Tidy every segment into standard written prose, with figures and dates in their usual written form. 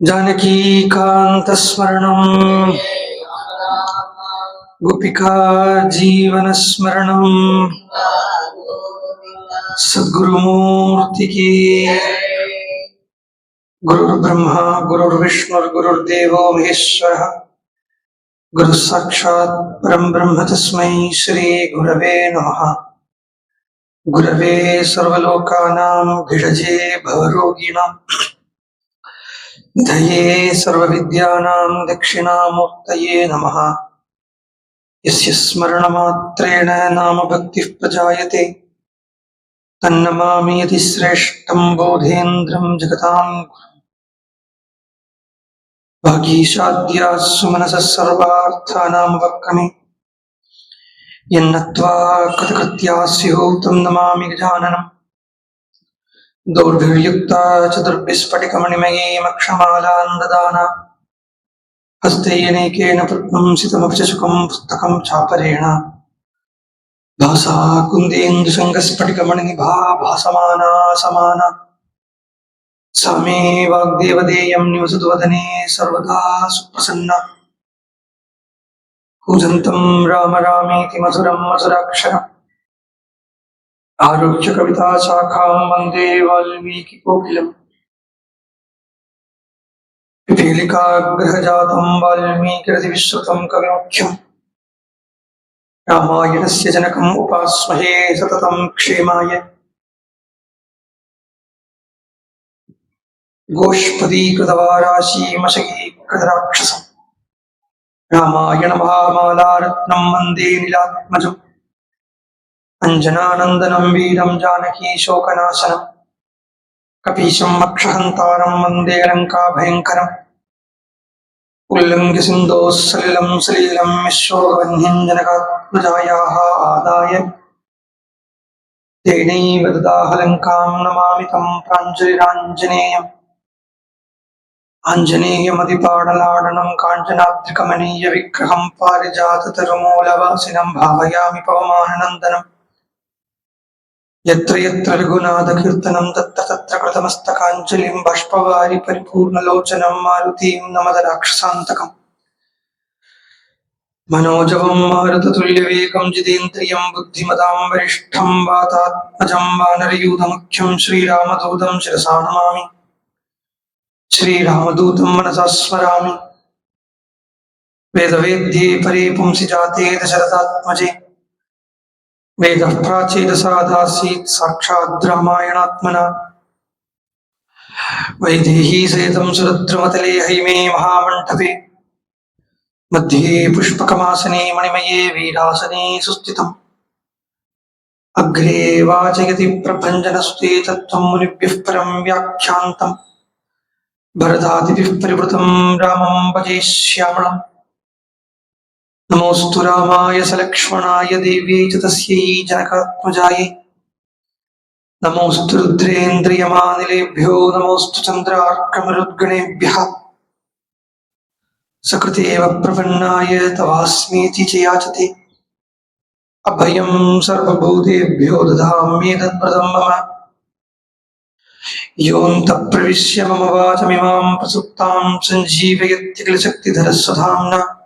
जानकीकान्तस्मरणम् गोपिका जीवनस्मरणम् सद्गुरुमूर्ति की। गुरुर्ब्रह्मा गुरुर्विष्णुर्गुरुर्देवो महेश्वरः गुरुः साक्षात् परं ब्रह्म तस्मै श्री गुरवे नमः। गुरवे सर्वलोकानां भिषजे भवरोगिणां निधये सर्वविद्यानां दक्षिणामूर्तये नमः। यस्य स्मरणमात्रेण नाम भक्तिः प्रजायते तन्नमामि यतिश्रेष्ठं बोधेन्द्रं जगतां भागीशाद्याः सुमनसः सर्वार्थानामुपक्रमे यन्नत्वा कृतकृत्या स्युः तं नमामि गजाननम्। दौर्भिर्युक्ता चतुर्भिस्फटिकमणिमयीमक्षमालां ददाना हस्तैनेकेन पद्मं सितमभिचषकं पुस्तकं चापरेण भासा कुन्देन्दुशङ्खस्फटिकमणिनिभा भासमाना समाना सा मे वाग्देवदेयं निवसतु वदने सर्वदा सुप्रसन्ना। कूजन्तं राम रामेति मधुरं मधुराक्षरम् आरुह्य कविताशाखां वन्दे वाल्मीकिकोकिलम्। पिपीलिकाग्रहजातं वाल्मीकिरतिविश्रुतं कविमुख्यम् रामायणस्य जनकम् उपास्महे सततं क्षेमाय। गोष्पदीकृतवाराशीमशकीकृतराक्षसम् रामायण महामालारत्नं वन्दे नीलात्मजम्। अञ्जनानन्दनं वीरं जानकी शोकनाशनम् कपीशं मक्षहन्तारं वन्दे लङ्काभयङ्करम्। उल्लङ्घ्य सिन्धोः सलिलं सलीलं विश्ववह्निं जनकात्मजायाः आदाय तेनैव ददाह लङ्कां नमामि तं प्राञ्जलिराञ्जनेयम्। आञ्जनेयमतिपाटलाडनं काञ्चनाद्रिकमनीयविग्रहं पारिजाततरुमूलवासिनं भावयामि पवमाननन्दनम्। यत्र यत्र रघुनाथकीर्तनं तत्र तत्र कृतमस्तकाञ्जलिं बाष्पवारि परिपूर्णलोचनं मारुतीं नमत राक्षसान्तकम्। मनोजवं मारुततुल्यवेगं जितेन्द्रियं बुद्धिमतां वरिष्ठं वातात्मजं वानरयूथमुख्यं श्रीरामदूतं शिरसा नमामि। श्रीरामदूतं मनसा स्मरामि। वेदवेद्ये परे पुंसि जाते दशरथात्मजे वेदः प्राचीनसादासीत् साक्षात् रामायणात्मना। वैदेही सहितं सुरद्रुमतले हैमे महामण्डपे मध्ये पुष्पकमासने मणिमये वीरासने सुस्थितम्। अग्रे वाचयति प्रभञ्जनस्ते तत्त्वं मुनिभ्यः परं व्याख्यान्तम्। भरतादिभिः परिवृतं रामं भजे श्यामळम्। नमोऽस्तु रामाय सलक्ष्मणाय देव्यै च तस्यै जनकात्मजायै। नमोऽस्तु रुद्रेन्द्रियमानिलेभ्यो नमोऽस्तु चन्द्रार्कमरुद्गणेभ्यः। सकृतेव प्रपन्नाय तवास्मीति च याचते अभयं सर्वभूतेभ्यो ददाम्येतद्व्रतं मम। योऽन्तः प्रविश्य मम वाचमिमां प्रसुप्तां सञ्जीवयत्यखिलशक्तिधरस्वधाम्ना।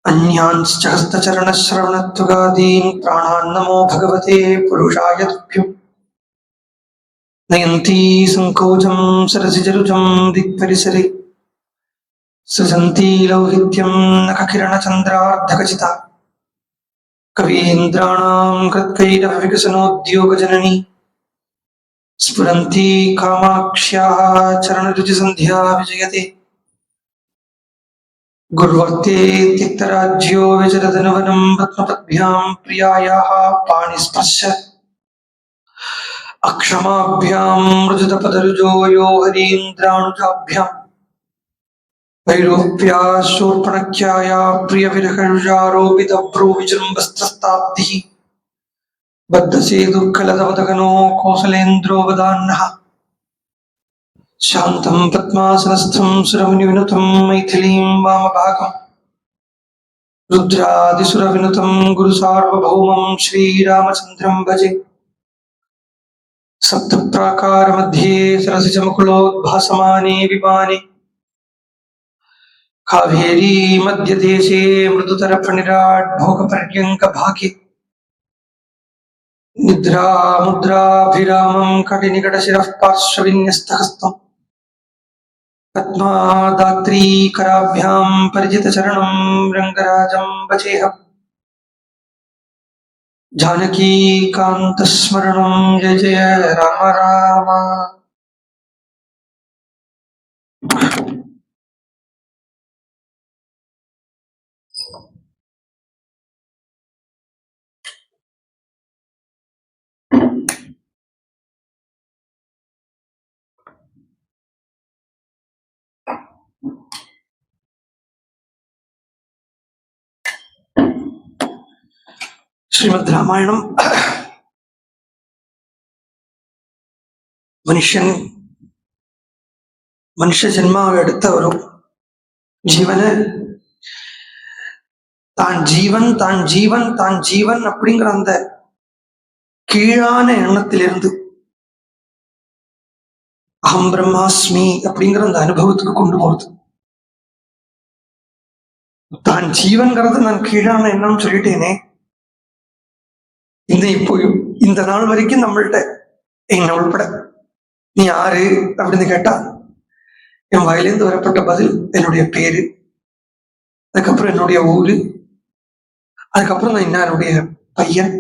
अन्यांश्च हस्तचरणश्रवणत्वगादीन् प्राणान् नमो भगवते पुरुषाय तुभ्यम्। नयन्ती सङ्कोचं सरसिजरुजं दिक्परिसरे सृजन्ती लौहित्यं नखकिरणचन्द्रार्धकचिता। कवीन्द्राणां कृत्कैरवविकसनोद्योगजननी स्फुरन्ती कामाक्ष्याः चरणरुचिसन्ध्या विजयते। गुर्वर्ते त्यक्तराज्यो विचरदनुवनं पद्मपद्भ्यां प्रियायाः पाणिस्पर्श अक्षमाभ्यां मृजुतपदरुजो यो हरीन्द्राणुजाभ्यां वैरूप्या शूर्पणख्याया प्रियविरहरुजारोपितभ्रू विजृम्भस्त्रस्ताब्धिः बद्धसेतुकलदवदगनो कौसलेन्द्रो वदान्नः। शान्तं पद्मासनस्थं सुरमुनिविनुतं मैथिलीं वामभागं रुद्रादिसुरविनुतं गुरुसार्वभौमं श्रीरामचन्द्रं भजे। सप्तप्राकार मध्ये सरसिजमुकुलोद्भासमाने विमाने कावेरी मध्यदेशे मृदुतरफणिराट् भोगपर्यङ्कभागे निद्रा मुद्राभिरामं कटिनिकटशिरः पार्श्वविन्यस्तहस्तम् पद्मादात्रीकराभ्यां परिचितचरणं रङ्गराजं भजेऽहम् जानकीकान्तस्मरणं जय जय राम राम. ശ്രീമദ് രാമായണം മനുഷ്യ ജന്മാവ് എടുത്ത ഒരു ജീവന് தான் ஜீவன் அப்படிங்கிற அந்த கீழான எண்ணத்திலிருந்து அகம் பிரம்மாஸ்மி அப்படிங்கிற அந்த அனுபவத்துக்கு கொண்டு போறது. தான் ஜீவன்கிறது நான் கீழான எண்ணம் சொல்லிட்டேனே, இப்போ இந்த நாள் வரைக்கும் நம்மள்ட்ட என்ன உள்பட நீ யாரு அப்படின்னு கேட்டா என் வாயிலேருந்து வரப்பட்ட பதில் என்னுடைய பேரு, அதுக்கப்புறம் என்னுடைய ஊரு, அதுக்கப்புறம் நான் என்னுடைய பையன்,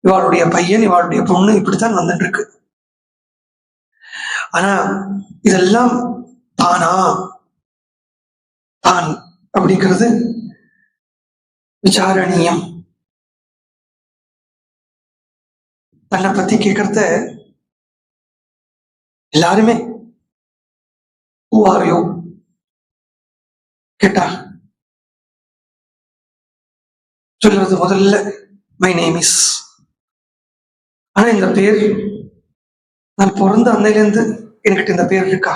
இவாளுடைய பையன், இவாளுடைய பொண்ணு, இப்படித்தான் வந்துட்டு இருக்கு. ஆனா இதெல்லாம் தானா? தான் அப்படிங்கிறது விசாரணீயம். தன்னை பத்தி கேட்கறத எல்லாருமே ஊவாரையோ கேட்டா சொல்றது முதல்ல மை நேம் இஸ். ஆனா இந்த பேர் நான் பிறந்த அன்னையிலேருந்து என்கிட்ட இந்த பேர் இருக்கா?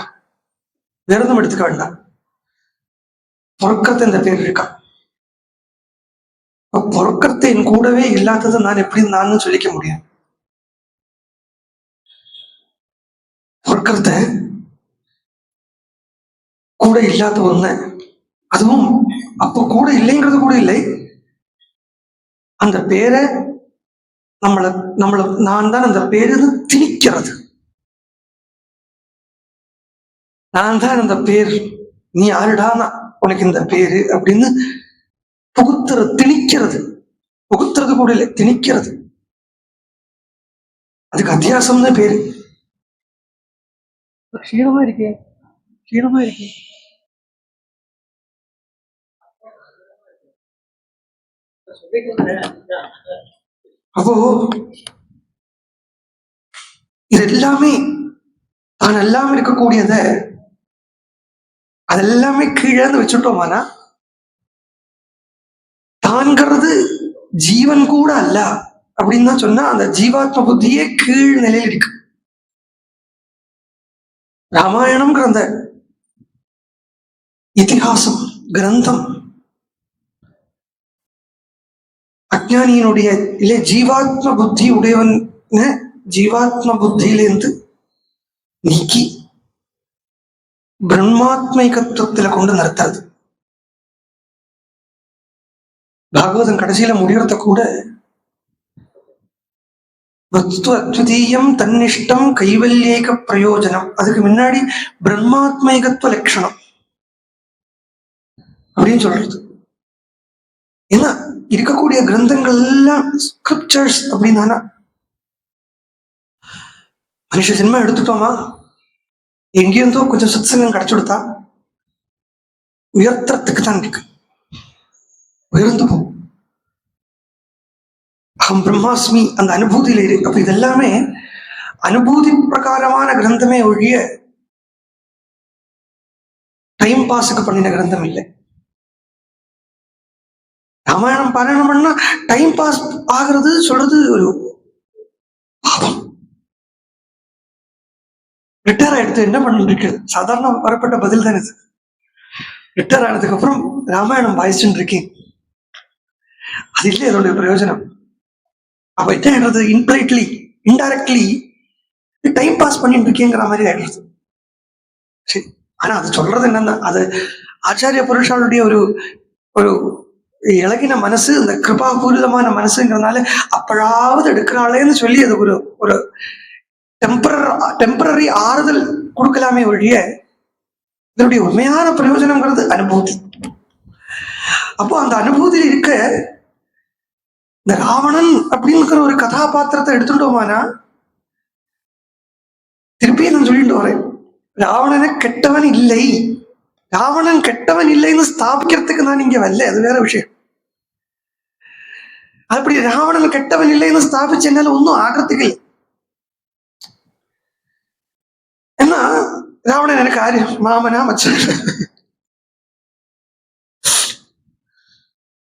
வேற எதுவும் எடுத்துக்க வேண்டாம், பொறுக்கத்தை இந்த பேர் இருக்கா? பொறுக்கத்தை என் கூடவே இல்லாததை நான் எப்படி நான் சொல்லிக்க முடியும்? பொறுக்கத்த கூட இல்லாத ஒண்ணு, அதுவும் அப்போ கூட இல்லைங்கிறது கூட இல்லை. அந்த பேரை நம்மள நான் தான் அந்த பேரு திணிக்கிறது. நான் தான் அந்த பேர், நீ யாருடானா உனக்கு இந்த பேரு அப்படின்னு திணிக்கிறது. புகுத்துறது கூட இல்லை, திணிக்கிறது. அதுக்கு அத்தியாசம்னு பேரு. ക്ഷീണமா இருக்கே. அப்போ இது எல்லாமே தான் எல்லாம் இருக்கக்கூடியத அதெல்லாமே கீழே வச்சுட்டோமானா தான்கிறது ஜீவன் கூட அல்ல அப்படின்னு தான் சொன்னா அந்த ஜீவாத்ம புத்தியே கீழ் நிலையில் இருக்கு. ராமாயணம்ங்கிற அந்த இதிகாசம் கிரந்தம் அஜ்ஞானியினுடைய இல்லை ஜீவாத்ம புத்தி உடையவன் ஜீவாத்ம புத்தியிலிருந்து நீக்கி பிரம்மாத்மிகத்துவத்துல கொண்டு நிறுத்துறது. பாகவதம் கடைசியில முடியறத கூட அத்விதீயம் தன்னிஷ்டம் கைவல்யேக பிரயோஜனம், அதுக்கு முன்னாடி பிரம்மாத்மைகத்துவ லட்சணம் அப்படின்னு சொல்றது. ஏன்னா இருக்கக்கூடிய கிரந்தங்கள் எல்லாம் ஸ்கிரிப்சர்ஸ் அப்படின்னா மனுஷ ஜென்மம் எடுத்துட்டோமா, எங்கேயிருந்தோ கொஞ்சம் சத்சங்கம் கிடைச்சுடுத்தா உயர்த்தறதுக்கு தான் இருக்கு, உயர்ந்து போ. அகம் பிரம்மாஸ்மி அந்த அனுபூதியில இருக்கு. அப்ப இதெல்லாமே அனுபூதி பிரகாரமான கிரந்தமே ஒழிய டைம் பாஸுக்கு பண்ணின கிரந்தம் இல்லை. ராமாயணம் பாராயணம் பண்ணா டைம் பாஸ் ஆகிறது சொல்றது ஒரு பாவம். ரிட்டையர் ஆயிடுத்து என்ன பண்ணிட்டு சாதாரண வரப்பட்ட பதில் தான் இது. ரிட்டையர் ஆனதுக்கு அப்புறம் ராமாயணம் வாய்ச்சுட்டு இருக்கேன், அது இல்லை அதோடைய பிரயோஜனம். அப்ப என்ன இன்பிளைட்லி இன்டைரக்ட்லி டைம் பாஸ் பண்ணிட்டு இருக்கேங்கிற மாதிரி ஆயிடுறது. சரி, ஆனா அது சொல்றது என்னன்னா, அது ஆச்சாரிய புருஷாளுடைய ஒரு ஒரு இலகின மனசு, இந்த கிருபாபூரிதமான மனசுங்கிறதுனால அப்பழாவது எடுக்கிறாளேன்னு சொல்லி அது ஒரு ஒரு டெம்பரரி ஆறுதல் கொடுக்கலாமே ஒழிய இதனுடைய உண்மையான பிரயோஜனங்கிறது அனுபூதி. அப்போ அந்த அனுபூதியில் இருக்க இந்த ராவணன் அப்படிங்கிற ஒரு கதாபாத்திரத்தை எடுத்துட்டோமானா, திருப்பி நான் சொல்லிட்டு வரேன், ராவணனை கெட்டவன் இல்லை, ராவணன் கெட்டவன் இல்லைன்னு ஸ்தாபிக்கிறதுக்கு நான் இங்க வரல, அது வேற விஷயம். அப்படி ராவணன் கெட்டவன் இல்லைன்னு ஸ்தாபிச்சு என்னால ஒன்னும் ஆகிறதுக்கு இல்லை. ஏன்னா ராவணன் எனக்கு ஆறு மாமனா மச்சன்.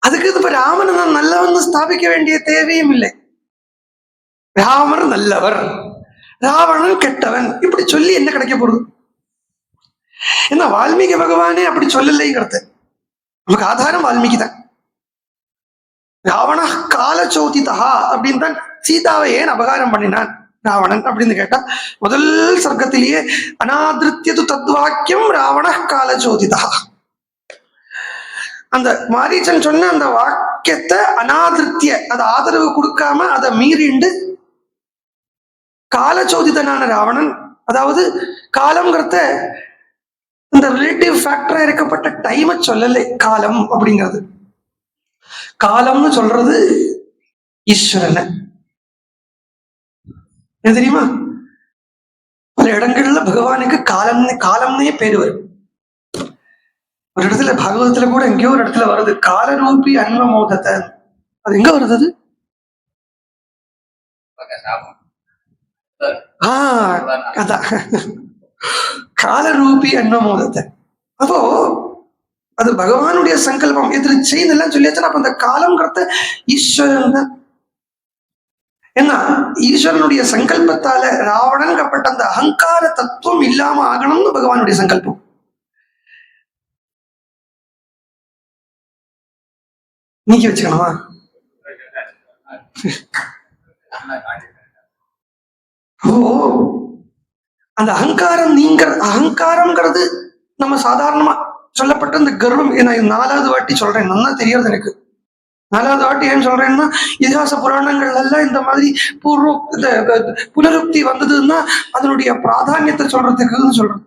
அதுக்கு இப்ப ராமனை நான் நல்லவன் ஸ்தாபிக்க வேண்டிய தேவையும் இல்லை. ராமர் நல்லவர், ராவணன் கெட்டவன், இப்படி சொல்லி என்ன கிடைக்க போறது? ஏன்னா வால்மீகி பகவானே அப்படி சொல்லலைங்கிறது நமக்கு ஆதாரம் வால்மீகி தான். ராவண காலச்சோதிதா அப்படின்னு தான் சீதாவை ஏன் அபகாரம் பண்ணினான் ராவணன் அப்படின்னு கேட்டா, முதல் சர்க்கத்திலேயே அநாதிருத்தியது தத்வாக்கியம் ராவண காலச்சோதிதா, அந்த மாரீச்சன் சொன்ன அந்த வாக்கியத்தை அநாதிருத்திய, அதை ஆதரவு கொடுக்காம அதை மீறிண்டு காலச்சோதிதனான ராவணன், அதாவது காலம்ங்கிறத இந்த ரிலேட்டிவ் ஃபேக்டரா இருக்கப்பட்ட டைமை சொல்லலை. காலம் அப்படிங்கிறது, காலம்னு சொல்றது ஈஸ்வரனை. என்ன தெரியுமா, பல இடங்கள்ல பகவானுக்கு காலம்னே பேரு வரும். ஒரு இடத்துல பாகவதத்துல கூட எங்கேயோ ஒரு இடத்துல வருது காலரூபி அன்வமோதத்தை. அது எங்க வருது? அது அதான் காலரூபி அன்வமோதத்தை. அப்போ அது பகவானுடைய சங்கல்பம், எதிர்ச்செய்தெல்லாம் சொல்லியாச்சுன்னா அப்ப அந்த காலம்ங்கிறத ஈஸ்வரன் தான். ஏன்னா ஈஸ்வரனுடைய சங்கல்பத்தால ராவணன்கப்பட்ட அந்த அகங்கார தத்துவம் இல்லாம ஆகணும்னு பகவானுடைய சங்கல்பம். நீக்கி வச்சுக்கணுமா? ஓ, அந்த அகங்காரம் அகங்காரம்ங்கிறது நம்ம சாதாரணமா சொல்லப்பட்ட இந்த கர்வம். நான் 4வது வாட்டி சொல்றேன், நல்லா தெரியாது எனக்கு. 4வது வாட்டி ஏன் சொல்றேன்னா, இதிகாச புராணங்கள் எல்லாம் இந்த மாதிரி புனருக்தி வந்ததுன்னா அதனுடைய பிராதானியத்தை சொல்றதுக்குன்னு சொல்றது.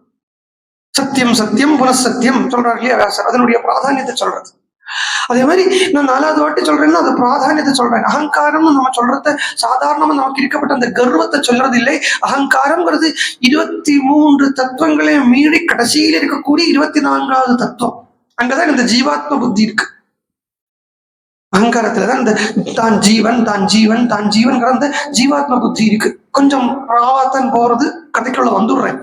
சத்தியம் சத்தியம் புனசத்தியம் சொல்றாரு இல்லையா வியாசர், அதனுடைய பிராதானியத்தை சொல்றது. அதே மாதிரி நான் 4வது வாட்டி சொல்றேன்னா அது பிராதானியத்தை சொல்றேன். அகங்காரம்னு நம்ம சொல்றத சாதாரணமா நமக்கு இருக்கப்பட்ட அந்த கர்வத்தை சொல்றது இல்லை. அகங்காரம்ங்கிறது 23 தத்துவங்களையும் மீறி கடைசியில் இருக்கக்கூடிய 24வது தத்துவம். அங்கதான் இந்த ஜீவாத்ம புத்தி இருக்கு. அகங்காரத்துலதான் இந்த தான் ஜீவன் தான் ஜீவன் தான் ஜீவன்கிற அந்த ஜீவாத்ம புத்தி இருக்கு. கொஞ்சம் ராவாத்தான் போறது, கதைக்குள்ள வந்துடுறேன்.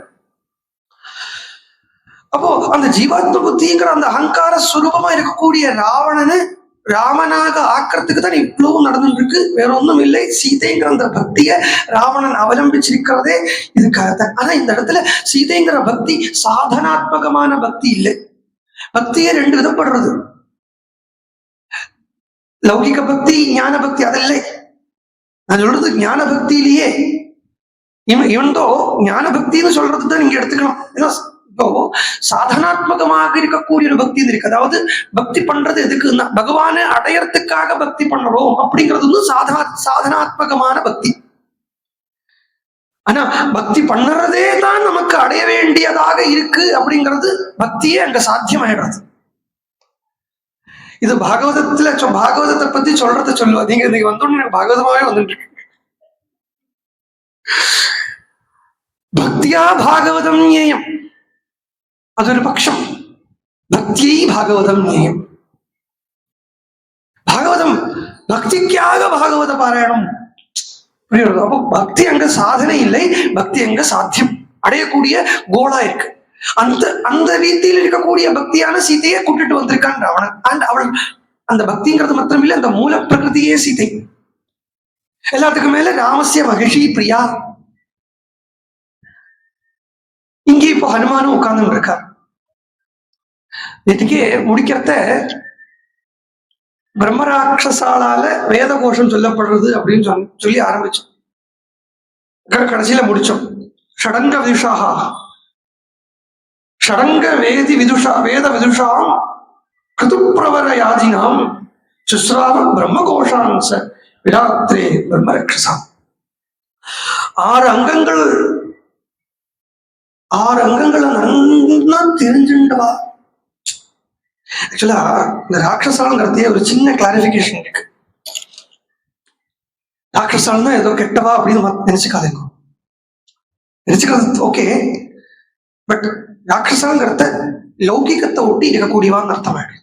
அப்போ அந்த ஜீவாத்ம புத்திங்கிற அந்த அகங்கார சுரூபமா இருக்கக்கூடிய ராவணனை ராமனாக ஆக்கிறதுக்கு தான் இவ்வளவு நடந்துட்டு இருக்கு, வேற ஒன்றும் இல்லை. சீதைங்கிற அந்த பக்தியை ராவணன் அவலம்பிச்சிருக்கிறதே இதுக்காகத்தான். ஆனா இந்த இடத்துல சீதைங்கிற பக்தி சாதனாத்மகமான பக்தி இல்லை. பக்தியே 2 விதப்படுறது, லௌகிக பக்தி ஞான பக்தி. அதில்லை நான் சொல்றது ஞான பக்தியிலேயே. இவன்தோ ஞான பக்தின்னு சொல்றது தான் நீங்க எடுத்துக்கணும். ஏன்னா இப்போ சாதனாத்மகமாக இருக்கக்கூடிய ஒரு பக்தி இருக்கு. அதாவது பக்தி பண்றது எதுக்குன்னா பகவானை அடையறதுக்காக பக்தி பண்றோம் அப்படிங்கிறது வந்து சாதனாத்மகமான பக்தி. ஆனா பக்தி பண்ணுறதே தான் நமக்கு அடைய வேண்டியதாக இருக்கு அப்படிங்கிறது பக்தியே அங்க சாத்தியமாயிடுறது. இது பாகவதத்துல பாகவதத்தை பத்தி சொல்றத சொல்லுவா. நீங்க இன்னைக்கு வந்தோன்னு எனக்கு பாகவதமாவே வந்துட்டு இருக்கு. பக்தியா பாகவதம் ஞேயம், അതൊരു പക്ഷം. ഭക്തി ഭാഗവതം ജ്ഞേയം. ഭാഗവതം பக்திக்காக பாகவத பாராயணம் புரியுறது. அப்போ பக்தி அங்க சாதனை இல்லை, பக்தி அங்க சாத்தியம் அடையக்கூடிய கோலா இருக்கு. அந்த ரீதியில் இருக்கக்கூடிய பக்தியான சீதையை கூட்டிட்டு வந்திருக்கான் ராவணன். அண்ட் அவள் அந்த பக்திங்கிறது மாத்திரமில்லை, அந்த மூல பிரகிருதியே சீதை. எல்லாத்துக்கும் மேல ராமசிய மகிஷி பிரியா. இங்கே இப்போ ஹனுமானும் உட்கார்ந்து இருக்கார். நேற்றுக்கே முடிக்கிறத பிரம்மராட்சசாலால வேத கோஷம் சொல்லப்படுறது அப்படின்னு சொல்லி ஆரம்பிச்சோம். கடைசியில முடிச்சோம். ஷடங்க விதுஷாக ஷடங்க வேதி விதுஷா வேத விதுஷாம் கிருதுப்பிரவர யாதினாம் சுஸ்ராவ பிரம்மகோஷான்ச விராத்திரே பிரம்மரக்ஷசாம். 6 அங்கங்கள் 6 அங்கங்களை நல்லா தெரிஞ்சுண்டவா. ஆக்சுவலா இந்த ராட்சசாங்கிறதே ஒரு சின்ன கிளாரிபிகேஷன் இருக்கு. ராட்சசால்னா ஏதோ கெட்டவா அப்படின்னு நினைச்சுக்காதீங்க. நினைச்சுக்கிறது ஓகே, பட் ராட்சசாங்கிறத லௌகிகத்தை ஒட்டி இருக்கக்கூடியவான்னு அர்த்தம் ஆயிடுது.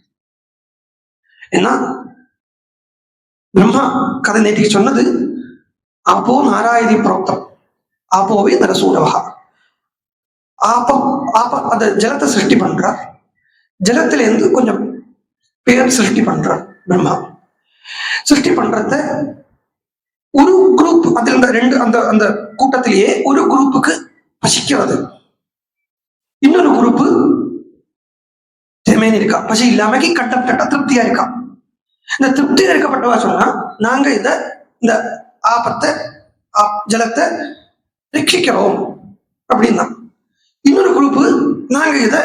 ஏன்னா பிரம்மா கதை நேற்றுக்கு சொன்னது ஆப்போ நாராயணி புரோக்தம் ஆப்போவே நரசூடவா. அந்த ஜலத்தை சிருஷ்டி பண்றார். ஜலத்துல இருந்து கொஞ்சம் பேர் சிருஷ்டி பண்றார் பிரம்மா. சிருஷ்டி பண்றத ஒரு குரூப் அதுல இருந்த 2 அந்த கூட்டத்திலேயே ஒரு குரூப்புக்கு பசிக்கிறது, இன்னொரு குரூப்பு தேமையான இருக்கா, பசி இல்லாம கட்டப்பட்ட திருப்தியா இருக்கா. இந்த திருப்தியா இருக்கப்பட்டவா சொன்னா நாங்க இந்த ஆபத்தை ஜலத்தை ரட்சிக்கிறோம் அப்படின்னா, இன்னொரு குரூப்பு நாங்க இதை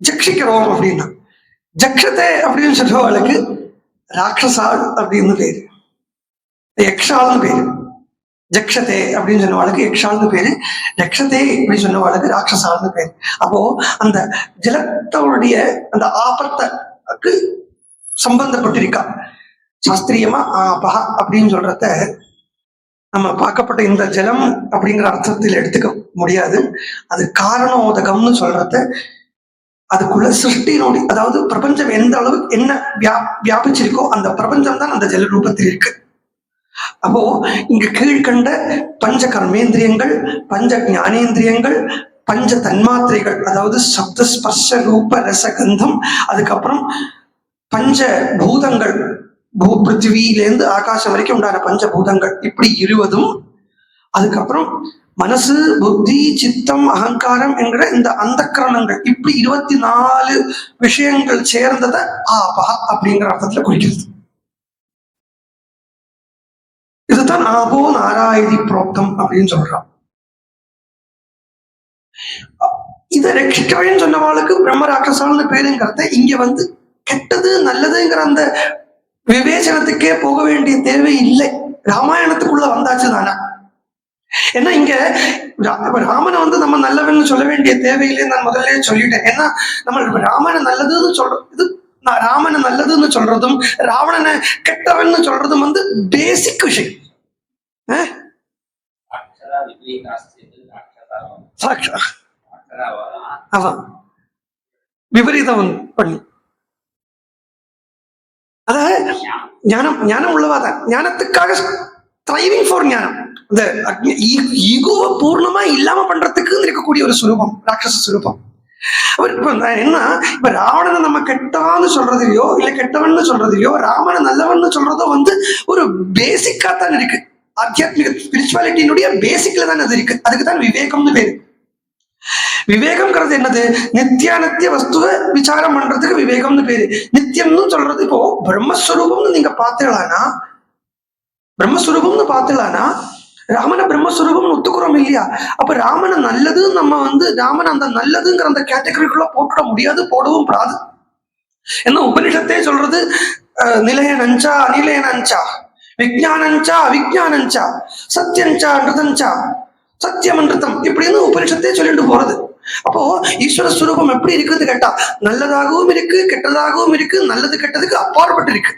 ஜக்ஷிக்கிறோம் அப்படின்னா. ஜக்ஷத்தை அப்படின்னு சொல்றவளுக்கு ராட்சசால் அப்படின்னு பேரு, யக்ஷால்னு பேரு. ஜக்ஷதே அப்படின்னு சொன்னவாளுக்கு யக்ஷால்னு பேரு, ஜக்ஷதே அப்படின்னு சொன்னவாளுக்கு ராட்சசால்னு பேரு. அப்போ அந்த ஜலத்தோடைய அந்த ஆபத்துக்கு சம்பந்தப்பட்டிருக்கா. சாஸ்திரியமா ஆபஹ அப்படின்னு சொல்றத நம்ம பார்க்கப்பட்ட இந்த ஜலம் அப்படிங்கிற அர்த்தத்தில் எடுத்துக்க முடியாது. அது காரணோதகம்னு சொல்றத அதுக்குள்ள சிருஷ்டியினுடைய, அதாவது பிரபஞ்சம் எந்த அளவுக்கு என்ன வியாபிச்சிருக்கோ அந்த பிரபஞ்சம் தான் அந்த ஜல ரூபத்தில் இருக்கு. அப்போ இங்க கீழ்கண்ட பஞ்ச கர்மேந்திரியங்கள், பஞ்ச ஞானேந்திரியங்கள், பஞ்ச தன்மாத்திரைகள், அதாவது சப்த ஸ்பர்ஷ ரூப ரச கந்தம், அதுக்கப்புறம் பஞ்ச பூதங்கள், பிருத்திவியிலேருந்து ஆகாசம் வரைக்கும் உண்டான பஞ்சபூதங்கள், இப்படி 20, அதுக்கப்புறம் மனசு புத்தி சித்தம் அகங்காரம் என்கிற இந்த அந்தக்கரணங்கள், இப்படி 24 விஷயங்கள் சேர்ந்ததை ஆபா அப்படிங்கிற அர்த்தத்துல குறிக்கிறது. இதுதான் ஆபோ நாராயணி புரோக்தம் அப்படின்னு சொல்றான். இதை ரட்சிக்கவேன்னு சொன்னவாளுக்கு பிரம்ம ராட்சசால்னு பேருங்கிறத இங்க கெட்டது நல்லதுங்கிற அந்த விவேச்சனத்துக்கே போக வேண்டிய தேவை இல்லை. ராமாயணத்துக்குள்ள வந்தாச்சு தானே. ஏன்னா இங்க ராமனை நம்ம நல்லவன்னு சொல்ல வேண்டிய தேவையில்லை, நான் முதல்ல சொல்லிட்டேன். ஏன்னா நம்ம ராமனை நல்லதுன்னு சொல்றோம், இது ராமனை நல்லதுன்னு சொல்றதும் ராவணனை கெட்டவன்னு சொல்றதும் பேசிக் விஷயம். அதான் விபரீதம் பண்ணி, அதாவது ஞானம் ஞானம் உள்ளவாதான், ஞானத்துக்காக ஸ்ட்ரைவிங் ஃபார் ஞானம், இந்த ஈகோவை பூர்ணமா இல்லாம பண்றதுக்கு இருக்கக்கூடிய ஒரு சுரூபம் ராட்சச சுரூபம். அவர் என்ன இப்ப ராவணனை நம்ம கெட்டவான்னு சொல்றதுலையோ இல்ல கெட்டவன்னு சொல்றதுலையோ ராமனை நல்லவன்னு சொல்றதோ ஒரு பேசிக்கா தான் இருக்கு. ஆத்தியாத்மிக ஸ்பிரிச்சுவாலிட்டியினுடைய பேசிக்ல தான் அது இருக்கு. அதுக்கு தான் விவேகம்னு பேரு. விவேகம்ங்கிறது என்னது? நித்தியானித்திய வஸ்துவ விசாரம் பண்றதுக்கு விவேகம்னு பேரு. நித்தியம்னு சொல்றது இப்போ பிரம்மஸ்வரூபம்னு நீங்க பார்த்தீங்களானா, பிரம்மஸ்வரூபம்னு பார்த்தீங்களானா ராமனை பிரம்மஸ்வரூபம்னு ஒத்துக்கிறோம் இல்லையா? அப்ப ராமனை நல்லது நம்ம ராமன் அந்த நல்லதுங்கிற அந்த கேட்டகரிக்குள்ள போட்டுட முடியாது, போடவும் கூடாது. ஏன்னா உபனிஷத்தே சொல்றது நிலையனஞ்சா அநிலையனஞ்சா விஜயானஞ்சா அவிஜானஞ்சா சத்தியஞ்சா அன்றுதஞ்சா சத்தியம் அன்றுதம் இப்படின்னு உபனிஷத்தே சொல்லிட்டு போறது. அப்போ ஈஸ்வர ஸ்வரூபம் எப்படி இருக்குன்னு கேட்டா நல்லதாகவும் இருக்கு கெட்டதாகவும் இருக்கு, நல்லது கெட்டதுக்கு அப்பாற்பட்டு இருக்கு.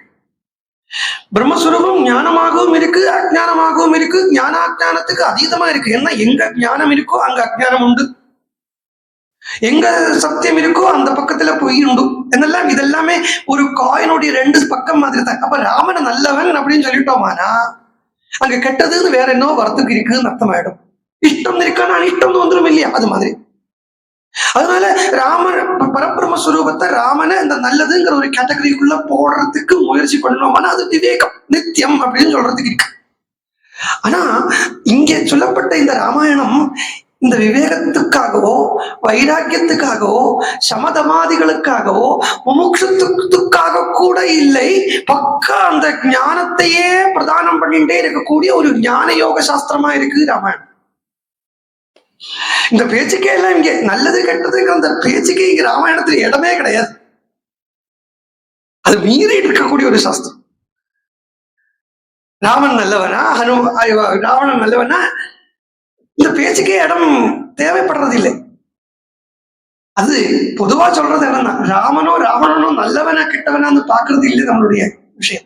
பிரம்மஸ்வரூபம் ஞானமாகவும் இருக்கு அஜானமாகவும் இருக்கு, ஞானாஜானத்துக்கு அதீதமா இருக்கு. ஏன்னா எங்க ஞானம் இருக்கோ அங்க அஜானம் உண்டு, எங்க சத்தியம் இருக்கோ அந்த பக்கத்துல பொய் உண்டு. என்னெல்லாம் இதெல்லாமே ஒரு காயினுடைய 2 பக்கம் மாதிரி தான். அப்ப ராமனை நல்லவன் அப்படின்னு சொல்லிட்டோமானா அங்க கெட்டதுன்னு வேற என்ன வரத்துக்கு இருக்குன்னு அர்த்தமாயிடும். இஷ்டம் இருக்கானா அனிஷ்டம்னு வந்துடும் இல்லையா? அது மாதிரி. அதனால ராமன் பரபிரம்மஸ்வரூபத்தை ராமனை இந்த நல்லதுங்கிற ஒரு கேட்டகரிக்குள்ள போடுறதுக்கு முயற்சி பண்ணணும்னா அது விவேகம் நித்தியம் அப்படின்னு சொல்றதுக்கு இருக்கு. ஆனா இங்க சொல்லப்பட்ட இந்த ராமாயணம் இந்த விவேகத்துக்காகவோ வைராக்கியத்துக்காகவோ சமதமாதிகளுக்காகவோ முமுட்சுத்துக்காக கூட இல்லை. பக்கா அந்த ஞானத்தையே பிரதானம் பண்ணிட்டே இருக்கக்கூடிய ஒரு ஞான யோக சாஸ்திரமா இருக்கு ராமாயணம். இந்த பேச்சுக்கே எல்லாம் இங்க நல்லது கெட்டதுங்கிற அந்த பேச்சுக்கே இங்க ராமாயணத்துல இடமே கிடையாது. அது மீறி இருக்கக்கூடிய ஒரு சாஸ்திரம். ராமன் நல்லவனா ராவணன் நல்லவனா இந்த பேச்சுக்கே இடம் தேவைப்படுறது இல்லை. அது பொதுவா சொல்றது என்னன்னா ராமனோ ராவணனோ நல்லவனா கெட்டவனான்னு பாக்குறது இல்லை நம்மளுடைய விஷயம்.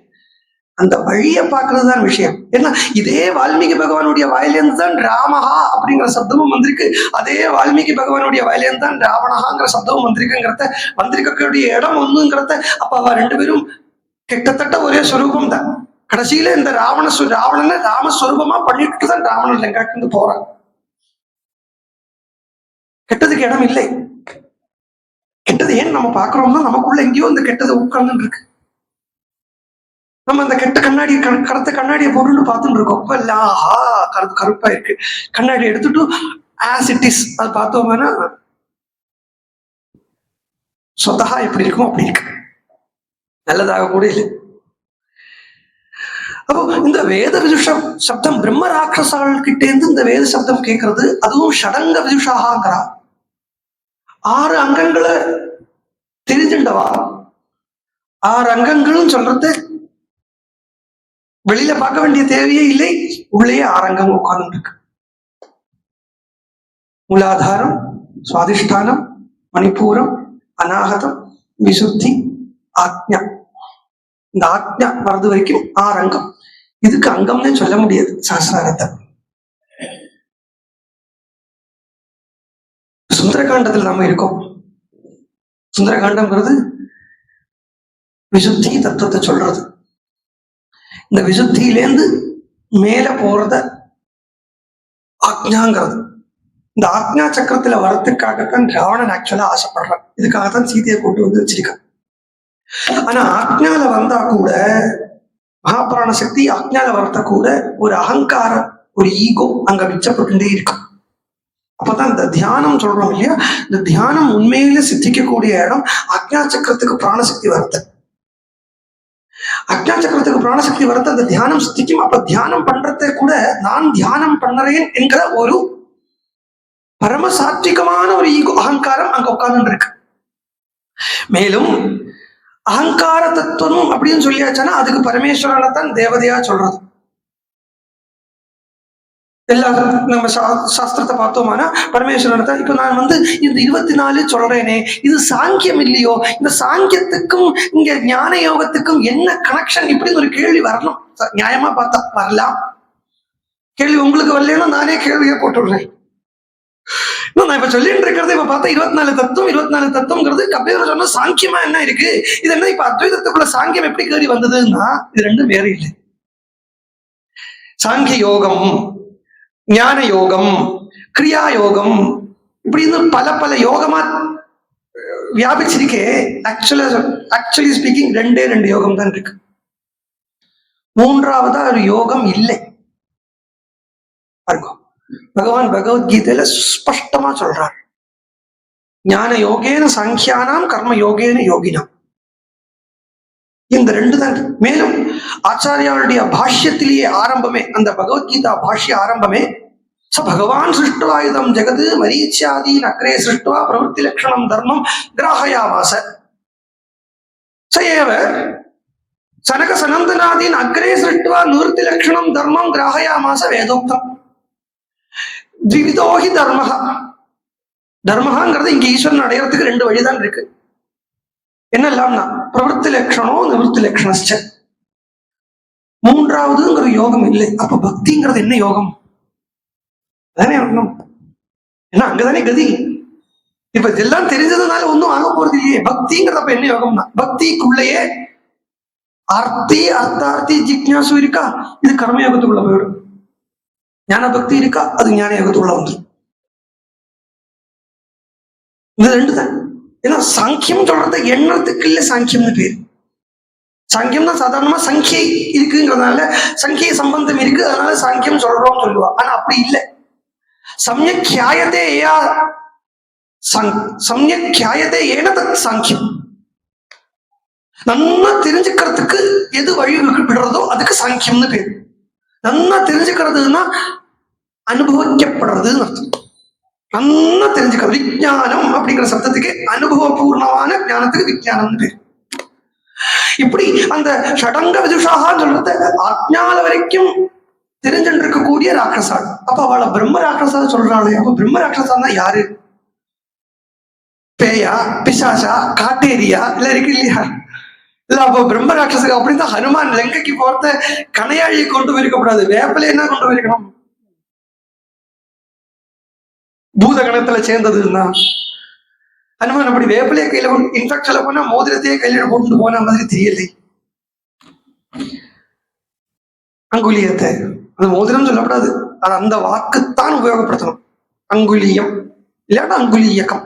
அந்த வழியை பார்க்கறதுதான் விஷயம். ஏன்னா இதே வால்மீகி பகவானுடைய வாயிலிருந்து தான் ராமஹா அப்படிங்கிற சப்தமும் வந்திருக்கு. அதே வால்மீகி பகவானுடைய வாயிலிருந்து தான் ராவணஹாங்கிற சப்தமும் வந்திருக்குங்கிறத வந்திருக்கக்கூடிய இடம் ஒண்ணுங்கிறத அப்ப அவ ரெண்டு பேரும் கிட்டத்தட்ட ஒரே ஸ்வரூபம் தான். கடைசியில இந்த ராவணனை ராமஸ்வரூபமா பண்ணிட்டு தான் ராவணன் லங்காட்டு போறான். கெட்டதுக்கு இடம் இல்லை. கெட்டது ஏன் நம்ம பாக்குறோம்னா நமக்குள்ள எங்கேயோ இந்த கெட்டது உட்கார்ந்து இருக்கு. நம்ம அந்த கெட்ட கண்ணாடி கருத்த கண்ணாடியை போட்டு பார்த்துட்டு இருக்கோம். ஆஹா கருப்பா இருக்கு. கண்ணாடி எடுத்துட்டு ஆஸ் இட் இஸ் அது பார்த்தோம்னா சொத்தகா எப்படி இருக்கும் அப்படி இருக்கு. நல்லதாக கூட இல்லை. அப்போ இந்த வேத விதுஷம் சப்தம் பிரம்ம ராட்சசால் கிட்டே இருந்து இந்த வேத சப்தம் கேட்கறது. அதுவும் ஷடங்க விதுஷாங்கிறா. 6 அங்கங்களை தெரிஞ்சுண்டவா. 6 அங்கங்களும் சொல்றது வெளியில பார்க்க வேண்டிய தேவையே இல்லை. உள்ளே 6 அங்கம் உட்கார்ந்து இருக்கு. மூலாதாரம், சுவாதிஷ்டானம், மணிப்பூரம், அநாகதம், விசுத்தி, ஆக்ஞா. இந்த ஆக்ஞா வரது வரைக்கும் 6 அங்கம். இதுக்கு அங்கம்னே சொல்ல முடியாது சாஸ்திரார்த்தத்தை. சுந்தரகாண்டத்தில் நாம இருக்கோம். சுந்தரகாண்டம்ங்கிறது விசுத்தி தத்துவத்தை சொல்றது. இந்த விசுத்தியிலேருந்து மேல போறத ஆக்ஞாங்கிறது. இந்த ஆக்ஞா சக்கரத்துல வரத்துக்காகத்தான் ராவணன் ஆக்சுவலா ஆசைப்படுறான். இதுக்காகத்தான் சீதையை கொண்டு வந்து வச்சிருக்கான். ஆனா ஆக்ஞால வந்தா கூட மகாபிராண சக்தி ஆக்ஞால வரத்த கூட ஒரு அகங்காரம், ஒரு ஈகோ அங்க மிச்சப்பட்டுட்டே இருக்கு. அப்பதான் இந்த தியானம் சொல்றோம் இல்லையா, இந்த தியானம் உண்மையில சித்திக்கக்கூடிய இடம் அக்ஞா சக்கரத்துக்கு பிராணசக்தி வருது. அக்ஞா சக்கரத்துக்கு பிராணசக்தி வரது அந்த தியானம் சித்திக்கும். அப்ப தியானம் பண்றதை கூட நான் தியானம் பண்ணுறேன் என்கிற ஒரு பரமசாத்விகமான ஒரு ஈகோ அகங்காரம் அங்க உட்கார்ந்து இருக்கு. மேலும் அகங்கார தத்துவம் அப்படின்னு சொல்லியாச்சுன்னா அதுக்கு பரமேஸ்வரனை தான் தேவதையா சொல்றது. எல்லாரும் நம்ம சாஸ்திரத்தை பார்த்தோம்னா பரமேஸ்வரனை தான். இப்ப நான் இந்த 24 சொல்றேனே, இது சாங்கியம் இல்லையோ? இந்த சாங்கியத்துக்கும் இங்க ஞான யோகத்துக்கும் என்ன கனெக்ஷன்? இப்படி ஒரு கேள்வி வரணும். நியாயமா பார்த்தா வரலாம். கேள்வி உங்களுக்கு வரலன்னா நானே கேள்வியை போட்டுடுறேன். நான் இப்ப சொல்லிட்டு இருக்கிறது இப்ப பார்த்தா 24 தத்துவங்கிறது கபீர் சொன்ன சாங்கியமா என்ன இருக்கு? இது என்ன இப்ப அத்வைதத்துக்குள்ள சாங்கியம் எப்படி கேள்வி வந்ததுன்னா இது ரெண்டும் வேற இல்லை. சாங்கிய யோகம், ஞான யோகம், கிரியா யோகம், இப்படி பல பல யோகமா வியாபிச்சிருக்கே. ஆக்சுவலி ஸ்பீக்கிங் 2 யோகம் தான் இருக்கு. 3ஆவதா ஒரு யோகம் இல்லை. பகவான் பகவத்கீதையில ஸ்பஷ்டமா சொல்றார், ஞான யோகேன சாங்கியானாம் கர்ம யோகேன யோகினாம். இந்த 2 தான். மேலும் ஆச்சாரியாளுடைய பாஷ்யத்திலேயே ஆரம்பமே, அந்த பகவத்கீதா பாஷ்ய ஆரம்பமே, ச பகவான் சிருஷ்டுவா இதம் ஜெகது மரீச்யாதீன் அக்ரே சிருஷ்டுவா பிரவருத்தி லட்சணம் தர்மம் கிராஹயாமாச ச ஏவ சனக சனந்தனாதீன் அக்ரே சிருஷ்டுவா நிவர்த்தி லட்சணம் தர்மம் கிராஹயாமாச வேதோக்தம். த்விவிதோஹி தர்மஹ. தர்மஹாங்கிறது இங்க ஈஸ்வரன் அடையறதுக்கு 2 வழிதான் இருக்கு. என்னெல்லாம்னா பிரவருத்தி லட்சணோ நிவர்த்தி லட்சணஸ்ச. 3ஆவதுங்கிற யோகம் இல்லை. அப்ப பக்திங்கிறது என்ன யோகம்? அதானே வரணும். ஏன்னா அங்கதானே கதி. இப்ப இதெல்லாம் தெரிஞ்சதுனால ஒன்னும் ஆக போறது இல்லையே. பக்திங்கிறத என்ன யோகம்னா பக்திக்குள்ளேயே அர்த்தி அர்த்தார்த்தி ஜிக்ஞாசு இருக்கா, இது கர்மயோகத்துக்குள்ள போயிடும். ஞான பக்தி இருக்கா, அது ஞான யோகத்துக்குள்ள வந்துடும். இது 2 தான். ஏன்னா சாங்கியம் சொல்றது எண்ணத்துக்கு இல்ல சாங்கியம்னு பேரு. சாங்கியம்னா சாதாரணமா சங்கியை இருக்குங்கிறதுனால சங்கிய சம்பந்தம் இருக்கு, அதனால சாங்கியம் சொல்றோம் சொல்லுவா. ஆனா அப்படி இல்லை. சம்யக்யாயதே சம்யக்யாயதே ஏன தத் சாங்கியம். நன்னா தெரிஞ்சுக்கிறதுக்கு எது வழி விடுறதோ அதுக்கு சாங்கியம்னு பேரு. நன்னா தெரிஞ்சுக்கிறதுன்னா அனுபவிக்கப்படுறதுன்னு அர்த்தம். நன்னா தெரிஞ்சுக்கிறது. விஞ்ஞானம் அப்படிங்கிற சப்தத்துக்கு அனுபவபூர்ணமான ஞானத்துக்கு விஞ்ஞானம்னு பேரு. இப்படி அந்த ஷடங்க விதுஷாக சொல்றது ஆஜ்ஞால வரைக்கும் தெரிஞ்சுட்டு இருக்கக்கூடிய ராட்சசாள். அப்ப அவளை பிரம்ம ராட்சசா சொல்றாளே, அப்ப பிரம்ம ராட்சசான்னா யாரு? பேயா, பிசாசா, காட்டேரியா இல்ல இருக்கு இல்லையா? இல்ல அப்ப பிரம்ம ராட்சசா அப்படின்னா ஹனுமான் லங்கைக்கு போறத கனையாழியை கொண்டு போயிருக்கப்படாது, வேப்பல என்ன கொண்டு போயிருக்கணும்? பூத கணத்துல சேர்ந்ததுன்னா ஹனுமான் அப்படி வேப்பிலையே கையில இன்ஃபேக்ட் சொல்ல போனா மோதிரத்தையே கையில போட்டு போன மாதிரி தெரியலை. அங்குலியத்தை அது மோதிரம் சொல்லப்படாது, அது அந்த வாக்குத்தான் உபயோகப்படுத்தணும். அங்குலியம் இல்லாட்டா அங்குலியக்கம்.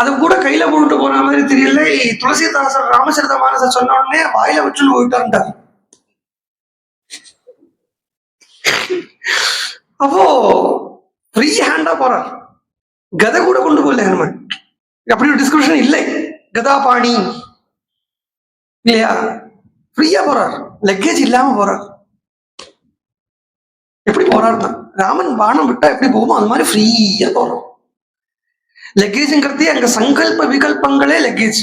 அது கூட கையில போட்டு போன மாதிரி தெரியல. துளசிதாசர் ராமச்சரித மானச சொன்ன உடனே வாயில வச்சுன்னு போயிட்டார். அப்போ ஃப்ரீ ஹேண்டா போறார். கதை கூட கொண்டு போகல ஹனுமன். அப்படி ஒரு டிஸ்கிரிப்ஷன் இல்லை. கதாபாணி இல்லையா, ஃப்ரீயா போறார், லக்கேஜ் இல்லாம போறார். எப்படி போறாருன்னா ராமன் பானம் விட்டா எப்படி போகுமோ அது மாதிரி ஃப்ரீயா போறோம். லக்கேஜுங்கிறதே அங்க சங்கல்ப விகல்பங்களே லக்கேஜ்.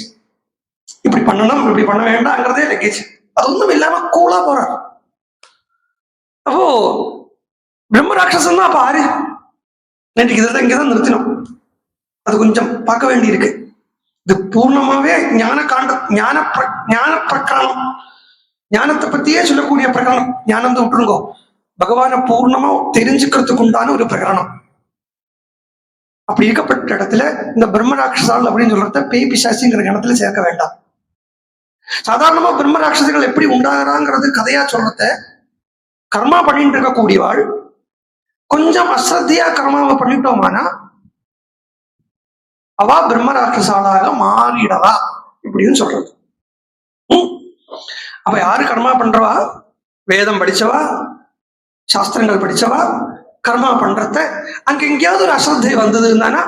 இப்படி பண்ணணும் இப்படி பண்ண வேண்டாங்கிறதே லக்கேஜ். அது ஒன்றும் இல்லாம கூலா போறார். அப்போ பிரம்ம ராட்சசன் தான் அப்ப ஆறு. நேற்றுக்கு இதை இங்கதான் நிறுத்தினோம். அது கொஞ்சம் பார்க்க வேண்டி இருக்கு. இது பூர்ணமாவே ஞான காண்ட ஞான பிரகரணம், ஞானத்தை பத்தியே சொல்லக்கூடிய பிரகரணம். ஞானம் தான் விட்டுருங்கோ, பகவான பூர்ணமா தெரிஞ்சுக்கிறதுக்கு உண்டான ஒரு பிரகரணம். அப்படி இருக்கப்பட்ட இடத்துல இந்த பிரம்ம ராட்சசால் அப்படின்னு சொல்றத பேய் பிசாசிங்கிற இடத்துல சேர்க்க வேண்டாம். சாதாரணமா பிரம்ம ராட்சசர்கள் எப்படி உண்டாகிறாங்கிறது கதையா சொல்றத கர்மா பண்ணிட்டு இருக்கக்கூடியவாள் கொஞ்சம் அஸ்ரத்தையா கர்மாவை பண்ணிட்டோமானா அவா பிரம்ம ராட்சசாலாக மாறிடவா இப்படின்னு சொல்றது. அப்ப யாரு கர்மா பண்றவா? வேதம் படிச்சவா, சாஸ்திரங்கள் படிச்சவா. கர்மா பண்றத அங்க எங்கேயாவது ஒரு அஸ்ரத்தை வந்ததுன்னா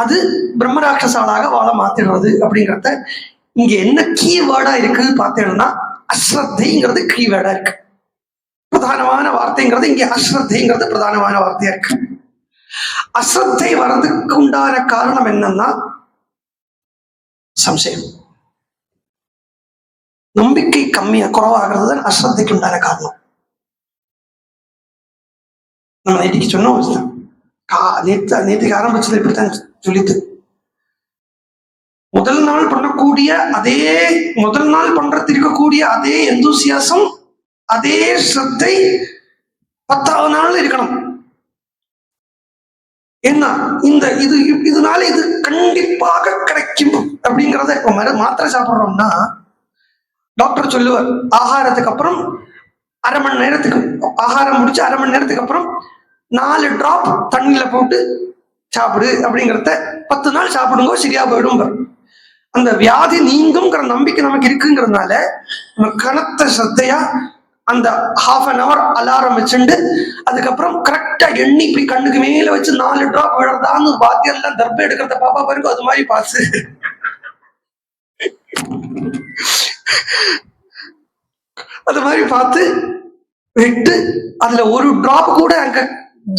அது பிரம்ம ராட்சசாலாக வாழ மாத்திடுறது அப்படிங்கிறத. இங்க என்ன கீவேர்டா இருக்கு பார்த்தேன்னா அஸ்ரத்தைங்கிறது கீவேர்டா இருக்கு. பிரதானமான வார்த்தைங்கிறது இங்க அஸ்ரத்தைங்கிறது பிரதானமான வார்த்தையா இருக்கு. அஸ்ரத்தை வர்றதுக்கு உண்டான காரணம் என்னன்னா சம்சயம், நம்பிக்கை கம்மியா குறவாகிறது தான் அஸ்ரத்தைக்கு உண்டான காரணம். நம்ம நேற்றுக்கு சொன்னோம், நேற்றுக்கு ஆரம்பிச்சது இப்படித்தான் சொல்லிட்டு முதல் நாள் பண்ணக்கூடிய அதே முதல் நாள் பண்றது இருக்கக்கூடிய அதே எந்தூசியாசம் அதே ஸ்ரத்தை 10வது நாள் இருக்கணும். என்ன இந்த இது இதனால இது கண்டிப்பாக கிடைக்கும் அப்படிங்கிறத இப்ப மாத்திரை சாப்பிடுறோம்னா டாக்டர் சொல்லுவார், ஆகாரத்துக்கு அப்புறம் அரை மணி நேரத்துக்கு, ஆகாரம் முடிச்சு அரை மணி நேரத்துக்கு அப்புறம் 4 டிராப் தண்ணியில போட்டு சாப்பிடு அப்படிங்கிறத 10 நாள் சாப்பிடுங்க சரியா போயிடும். அந்த வியாதி நீங்கும்ங்கிற நம்பிக்கை நமக்கு இருக்குங்கிறதுனால நம்ம கனத்த சத்தையா அந்த ½ an hour அலாரம் வச்சுண்டு அதுக்கப்புறம் கரெக்டா எண்ணி இப்படி கண்ணுக்கு மேல வச்சு 4 டிராப் விழறதான்னு வாத்தியம் எல்லாம் தர்பை எடுக்கிறத பாப்பா பாருங்க, அது மாதிரி பாசு அது மாதிரி பார்த்து விட்டு அதுல ஒரு டிராப் கூட அங்க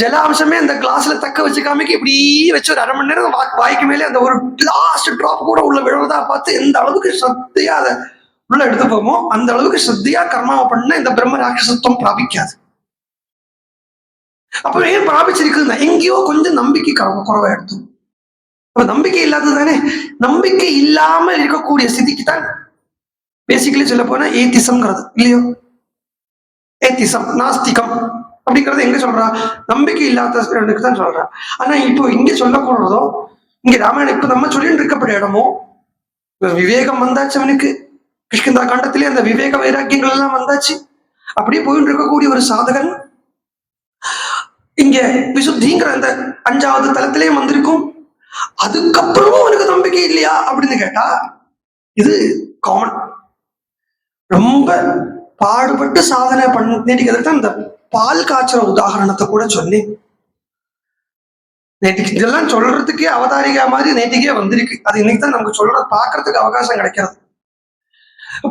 ஜலாம்சமே அந்த கிளாஸ்ல தக்க வச்சுக்காமக்கு இப்படி வச்சு ஒரு அரை மணி நேரம் வாய்க்கு மேலே அந்த ஒரு லாஸ்ட் டிராப் கூட உள்ள விழுவதா பார்த்து எந்த அளவுக்கு சத்தையா அதை உள்ள எடுத்து போமோ அந்த அளவுக்கு சத்தியா கர்மாவை பண்ண இந்த பிரம்ம ராட்சசத்துவம் பிராபிக்காது. அப்ப ஏன் பிராபிச்சிருக்குன்னா எங்கேயோ கொஞ்சம் நம்பிக்கை குறவா எடுத்தோம். அப்ப நம்பிக்கை இல்லாதது தானே. நம்பிக்கை இல்லாமல் இருக்கக்கூடிய ஸ்திதிக்கு தான் பேசிக்கலி சொல்ல போனா ஏத்திசம்ங்கிறது இல்லையோ. ஏத்திசம் நாஸ்திகம் அப்படிங்கிறது எங்க சொல்றா? நம்பிக்கை இல்லாதவனுக்கு தான் சொல்றா. ஆனா இப்போ இங்க சொல்லக்கூடாதோ, இங்க ராமாயணம் இப்ப நம்ம சொல்லிட்டு இருக்கப்பட்ட இடமோ விவேகம் வந்தாச்சு அவனுக்கு. கிஷ்கிந்தா காண்டத்திலே அந்த விவேக வைராக்கியங்கள் எல்லாம் வந்தாச்சு. அப்படியே போயிட்டு இருக்கக்கூடிய ஒரு சாதகன் இங்க விசுத்திங்கிற அந்த 5வது தலத்திலேயும் வந்திருக்கும். அதுக்கப்புறமும் அவனுக்கு நம்பிக்கை இல்லையா அப்படின்னு கேட்டா இது காமன். ரொம்ப பாடுபட்டு சாதனை பண்ணிக்கிறதுக்கு தான் இந்த பால் காய்ச்சற உதாரணத்தை கூட சொன்னேன். நேற்றுக்கு இதெல்லாம் சொல்றதுக்கே அவதாரிகா மாதிரி நேற்றுக்கே வந்திருக்கு. அது இன்னைக்கு தான் நமக்கு சொல்றது பாக்குறதுக்கு அவகாசம் கிடைக்கிறது.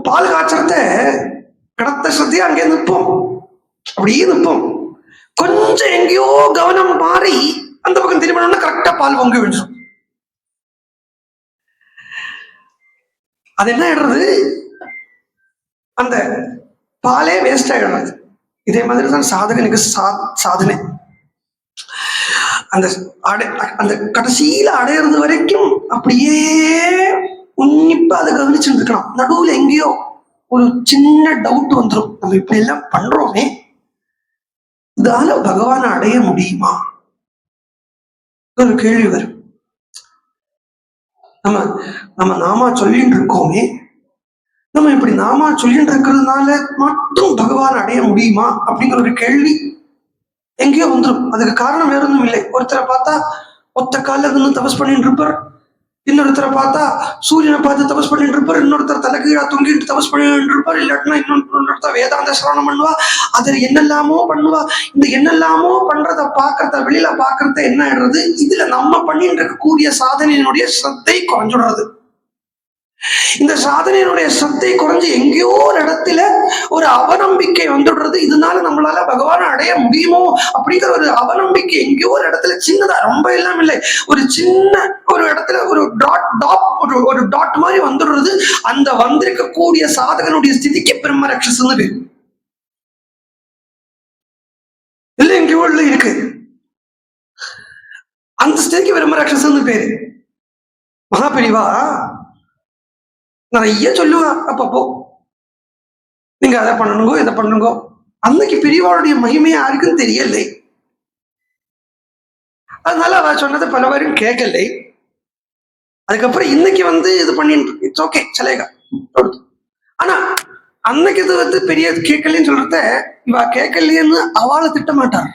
பால் காய்ச்சறத கடத்த சத்தியா அங்கே நிற்போம், அப்படியே நிற்போம். கொஞ்சம் எங்கேயோ கவனம் மாறி அந்த பக்கம் திரும்பணும்னா கரெக்டா பால் பொங்கி விழுந்துடும். அது என்ன ஆயிடுறது, அந்த பாலே வேஸ்ட் ஆயிடுறது. இதே மாதிரிதான் சாதகனுக்கு சாதனை அந்த அந்த கடைசியில அடையிறது வரைக்கும் அப்படியே உன்னிப்பா அதை கவனிச்சுட்டு இருக்கலாம். நடுவுல எங்கேயோ ஒரு சின்ன டவுட் வந்துடும், நம்ம இப்படி எல்லாம் பண்றோமே, இதால பகவானை அடைய முடியுமா ஒரு கேள்வி வரும். நம்ம நம்ம நாமா சொல்லிட்டு இருக்கோமே, நம்ம இப்படி நாமா சொல்லிட்டு இருக்கிறதுனால மட்டும் பகவான் அடைய முடியுமா அப்படிங்கிற ஒரு கேள்வி எங்கேயோ வந்துடும். அதுக்கு காரணம் வேற ஒன்றும் இல்லை. ஒருத்தரை பார்த்தா ஒத்த காலில் இருந்து தபஸ் பண்ணிட்டு இருப்பார், இன்னொருத்தரை பார்த்தா சூரியனை பார்த்து தபஸ் பண்ணிட்டு இருப்பார், இன்னொருத்தர் தலைகீழா தொங்கிட்டு தபஸ் பண்ணிட்டு இருப்பார், இல்லாட்டினா இன்னொருத்தர் வேதாந்த சிரவணம் பண்ணுவா, அதில் என்னெல்லாமோ பண்ணுவா. இந்த என்னெல்லாமோ பண்றத பாக்குறத வெளியில பாக்குறத என்ன ஆயிடுறது, இதுல நம்ம பண்ணிட்டு இருக்கக்கூடிய சாதனையினுடைய சத்தை குறைஞ்சுடுறது. இந்த சாதனையினுடைய சத்தை குறைஞ்சு எங்கேயோ ஒரு இடத்துல ஒரு அவநம்பிக்கை வந்துடுறது. இதனால நம்மளால பகவானை அடைய முடியுமோ அப்படிங்கிற ஒரு அவநம்பிக்கை எங்கேயோ ஒரு இடத்துல சின்னதா, ரொம்ப எல்லாம் இல்லை, ஒரு சின்ன ஒரு இடத்துல ஒரு டாட் மாதிரி வந்துடுறது. அந்த வந்திருக்கக்கூடிய சாதகனுடைய ஸ்திதிக்கு பிரம்ம ரக்ஷஸ்ன்னு பேரு. இல்ல எங்கேயோ இருக்கு, அந்த ஸ்திதிக்கு பிரம்ம ரக்ஷஸ்ன்னு பேரு. மகாபிரிவா நிறைய சொல்லுவா அப்பப்போ, நீங்க அதை பண்ணணுங்கோ இதை பண்ணுங்கோ. அன்னைக்கு பெரியவாளுடைய மகிமை யாருக்கும் தெரியலை, அதனால அவ சொன்னதை பல பேரும் கேட்கலை. அதுக்கப்புறம் இன்னைக்கு இது பண்ணிட்டு இட்ஸ் ஓகே சலேகா. ஆனா அன்னைக்கு இது பெரிய கேட்கலன்னு சொல்றத இவ கேட்கலையேன்னு அவளை திட்ட மாட்டார்.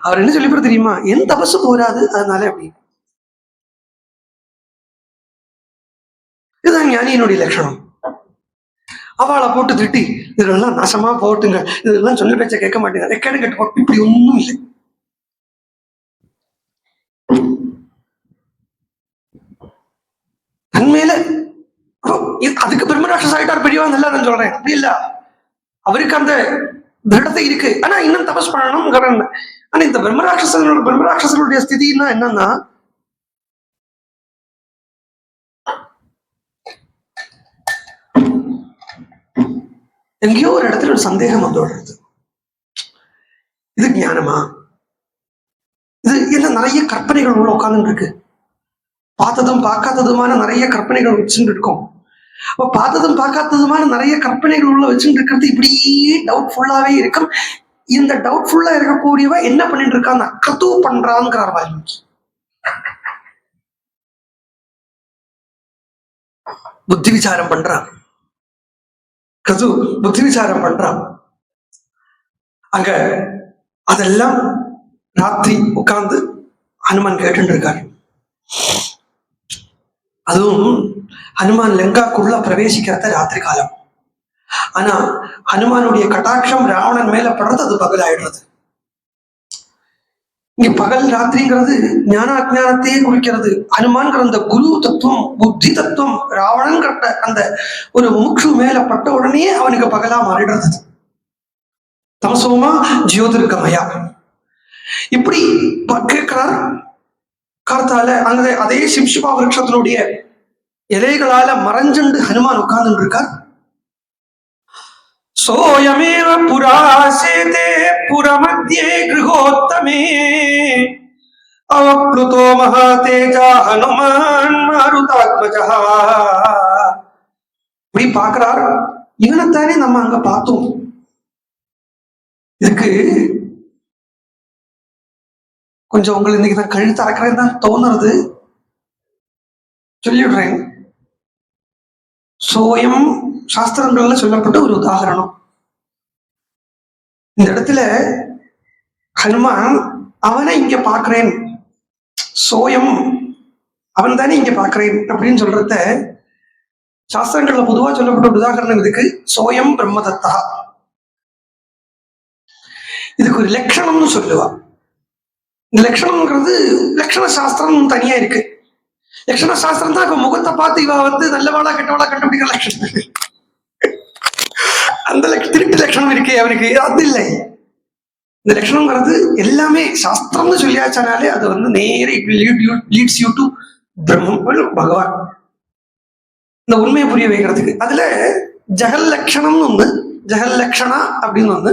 அவர் என்ன சொல்லிப்பட தெரியுமா, என் தபசு போராது அதனால அப்படி. இதுதான் ஞானியினுடைய லட்சணம். அவளை போட்டு திட்டி இதெல்லாம் நாசமா போட்டுங்க, இதெல்லாம் சொல்லி பேச்ச கேட்க மாட்டேங்க, ரெக்கார்டு கேட்டு போட்டு, இப்படி ஒண்ணும் இல்லை. தன்மையில அதுக்கு பிரம்மராட்சஸ் ஆயிட்டார் பெரியவா, நல்லா நான் சொல்றேன், அப்படி இல்ல, அவருக்கு அந்த திருடத்தை இருக்கு. ஆனா இன்னும் தபஸ் பண்ணணும். ஆனா இந்த பிரம்மராட்சசனுடைய ஸ்திதினா என்னன்னா, எங்கேயோ ஒரு இடத்துல ஒரு சந்தேகம் வந்துடுறது, இது ஞானமா, இது என்ன நிறைய கற்பனைகள் உள்ள உட்கார்ந்து இருக்கு, பார்த்ததும் பார்க்காததுமான நிறைய கற்பனைகள் வச்சுட்டு இருக்கோம். அப்ப பார்த்ததும் பார்க்காததுமான நிறைய கற்பனைகள் உள்ள வச்சுட்டு இருக்கிறது இப்படியே டவுட்ஃபுல்லாவே இருக்கும். இந்த டவுட்ஃபுல்லா இருக்கக்கூடியவ என்ன பண்ணிட்டு இருக்காங்க, கது பண்றாங்கிறார் வால்மீகி. புத்தி விசாரம் பண்றான், கது புத்தி விசாரம் பண்றான். அங்க அதெல்லாம் ராத்திரி உட்கார்ந்து ஹனுமான் கேட்டு இருக்காரு. அதுவும் ஹனுமான் லங்காக்குள்ள பிரவேசிக்கிறத ராத்திரி காலம். ஆனா ஹனுமானுடைய கட்டாட்சம் ராவணன் மேல படுறது அது பகல் ஆயிடுறது. இங்க பகல் ராத்திரிங்கிறது ஞான அஜானத்தையே குறிக்கிறது. ஹனுமான்கிற அந்த குரு தத்துவம், புத்தி தத்துவம் ராவணன் கட்ட அந்த ஒரு முமுட்சு மேல பட்ட உடனே அவனுக்கு பகலா மாறிடுறது. தமசோமா ஜியோதிர்கமயா இப்படி கேட்கிறார். கார்த்தால அங்க அதே சிம்ஷிபா விருட்சத்தினுடைய இலைகளால மறைஞ்சண்டு ஹனுமான் உட்கார்ந்து இருக்கார். சோயமேவ புராசேதே புரமத்யே கிருஹோத்தமே அவப்ளுதோ மகாதேஜா ஹனுமான் மாருதாத்மஜா. இப்படி பார்க்கிறார். இவனைத்தானே நம்ம அங்க பார்த்தோம். இதுக்கு கொஞ்சம் உங்களுக்கு இன்னைக்கு நான் கழுத்து அறக்கிறேன் தான் தோணுறது, சொல்லிவிடுறேன். சோயம் சாஸ்திரங்கள்ல சொல்லப்பட்ட ஒரு உதாரணம். இந்த இடத்துல ஹனுமான் அவனை இங்க பாக்குறேன், சோயம் அவன் தானே இங்க பாக்குறேன் அப்படின்னு சொல்றத சாஸ்திரங்கள்ல பொதுவா சொல்லப்பட்ட உதாரணம் இதுக்கு. சோயம் பிரம்மதத்தா, இதுக்கு ஒரு லட்சணம்னு சொல்லுவா. இந்த லட்சணம்ங்கிறது லட்சண சாஸ்திரம் தனியா இருக்கு. லட்சண சாஸ்திரம் தான் முகத்தை பார்த்து இவ நல்லவாளா கெட்டவாளா கண்டுபிடிக்கிற லட்சணம். அந்த திருட்டு லட்சணம் இருக்கே அவனுக்கு, அது இல்லை. இந்த லட்சணம்ங்கிறது எல்லாமே சாஸ்திரம்னு சொல்லியாச்சானாலே அது நேர லீட்ஸ் யூ டு பிரம்மம், பகவான். இந்த உண்மையை புரிய வைக்கிறதுக்கு அதுல ஜெகல் லட்சணம்னு ஒண்ணு, ஜெகல் லட்சணா அப்படின்னு ஒண்ணு,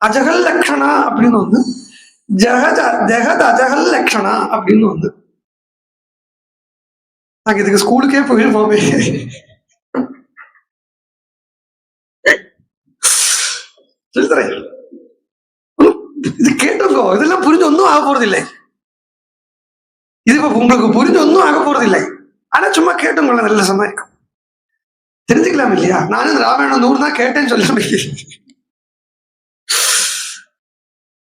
அஜகல் லட்சணா அப்படின்னு ஒண்ணு, ஜெகத் அஜகல் லட்சணா அப்படின்னு ஒண்ணு. நாங்க இதுக்கு ஸ்கூலுக்கே போயிருப்போமே. சொல்லுறேன், இது கேட்டுக்கோ, இதெல்லாம் புரிஞ்சு ஒன்றும் ஆக போறது இல்லை. இது இப்ப உங்களுக்கு புரிஞ்சு ஒன்றும் ஆக போறது இல்லை. ஆனா சும்மா கேட்டுங்களேன், நல்ல சமயம் தெரிஞ்சுக்கலாம் இல்லையா? நானும் ராமாயணம் 100 தான் கேட்டேன்னு சொல்ல முடியும்.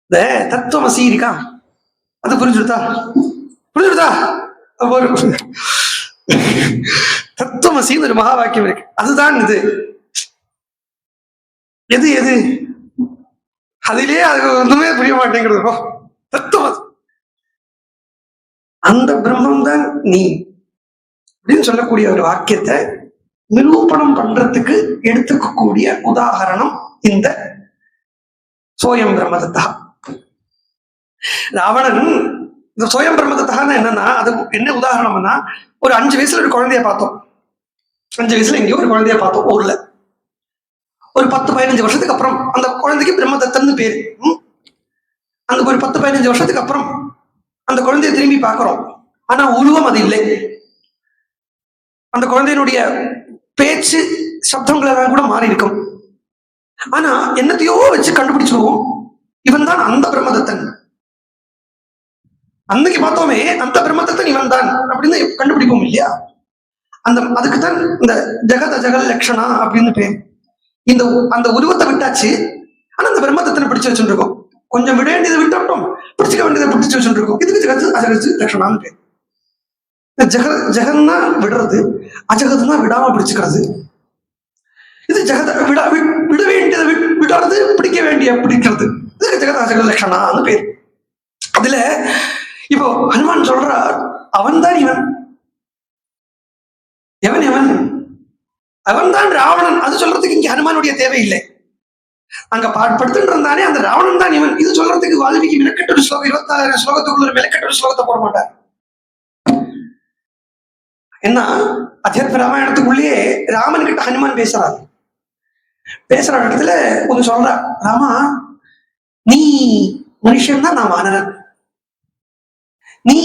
இந்த தத்துவமசி இருக்கா, அது புரிஞ்சுடுதா? புரிஞ்சுடுதா? ஒரு தத்துவமசின்னு ஒரு மகா வாக்கியம் இருக்கு, அதுதான் இது. எது எது அதிலே அது ஒன்றுமே புரிய மாட்டேங்கிறது. தத்துவம், அந்த பிரம்மம் தான் நீ அப்படின்னு சொல்லக்கூடிய ஒரு வாக்கியத்தை நிரூபணம் பண்றதுக்கு எடுத்துக்கக்கூடிய உதாரணம் இந்த சோயம் பிரம்மதத்தா. ராவணன் இந்த சோயம் பிரம்மதத்தான்னு என்னன்னா, அது என்ன உதாரணம்னா, ஒரு 5 வயசுல ஒரு குழந்தைய பார்த்தோம். 5 வயசுல எங்கேயோ ஒரு குழந்தைய பார்த்தோம் ஊர்ல. ஒரு 10-15 வருஷத்துக்கு அப்புறம் அந்த குழந்தைக்கு பிரம்மதத்தன்னு பேரு. அந்த ஒரு 10-15 வருஷத்துக்கு அப்புறம் அந்த குழந்தைய திரும்பி பார்க்கிறோம். ஆனா உருவம் அது இல்லை. அந்த குழந்தையினுடைய பேச்சு சப்தங்கள் எல்லாம் கூட மாறி இருக்கும். ஆனா என்னத்தையோ வச்சு கண்டுபிடிச்சிருவோம், இவன் தான் அந்த பிரம்மதத்தன். அன்னைக்கு பார்த்தோமே அந்த பிரம்மதத்தன் இவன் தான் அப்படின்னு கண்டுபிடிப்போம் இல்லையா? அதுக்குதான் இந்த ஜெகத் அஜகல் லட்சணா அப்படின்னு பேர். அந்த உருவத்தை விட்டாச்சு, ஆனா அந்த பிரம்மதத்தனை பிடிச்சு வச்சுருக்கோம். கொஞ்சம் விட வேண்டியதை விட்டோம், பிடிச்சிக்க வேண்டியதை பிடிச்சு வச்சுருக்கோம். இதுக்கு ஜெகத் அஜகத் லட்சணான்னு பேர். ஜெகன்னா விடுறது, அஜகத்னா விடாம பிடிச்சுக்கிறது. இது ஜெகத விட வேண்டியதை விடாது, பிடிக்க வேண்டிய பிடிக்கிறது. இதுக்கு ஜெகத் அஜகத் லட்சணான்னு பேர். அதுல இப்போ ஹனுமான் சொல்றார், அவன் தான் இவன். எவன் எவன்? அவன் தான் ராவணன். அது சொல்றதுக்கு இங்க ஹனுமானுடைய தேவையில்லை. அங்க பாட்படுத்துட்டு இருந்தானே அந்த ராவணன் தான் இவன். இது சொல்றதுக்கு வால்மீகி மெனக்கெட்ட ஒரு ஸ்லோகம், 24,000 ஸ்லோகத்துக்குள்ள ஒரு மெனக்கெட்ட ஒரு ஸ்லோகத்தை போட மாட்டார். என்ன அத்தியாத்ம ராமாயணத்துக்குள்ளேயே ராமன் கிட்ட ஹனுமான் பேசுறாரு. பேசுற இடத்துல கொஞ்சம் சொல்ற, ராமா நீ மனுஷன் தான், நான் வானரன். நீ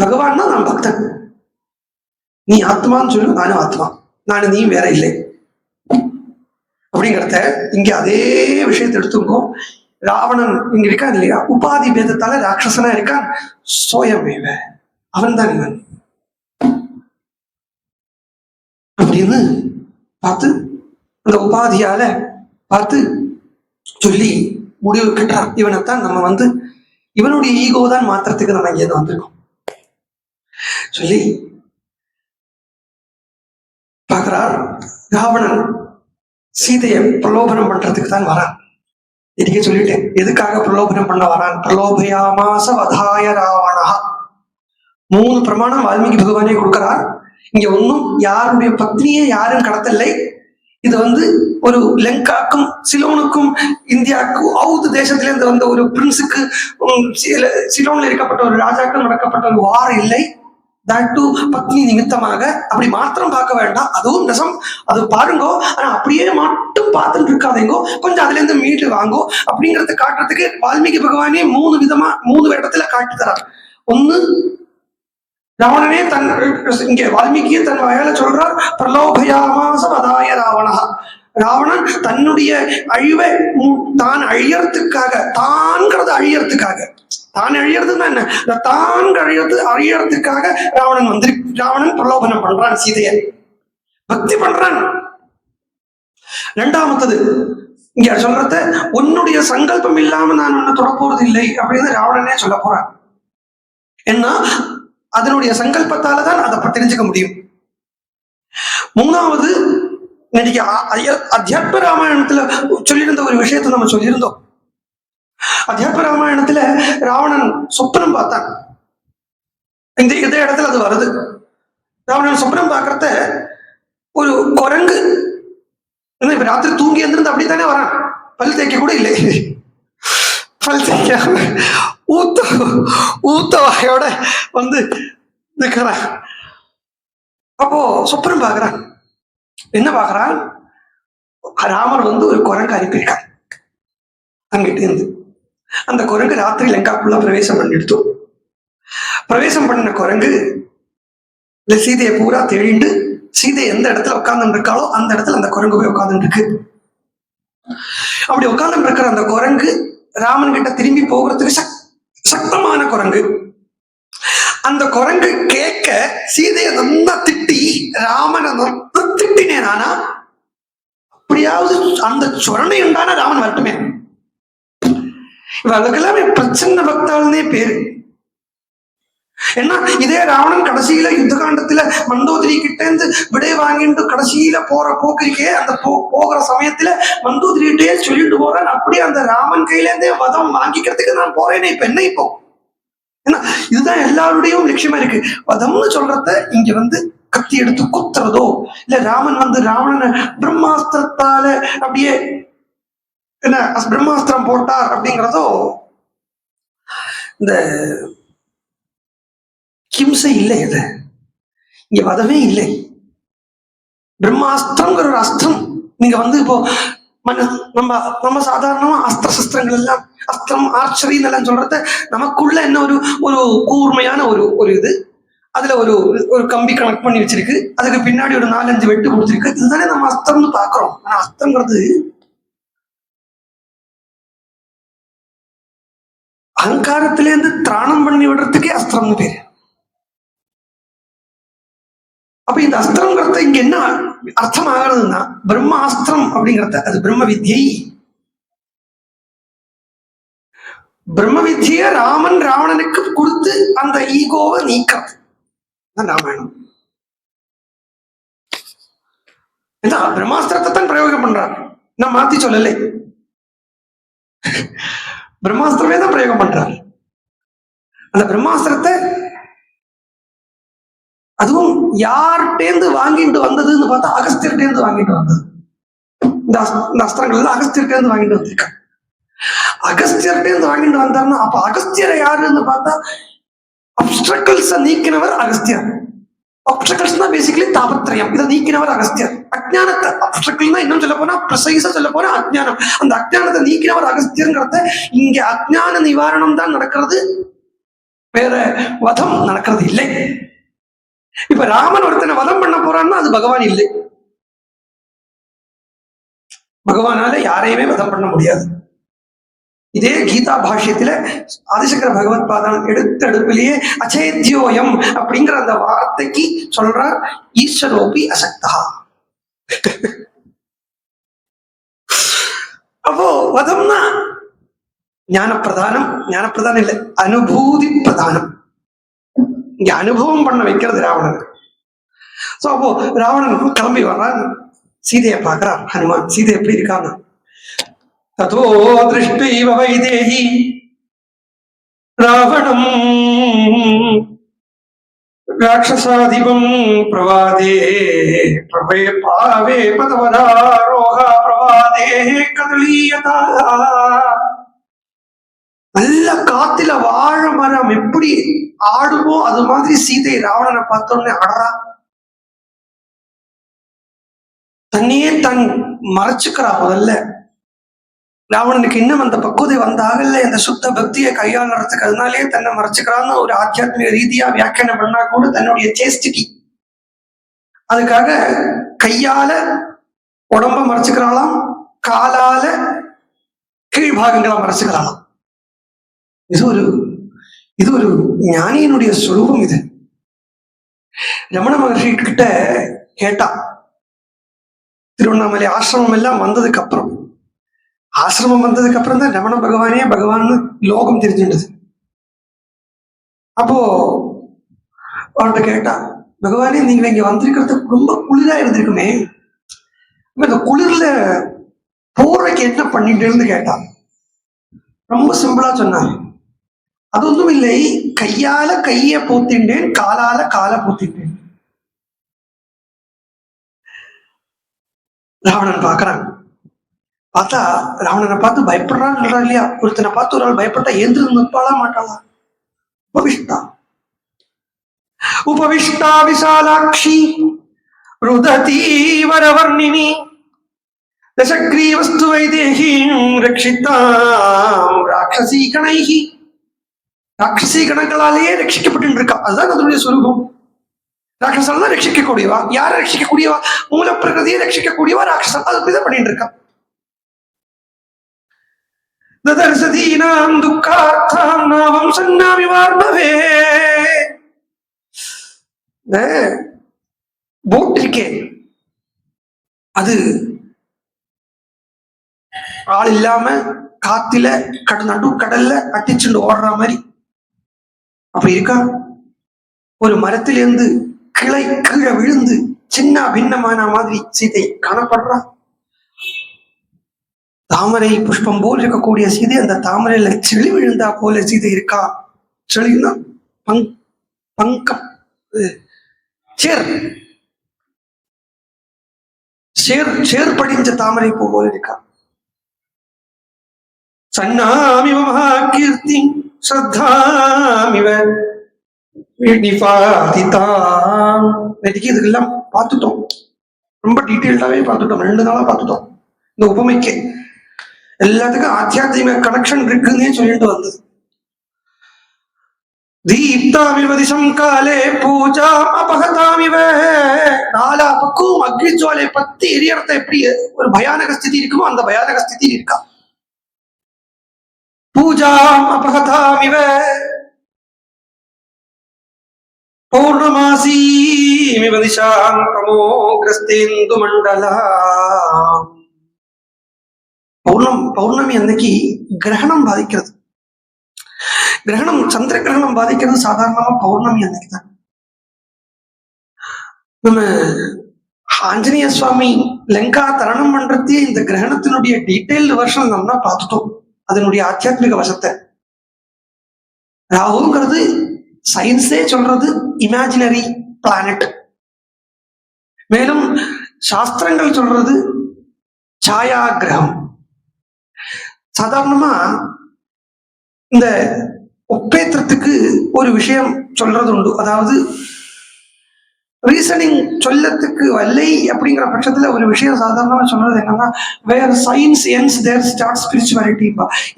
பகவான் தான், நான் பக்தன். நீ ஆத்மான்னு சொல்லு, நானும் ஆத்மா. நானும் நீ வேற இல்லை அப்படிங்கிறத இங்க அதே விஷயத்தை எடுத்துக்கோ. ராவணன் இங்க இருக்கான் இல்லையா, உபாதி பேதத்தால ராட்சசனா இருக்கான். சோயமேவ, அவன் தான் இவன் அப்படின்னு பார்த்து அந்த உபாதியால பார்த்து சொல்லி முடிவு கட்டுறான். இவனைத்தான் நம்ம இவனுடைய ஈகோ தான் மாத்திரத்துக்கு நம்ம இங்கே வந்திருக்கோம் சொல்லி பார்க்கிறார். ராவணன் சீதையை பிரலோபனம் பண்றதுக்கு தான் வரான். இதுக்கே சொல்லிட்டேன் எதுக்காக பிரலோபனம் பண்ண வரான். பிரலோபயாமாச வதாய ராவணா. 3 பிரமாணம் வால்மீகி பகவானே கொடுக்கிறார். இங்க ஒன்னும் யாருடைய பத்னியே யாரும் கடத்தலை. இது ஒரு லங்காக்கும் சிலோனுக்கும் இந்தியாவுக்கும் அவுது தேசத்திலிருந்து வந்த ஒரு பிரின்ஸுக்கு சிலோன்ல இருக்கப்பட்ட ஒரு ராஜாக்கும் நடக்கப்பட்ட ஒரு வார் இல்லை. பத்னி நிமித்தமாக அப்படி மாத்திரம் பார்க்க வேண்டாம், அதுவும் நெசம், அது பாருங்கோ. ஆனா அப்படியே மட்டும் பார்த்துட்டு இருக்காதீங்கோ, கொஞ்சம் அதுல இருந்து மீட்டு வாங்கோ அப்படிங்கறத காட்டுறதுக்கு வால்மீகி பகவானே 3 இடத்துல காட்டி தரார். ஒண்ணு ராவணனே இங்க வால்மீகியே தன் வகையில சொல்றார், பிரலோபயாமாச வதாய ராவணா. ராவணன் தன்னுடைய அழிவை தான் அழியறதுக்காக, தான்ங்கிறது அழியறதுக்காக, தான் அழியறதுன்னா என்ன, தான் அழியறதுக்காக ராவணன் பிரலோபனம் பண்றான் சீதையை, பக்தி பண்றான். 2வது இங்க சொல்றத, உன்னுடைய சங்கல்பம் இல்லாம நான் உன்னை தொட போறது இல்லை அப்படின்னு ராவணனே சொல்ல போறான். என்ன, அதனுடைய சங்கல்பத்தாலதான் அதை தெரிஞ்சுக்க முடியும். 3வது இன்னைக்கு அத்தியாத்ம ராமாயணத்துல சொல்லியிருந்த ஒரு விஷயத்தை நம்ம சொல்லியிருந்தோம். அத்தியாத்ம ராமாயணத்துல ராவணன் சொப்பனம் பார்த்தான். இந்த இடத்துல அது வருது. ராவணன் சொப்பனம் பார்க்கறத ஒரு குரங்கு இப்ப ராத்திரி தூங்கி இருந்திருந்து அப்படித்தானே வரான். பல் தேய்க்க கூட இல்லை, பல் தேய்க்க ஊத்த வாயோட வந்து நிற்கிறான். அப்போ சொப்பனம் பார்க்கறான். என்ன பார்க்கறான்? ராமர் வந்து ஒரு குரங்கு அனுப்பியிருக்கான் அங்கிட்டு இருந்து. அந்த குரங்கு ராத்திரி லங்காக்குள்ள பிரவேசம் பண்ணிடுத்து. பிரவேசம் பண்ணின குரங்கு சீதையை பூரா தெளிண்டு, சீதை எந்த இடத்துல உட்கார்ந்து இருக்காளோ அந்த இடத்துல அந்த குரங்கு போய் உட்கார்ந்து இருக்கு. அப்படி உட்கார்ந்து இருக்கிற அந்த குரங்கு ராமன் கிட்ட திரும்பி போகிறதுக்கு சக்தமான குரங்கு. அந்த குரங்கு கேட்க சீதையை நல்லா திட்டி ராமனை திட்டினேன். ஆனா அப்படியாவது அந்த சொரணை உண்டான ராமன் வரட்டுமே. இவர்களுக்கெல்லாமே பிரச்சன்ன பக்தாள்னே பேரு. ஏன்னா இதே ராவணன் கடைசியில யுத்த காண்டத்துல மந்தோதரி கிட்ட இருந்து விடை வாங்கிட்டு கடைசியில போற போக்கிருக்கே, அந்த போகிற சமயத்துல மந்தோதரிகிட்டே சொல்லிட்டு போறேன், அப்படியே அந்த ராமன் கையில இருந்தே வதம் வாங்கிக்கிறதுக்கு நான் போறேனே. இப்ப என்ன இப்போ? ஏன்னா இதுதான் எல்லாருடையும் லட்சியமா இருக்கு. வதம்னு சொல்றத இங்க வந்து கத்தி எடுத்து குத்துறதோ, இல்ல ராமன் வந்து ராவணனை பிரம்மாஸ்திரத்தால அப்படியே என்ன பிரம்மாஸ்திரம் போட்டார் அப்படிங்கிறதோ, இந்த ஹிம்சை இல்லை. இது இங்க வதமே இல்லை. பிரம்மாஸ்திரங்கிற ஒரு அஸ்திரம் நீங்க வந்து இப்போ நம்ம சாதாரணமா அஸ்திர சஸ்திரங்கள் எல்லாம் அஸ்திரம் ஆர்ச்சரின்னு எல்லாம் சொல்றத நமக்குள்ள என்ன ஒரு கூர்மையான ஒரு இது, அதுல ஒரு கம்பி கனெக்ட் பண்ணி வச்சிருக்கு, அதுக்கு பின்னாடி ஒரு 4-5 வெட்டு கொடுத்துருக்கு. இதுதானே நம்ம அஸ்திரம்னு பாக்குறோம். ஆனா அஸ்திரங்கிறது அகங்காரத்திலேருந்து திராணம் பண்ணி விடுறதுக்கே அஸ்திரம்னு பேரு. அப்ப இந்த அஸ்திரங்கிறத இங்க என்ன அர்த்தம் ஆகிறதுன்னா, பிரம்மாஸ்திரம் அப்படிங்கிறத அது பிரம்ம வித்யை. பிரம்ம வித்திய ராமன் ராவணனுக்கு கொடுத்து அந்த ஈகோவை நீக்கிறது ராமாயணம். பிரம்மாஸ்திரத்தை தான் பிரயோகம் பண்றார், நான் மாத்தி சொல்லலை. பிரம்மாஸ்திரமே தான் பிரயோகம் பண்றார். அந்த பிரம்மாஸ்திரத்தை அதுவும் யார்கிட்டேந்து வாங்கிட்டு வந்ததுன்னு பார்த்தா அகஸ்தியர்கிட்டேந்து வாங்கிட்டு வந்தது. இந்த அஸ்திரங்கள் அகஸ்தியர்கிட்டேந்து வாங்கிட்டு வந்திருக்காங்க. அகஸ்தியர்கிட்டேந்து வாங்கிட்டு வந்தாருன்னா அப்ப அகஸ்தியரை யாருன்னு பார்த்தா அப்ஸ்ட்ரக்கல்ஸ நீக்கினவர் அகஸ்தியர். அப்ஸ்ட்ரக்கல்ஸ் தான் பேசிக்கலி தாபத்திரயம். இதை நீக்கினவர் அகஸ்தியர். அஜ்ஞானத்தை அப்ஸ்ட்ரக்கல்னா இன்னும் சொல்ல போனா ப்ரிசைஸா சொல்ல போனா அஜ்ஞானம். அந்த அஜ்ஞானத்தை நீக்கினவர் அகஸ்தியர்ங்கிறத இங்க அஜ்ஞான நிவாரணம் தான் நடக்கிறது, வேற வதம் நடக்கிறது இல்லை. இப்ப ராமன் ஒருத்தனை வதம் பண்ண போறான்னா அது பகவான் இல்லை. பகவானால யாரையுமே வதம் பண்ண முடியாது. இதே கீதா பாஷ்யத்துல ஆதிசங்கர பகவத் பாதம் எடுத்த எடுப்பிலேயே அச்சேத்யோயம் அப்படிங்கிற அந்த வார்த்தைக்கு சொல்றார் ஈஸ்வரோபி அசக்தா. அப்போ வதம்னா ஞானப்பிரதானம் இல்லை, அனுபூதி பிரதானம். இங்க அனுபவம் பண்ண வைக்கிறது ராவணன். சோ அப்போ ராவணன் கிளம்பி வர்றான், சீதையை பார்க்கிறான் ஹனுமான். சீதை எப்படி இருக்காங்க? ததோ திருஷ்டைவ வைதேஹி ராவணம் ராட்சசாதிபம் பிரவாதே பிரவே பதவராரோஹ பிரவாதே கதலீயதா. நல்ல காத்துல வாழ மரம் எப்படி ஆடுமோ அது மாதிரி சீதை ராவணனை பார்த்தோன்னே ஆடுறா. தன்னையே தன் மறைச்சுக்கிறா. முதல்ல ராவணனுக்கு இன்னும் அந்த பக்குவதை வந்தாகல இந்த சுத்த பக்தியை கையாளுறதுக்கு, அதனாலேயே தன்னை மறைச்சுக்கிறான்னு ஒரு ஆத்தியாத்மிக ரீதியா வியாக்கியானம் பண்ணா கூட தன்னுடைய சேஸ்டிட்டி, அதுக்காக கையால உடம்ப மறைச்சுக்கிறாளாம், காலால கீழ்பாகங்களை மறைச்சுக்கிறாளாம். இது ஒரு ஞானியினுடைய சொரூபம். இது ரமண மகர்ஷி கிட்ட கேட்டா, திருவண்ணாமலை ஆசிரமம் எல்லாம் வந்ததுக்கு அப்புறம் தான் ரமண பகவானே பகவான் லோகம் தெரிஞ்சுட்டது. அப்போ அவன்கிட்ட கேட்டா, பகவானே நீங்க இங்க வந்திருக்கிறது ரொம்ப குளிரா இருந்திருக்குமே, இந்த குளிர்ல போறதுக்கு என்ன பண்ணிட்டு கேட்டான். ரொம்ப சிம்பிளா சொன்னார். அது ஒன்றும் இல்லை, கையால கைய பூத்தின்றேன், காலால கால பூத்தின்றேன். ராவணன் பாக்குறான். பார்த்தா ராவணனை பார்த்து பயப்படுறான்னு சொல்றா இல்லையா? ஒருத்தனை பார்த்து ஒரு ஆள் பயப்பட்டா ஏந்திருந்து நிற்பாளா மாட்டாளா? உபவிஷ்டா உபவிஷ்டா விசாலாட்சி ருததி வரவர்ணினி தசக்ரீவஸ்து வைதேகீம் ரக்ஷிதாம் ராட்சசீ கணைஹி. ராட்சசீ கணங்களாலேயே ரட்சிக்கப்பட்டு இருக்கா. அதுதான் அதனுடைய சுரூபம். ராட்சசன் தான் ரட்சிக்கக்கூடியவா. யாரை ரட்சிக்கக்கூடியவா? மூல பிரகிருதியை ரட்சிக்கக்கூடியவா ராட்சசன். அதுக்கு பண்ணிட்டு இருக்கா. ததர்சதீனாம் துக்கார்த்தாம் நாமம் சன்னாமி வார்ணவே. போட் இருக்கே, அது ஆள் இல்லாம காத்தில நடு கடல்ல அட்டிச்சுண்டு ஓடுற மாதிரி அப்படி இருக்கா. ஒரு மரத்திலிருந்து கிளை கீழே விழுந்து சின்ன பின்னமான மாதிரி சீதை காணப்படுறா. தாமரை புஷ்பம் போல் இருக்கக்கூடிய சீதை அந்த தாமரையில செளி விழுந்தா போல சீதை இருக்கா. செளின்னா பங்கம், சேர் சேர் சேர் படிஞ்ச தாமரை பூ போல இருக்கா. சன்னாமிவ மகாகீர்த்தி ஸ்ரத்தாமிவ நிபாதிதாம். நேற்றுக்கு இதுக்கெல்லாம் பார்த்துட்டோம், ரொம்ப டீட்டெயில்டாவே பார்த்துட்டோம், 2 நாளா பார்த்துட்டோம். இந்த உபமைக்கு எல்லாத்துக்கும் ஆத்தியாத்மிக கனெக்ஷன் இருக்குன்னே சொல்லிட்டு வந்தது. தீப்தாமிவ திசம் காலே பூஜா அபகதாமிவ. 4 பக்கம் அக்னி ஜுவாலை பத்தி எரியறத எப்படி ஒரு பயானக ஸ்திதி இருக்குமோ அந்த பயானக ஸ்திதி இருக்கா. பூஜா அபகதாமிவ பௌர்ணமாசீமிவ திசாம் பிரமோக்ரஸ்தேந்து மண்டலா. பௌர்ணமி அன்னைக்கு கிரகணம் பாதிக்கிறது. கிரகணம், சந்திர கிரகணம் பாதிக்கிறது சாதாரணமா பௌர்ணமி அன்னைக்கு தான். நம்ம ஆஞ்சநேய சுவாமி லங்கா தரணம் பண்றதே இந்த கிரகணத்தினுடைய டீடைல்டு வெர்ஷன் நம்ம பார்த்துட்டோம், அதனுடைய ஆத்தியாத்மிக வசத்தை. ராகுங்கிறது சயின்ஸே சொல்றது இமேஜினரி பிளானட். மேலும் சாஸ்திரங்கள் சொல்றது சாயா கிரகம். சாதாரணமா இந்த ஒப்பேத்திரத்துக்கு ஒரு விஷயம் சொல்றது உண்டு. அதாவது ரீசனிங் சொல்லத்துக்கு வல்லை அப்படிங்கிற பட்சத்துல ஒரு விஷயம் சாதாரணமா சொல்றது என்னன்னா, where science ends there start spirituality.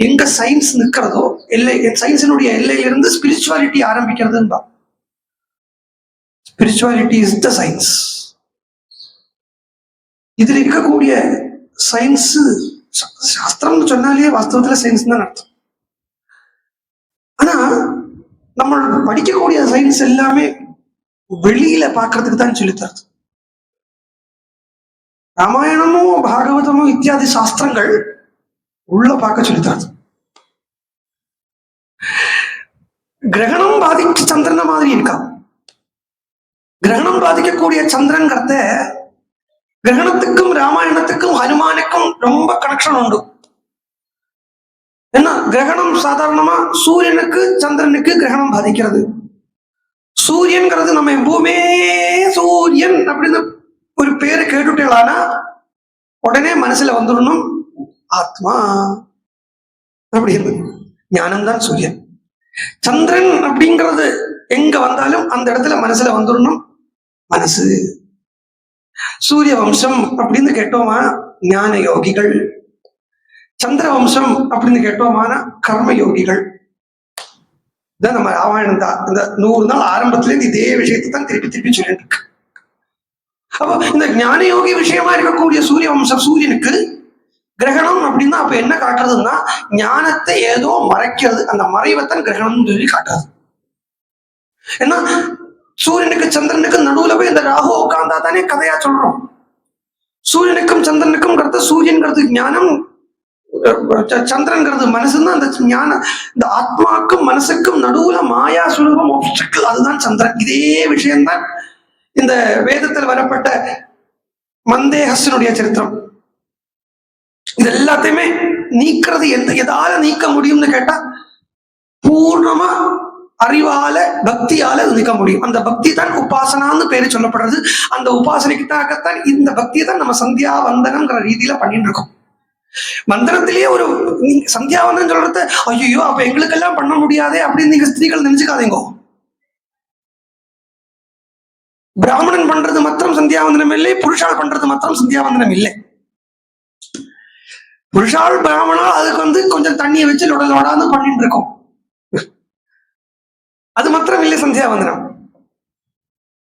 எங்க சயின்ஸ் நிற்கிறதோ எல்லை, சயின்ஸினுடைய எல்லையிலிருந்து ஸ்பிரிச்சுவாலிட்டி ஆரம்பிக்கிறதுன்பா. Spirituality is the science. இதுல இருக்கக்கூடிய சயின்ஸ், சாஸ்திரம்னு சொன்னாலே வாஸ்தவத்துல சயின்ஸ் தான் அர்த்தம். ஆனா நம்ம படிக்கக்கூடிய சயின்ஸ் எல்லாமே வெளியில பாக்குறதுக்கு தான் சொல்லி தருது. ராமாயணமும் பாகவதமும் இத்தியாதி சாஸ்திரங்கள் உள்ள பார்க்க சொல்லி தருது. கிரகணம் பாதிக்க சந்திரன மாதிரி இருக்கா. கிரகணம் பாதிக்கக்கூடிய சந்திரன்கிறத கிரகணத்துக்கும் ராமாயணத்துக்கும் ஹனுமானுக்கும் ரொம்ப கனெக்ஷன் உண்டு. என்ன, கிரகணம் சாதாரணமா சூரியனுக்கு சந்திரனுக்கு கிரகணம் பாதிக்கிறது. சூரியன்கிறது நம்ம எப்பவுமே சூரியன் அப்படின்னு ஒரு பேரு கேட்டுட்டேலானா உடனே மனசுல வந்துடணும் ஆத்மா அப்படின்னு. ஞானம்தான் சூரியன். சந்திரன் அப்படிங்கிறது எங்க வந்தாலும் அந்த இடத்துல மனசுல வந்துடணும் மனசு. சூரிய வம்சம் அப்படின்னு கேட்டோமா ஞான யோகிகள், சந்திர வம்சம் அப்படின்னு கேட்டோமான கர்ம யோகிகள். இதான் நம்ம ராமாயணம் தான் இந்த 100 நாள் ஆரம்பத்துல இருந்து இதே விஷயத்தை தான் திருப்பி திருப்பி சொல்லிட்டு இருக்கு. அப்போ இந்த ஞான யோகி விஷயமா இருக்கக்கூடிய சூரிய வம்சம் சூரியனுக்கு கிரகணம் அப்படின்னா அப்ப என்ன காட்டுறதுன்னா ஞானத்தை ஏதோ மறைக்கிறது. அந்த மறைவைத்தான் கிரகணம் சொல்லி காட்டுறது. ஏன்னா சூரியனுக்கு சந்திரனுக்கு நடுவுல போய் இந்த ராகு உட்கார்ந்தா தானே கதையா சொல்றோம். சூரியனுக்கும் சந்திரனுக்கும் சூரியன்கிறது ஞானம், சந்திரன்கிறது மனசுதான். அந்த ஞானம், இந்த ஆத்மாக்கும் மனசுக்கும் நடுவுல மாயா சுரூபம் ஆப்ஸ்டக்கிள், அதுதான் சந்திரன். இதே விஷயம்தான் இந்த வேதத்தில் வரப்பட்ட மந்தேஹஸ்னுடைய சரித்திரம். இது எல்லாத்தையுமே நீக்கிறது எதால நீக்க முடியும்னு கேட்டா பூர்ணமா அறிவால பக்தியால நீக்க முடியும். அந்த பக்தி தான் உபாசனான்னு பேரு சொல்லப்படுறது. அந்த உபாசனைக்குத்தான் இந்த பக்தியை தான் நம்ம சந்தியா வந்தனம்ங்கிற ரீதியில பண்ணிட்டு இருக்கோம். மந்திரத்திலேயே ஒரு சந்தியாவந்தனம் சொல்றது, ஐயோ அப்ப எங்களுக்கெல்லாம் பண்ண முடியாதே அப்படின்னு நீங்க ஸ்திரீகள் நினைச்சுக்காதீங்க. பிராமணன் பண்றது மாத்திரம் சந்தியாவந்தனம் இல்லை, புருஷால் பண்றது மாத்திரம் சந்தியாவந்தனம் இல்லை. புருஷால் பிராமணா அதுக்கு கொஞ்சம் தண்ணியை வச்சு லொடான்னு பண்ணிட்டு இருக்கோம். அது மாத்திரம் இல்லை சந்தியாவந்தனம்.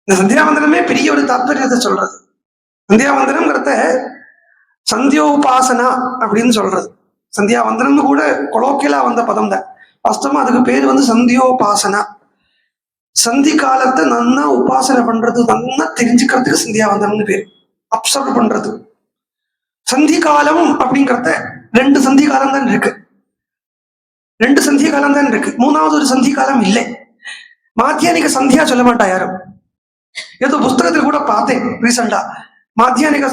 இந்த சந்தியாவந்தனமே பெரிய ஒரு தாத்பரியத்தை சொல்றது. சந்தியாவந்தனம்ங்கிறத சந்தியோபாசனா அப்படின்னு சொல்றது. சந்தியாவந்தனம்னு கூட கொலோக்கியலா வந்த பதம் தான். வாஸ்தவமா அதுக்கு பேர் சந்தியோபாசனா. சந்தி காலத்தை நன்னா உபாசனை பண்றது, நன்னா தெரிஞ்சுக்கிறதுக்கு சந்தியாவந்தனம்னு பேரு. அப்சர்வ் பண்றது. சந்தி காலம் அப்படிங்கிறத 2 சந்தி காலம் தான் இருக்கு. 2 சந்திய காலம் தான் இருக்கு. 3வது ஒரு சந்தி காலம் இல்லை. மாத்தியானிக சந்தியா சொல்ல மாட்டா யாரும். ஏதோ புஸ்தகத்தில் கூட பார்த்தேன் ரீசெண்டா. மாத்தியானிக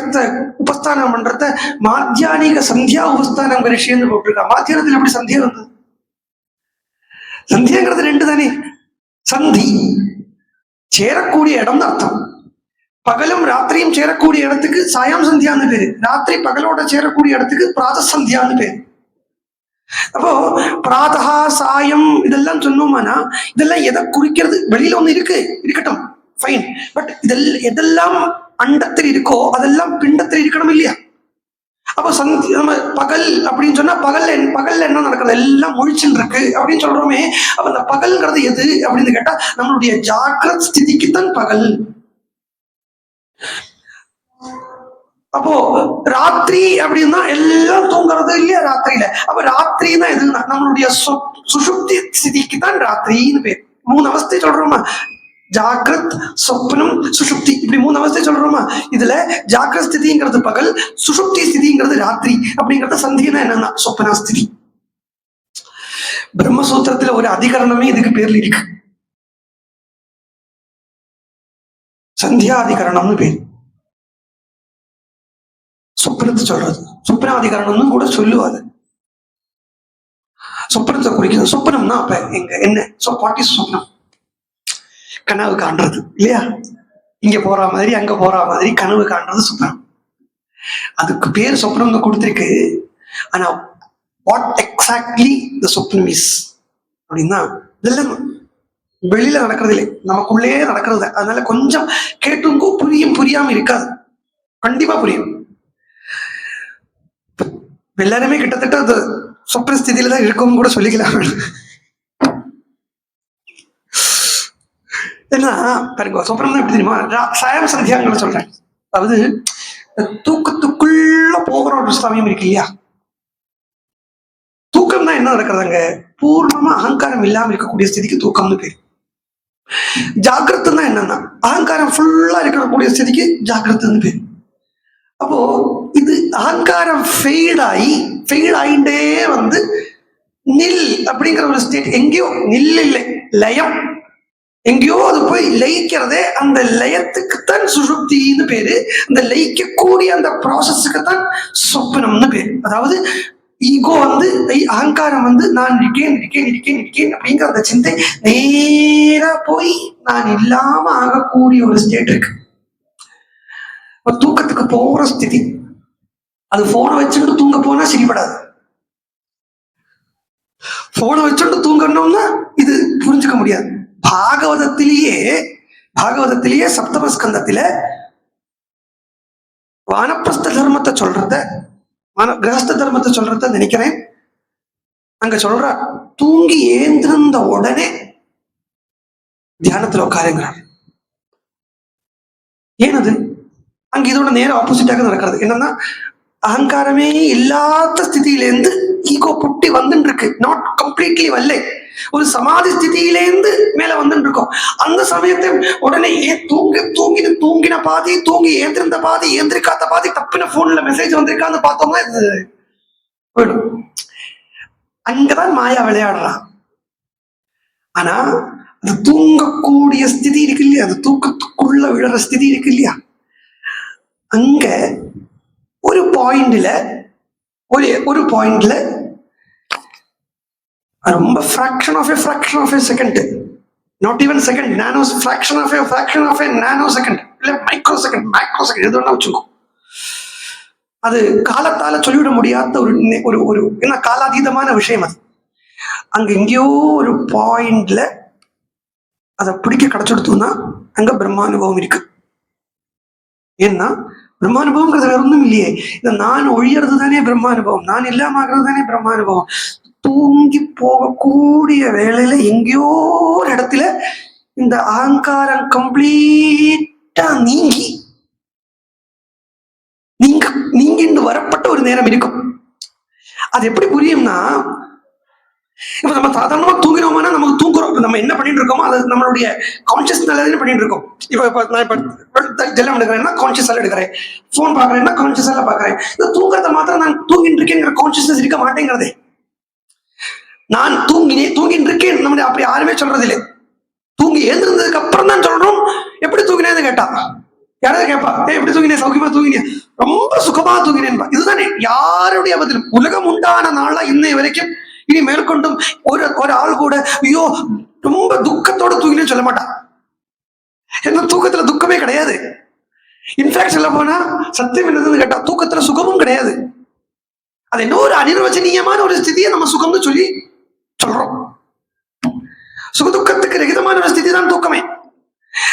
உபஸ்தானம் பண்றத மாத்தியானிக சந்தியா உபஸ்தானம் விஷயம் போட்டிருக்கா. மாத்தியானத்தில் எப்படி சந்தியா வந்தது? சந்தியாங்கிறது 2 தானே. சந்தி சேரக்கூடிய இடம் அர்த்தம். பகலும் ராத்திரியும் சேரக்கூடிய இடத்துக்கு சாயம் சந்தியான்னு பேரு. ராத்திரி பகலோட சேரக்கூடிய இடத்துக்கு பிராத சந்தியான்னு பேரு. அப்போ பிராதா சாயம் இதெல்லாம் சொன்னோம்னா இதெல்லாம் எதை குறிக்கிறது? வெளியில ஒண்ணு இருக்கட்டும், ஃபைன். பட் எதெல்லாம் அண்டத்தில் இருக்கோ அதெல்லாம் பிண்டத்தில் இருக்கணும் இல்லையா? அப்போ நம்ம பகல் அப்படின்னு சொன்னா பகல்ல என்ன நடக்கிறது? எல்லாம் முழிச்சுன்னு இருக்கு அப்படின்னு சொல்றோமே. அப்ப அந்த பகல்ங்கிறது எது அப்படின்னு கேட்டா நம்மளுடைய ஜாக்கிரத் ஸ்திதிக்குத்தான் பகல். அப்போ ராத்திரி அப்படின்னா எல்லாம் தூங்குறது இல்லையா ராத்திரியில. அப்ப ராத்திரின்னா எதுனா நம்மளுடைய சுஷுப்தி ஸ்திதிக்கு தான் ராத்திரின்னு பேர். 3 அவஸ்தை சொல்றோமா? ஜாகிரத், சொப்னம், சுஷுப்தி, இப்படி 3 அவஸ்தை சொல்றோமா? இதுல ஜாகிரத் ஸ்திதிங்கிறது பகல், சுஷுப்தி ஸ்திதிங்கிறது ராத்திரி. அப்படிங்கறத சந்தினா என்னன்னா சொப்பனா ஸ்திதி. பிரம்மசூத்திரத்துல ஒரு அதிகரணமே இதுக்கு பேர்ல இருக்கு. சந்தியா அதிகரணம்னு பேர். சொப்பனத்தை சொல்றது சொப்பனாதிகரணம்னு கூட சொல்லுவாது. சொப்பனத்தை குறிக்கிறது. சொப்பனம்னா அப்ப என்ன? சொப்பனம் கனவு காண்றது இல்லையா? இங்க போற மாதிரி அங்க போற மாதிரி கனவு காண்றது சொப்பனம். அதுக்கு பேர் சொப்பனம் கொடுத்திருக்கு. ஆனா வாட் எக்ஸாக்ட்லி த சொப்பனம் இஸ் அப்படின்னா இதெல்லாம் வெளியில நடக்கிறது இல்லை, நமக்குள்ளே நடக்கிறது. அதனால கொஞ்சம் கேட்டுங்கோ புரியாம இருக்காது. கண்டிப்பா புரியும். எல்லாருமே கிட்டத்தட்ட அது சொப்பன ஸ்திதியில தான் இருக்கும் கூட சொல்லிக்கலாம். ஏன்னா பாருங்க, சொப்பனம் எப்படி தெரியுமா? சாயம் சந்தியாங்களை சொல்றேன். அதாவது தூக்கத்துக்குள்ள போகிற ஒரு சமயம் இருக்கு இல்லையா? தூக்கம் தான் என்ன நடக்கிறதாங்க? பூர்ணமா அகங்காரம் இல்லாம இருக்கக்கூடிய ஸ்திதிக்கு தூக்கம்னு பேரு. ஜாகிரத்துன்னா என்னன்னா அகங்காரம் ஃபுல்லா இருக்கக்கூடிய ஸ்திதிக்கு ஜாகிரத்துன்னு பேரு. அப்போ இது அகங்காரம் ஃபெயில் ஆயிட்டே நில் அப்படிங்கிற ஒரு ஸ்டேட். எங்கேயோ நில் இல்லை, லயம். எங்கேயோ அது போய் லயிக்கிறதே. அந்த லயத்துக்குத்தான் சுஷுப்தின்னு பேரு. அந்த லயிக்கக்கூடிய அந்த ப்ராசஸுக்குத்தான் சொப்பனம்னு பேரு. அதாவது ஈகோ அகங்காரம் நான் இருக்கேன் அப்படிங்கிற அந்த சிந்தை நேரா போய் நான் இல்லாம ஆகக்கூடிய ஒரு ஸ்டேட் இருக்கு. தூக்கத்துக்கு போற ஸ்திதி. அது போனை வச்சுட்டு தூங்க போனா சரிப்படாது. போனை வச்சுட்டு தூங்கணும்னா இது புரிஞ்சுக்க முடியாது. பாகவதத்திலேயே சப்தமஸ்கந்தத்தில வானப்பிரஸ்த தர்மத்தை சொல்றத, கிரகஸ்த தர்மத்தை சொல்றத நினைக்கிறேன். அங்க சொல்ற தூங்கி ஏந்திருந்த உடனே தியானத்துல உட்காருங்கிறார். ஏனது? அங்க இதோட நேர ஆப்போசிட்டாக நடக்கிறது. என்னன்னா அகங்காரமே இல்லாத ஸ்திதியிலேருந்து ஈகோ புட்டி வந்துட்டு இருக்கு. நாட் கம்ப்ளீட்லி வரல, ஒரு சமாதி ஸ்திதியிலேருந்து மேல வந்துட்டு இருக்கோம். அந்த சமயத்தை உடனே தூங்கின பாதி, தூங்கி ஏந்திருந்த பாதி, ஏந்திரிக்காத பாதி, தப்பின போன்ல மெசேஜ் வந்திருக்கான்னு பார்த்தோம்னா இது போயிடும். அங்கதான் மாயா விளையாடுறான். ஆனா அது தூங்கக்கூடிய ஸ்திதி இருக்கு இல்லையா? அது தூக்கத்துக்குள்ள விழற ஸ்திதி இருக்கு இல்லையா? அங்க ஒரு பாயிண்ட்ல ஒரு பாயிண்ட்ல ரொம்ப fraction of a second, not even second, fraction of a nanosecond, இல்ல மைக்ரோசெகண்ட் எது வேணா வச்சுக்கோ. அது காலத்தால சொல்லிவிட முடியாத ஒரு என்ன காலாதீதமான விஷயம். அது அங்க எங்கேயோ ஒரு பாயிண்ட்ல அதை பிடிக்க கிடைச்செடுத்தோம்னா அங்க பிரம்மானுபவம் இருக்கு. ஏன்னா பிரம்மானுபவம்ங்கிறது வேற ஒன்றும் இல்லையே, இந்த நான் ஒழியறது தானே பிரம்மானுபவம், நான் இல்லாம ஆகிறது தானே பிரம்மானுபவம். தூங்கி போகக்கூடிய வேளையில எங்கேயோ ஒரு இடத்துல இந்த அகங்காரம் கம்ப்ளீட்டா நீங்கிண்டு வரப்பட்ட ஒரு நேரம் இருக்கும். அது எப்படி புரியும்னா, இப்ப நம்ம சாதாரணமா தூங்கினோம்னா நமக்கு தூங்குறோம், நம்ம என்ன பண்ணிட்டு இருக்கோமோ அது நம்மளுடைய கான்சியஸ் நல்லதுன்னு பண்ணிட்டு இருக்கோம். இப்ப நான் ஜெல்லம் எடுக்கிறேன்னா கான்சியஸ் எடுக்கிறேன், போன் பாக்குறேன்னா கான்சியஸ் பாக்குறேன். இந்த தூங்குறத மாத்திரம் நான் தூங்கிட்டு இருக்கேங்கிற கான்சியஸ்னஸ் இருக்க மாட்டேங்கிறதே. நான் தூங்கிட்டு இருக்கேன் நம்ம அப்படி யாருமே சொல்றது இல்லை. தூங்கி எழுந்திருந்ததுக்கு அப்புறம் தான் சொல்றோம் எப்படி தூங்கினேன்னு கேட்டா யாராவது கேட்பா, எப்படி தூங்கினேன், சௌக்கியமா தூங்கினேன், ரொம்ப சுகமா தூங்கினேன். இதுதானே யாருடைய பதில். உலகம் உண்டான நாளா இன்னை வரைக்கும் இனி மேற்கொண்டும் ஒரு ஆள் கூட ஐயோ ரொம்ப துக்கத்தோட தூங்கினேன்னு சொல்ல மாட்டான். என்ன தூக்கத்துல துக்கமே கிடையாது. இன்ஃபேக்ட் சொல்ல போனா சத்தியம் என்னதுன்னு கேட்டா தூக்கத்துல சுகமும் கிடையாது. அது என்ன ஒரு அனிர்வச்சனீயமான ஒரு ஸ்திதியை நம்ம சுகம்னு சொல்லி சொல்றோம். சுகதுக்கத்துக்கு ரகிதமான ஒரு ஸ்திதி தான் தூக்கமே.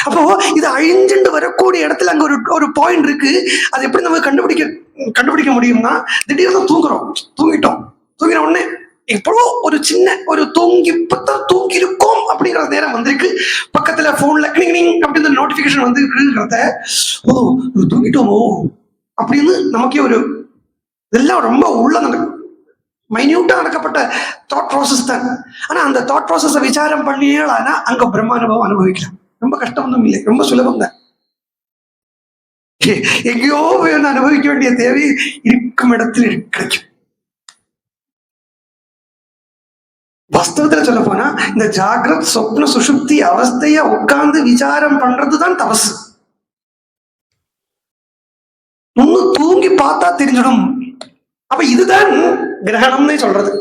அப்போ இது அழிஞ்சுட்டு வரக்கூடிய இடத்துல அங்க ஒரு பாயிண்ட் இருக்கு. அது எப்படி நம்ம கண்டுபிடிக்க முடியும்னா, திடீர்னு தூங்கின உடனே எப்போ ஒரு சின்ன ஒரு தூங்கி இருக்கோம் அப்படிங்கிற நேரம் வந்திருக்கு. பக்கத்துல போன்ல அப்படின்னு நோட்டிபிகேஷன் வந்து இருக்கிறத, ஓ தூங்கிட்டோமோ அப்படின்னு நமக்கே ஒரு இதெல்லாம் ரொம்ப உள்ள மைன்யூட்டா நடக்கப்பட்ட தாட் ப்ராசஸ் தான். ஆனா அந்த தாட் ப்ராசஸை விசாரம் பண்ணினா அங்க பிரம்மானுபவம் அனுபவிக்கலாம். ரொம்ப கஷ்டம் ஒன்றும் இல்லை, ரொம்ப சுலபம் தான். எங்கேயோ அனுபவிக்க வேண்டிய தேவை இருக்கும் இடத்தில் கிடைக்கும். வாஸ்தவத்துல சொல்ல போனா இந்த ஜாகிரத் சொப்ன சுஷுப்தி அவஸ்தைய உட்கார்ந்து விசாரம் பண்றதுதான் தபசு. இன்னும் தூங்கி பார்த்தா தெரிஞ்சிடும். அப்ப இதுதான் கிரகணம்னே சொல்றது.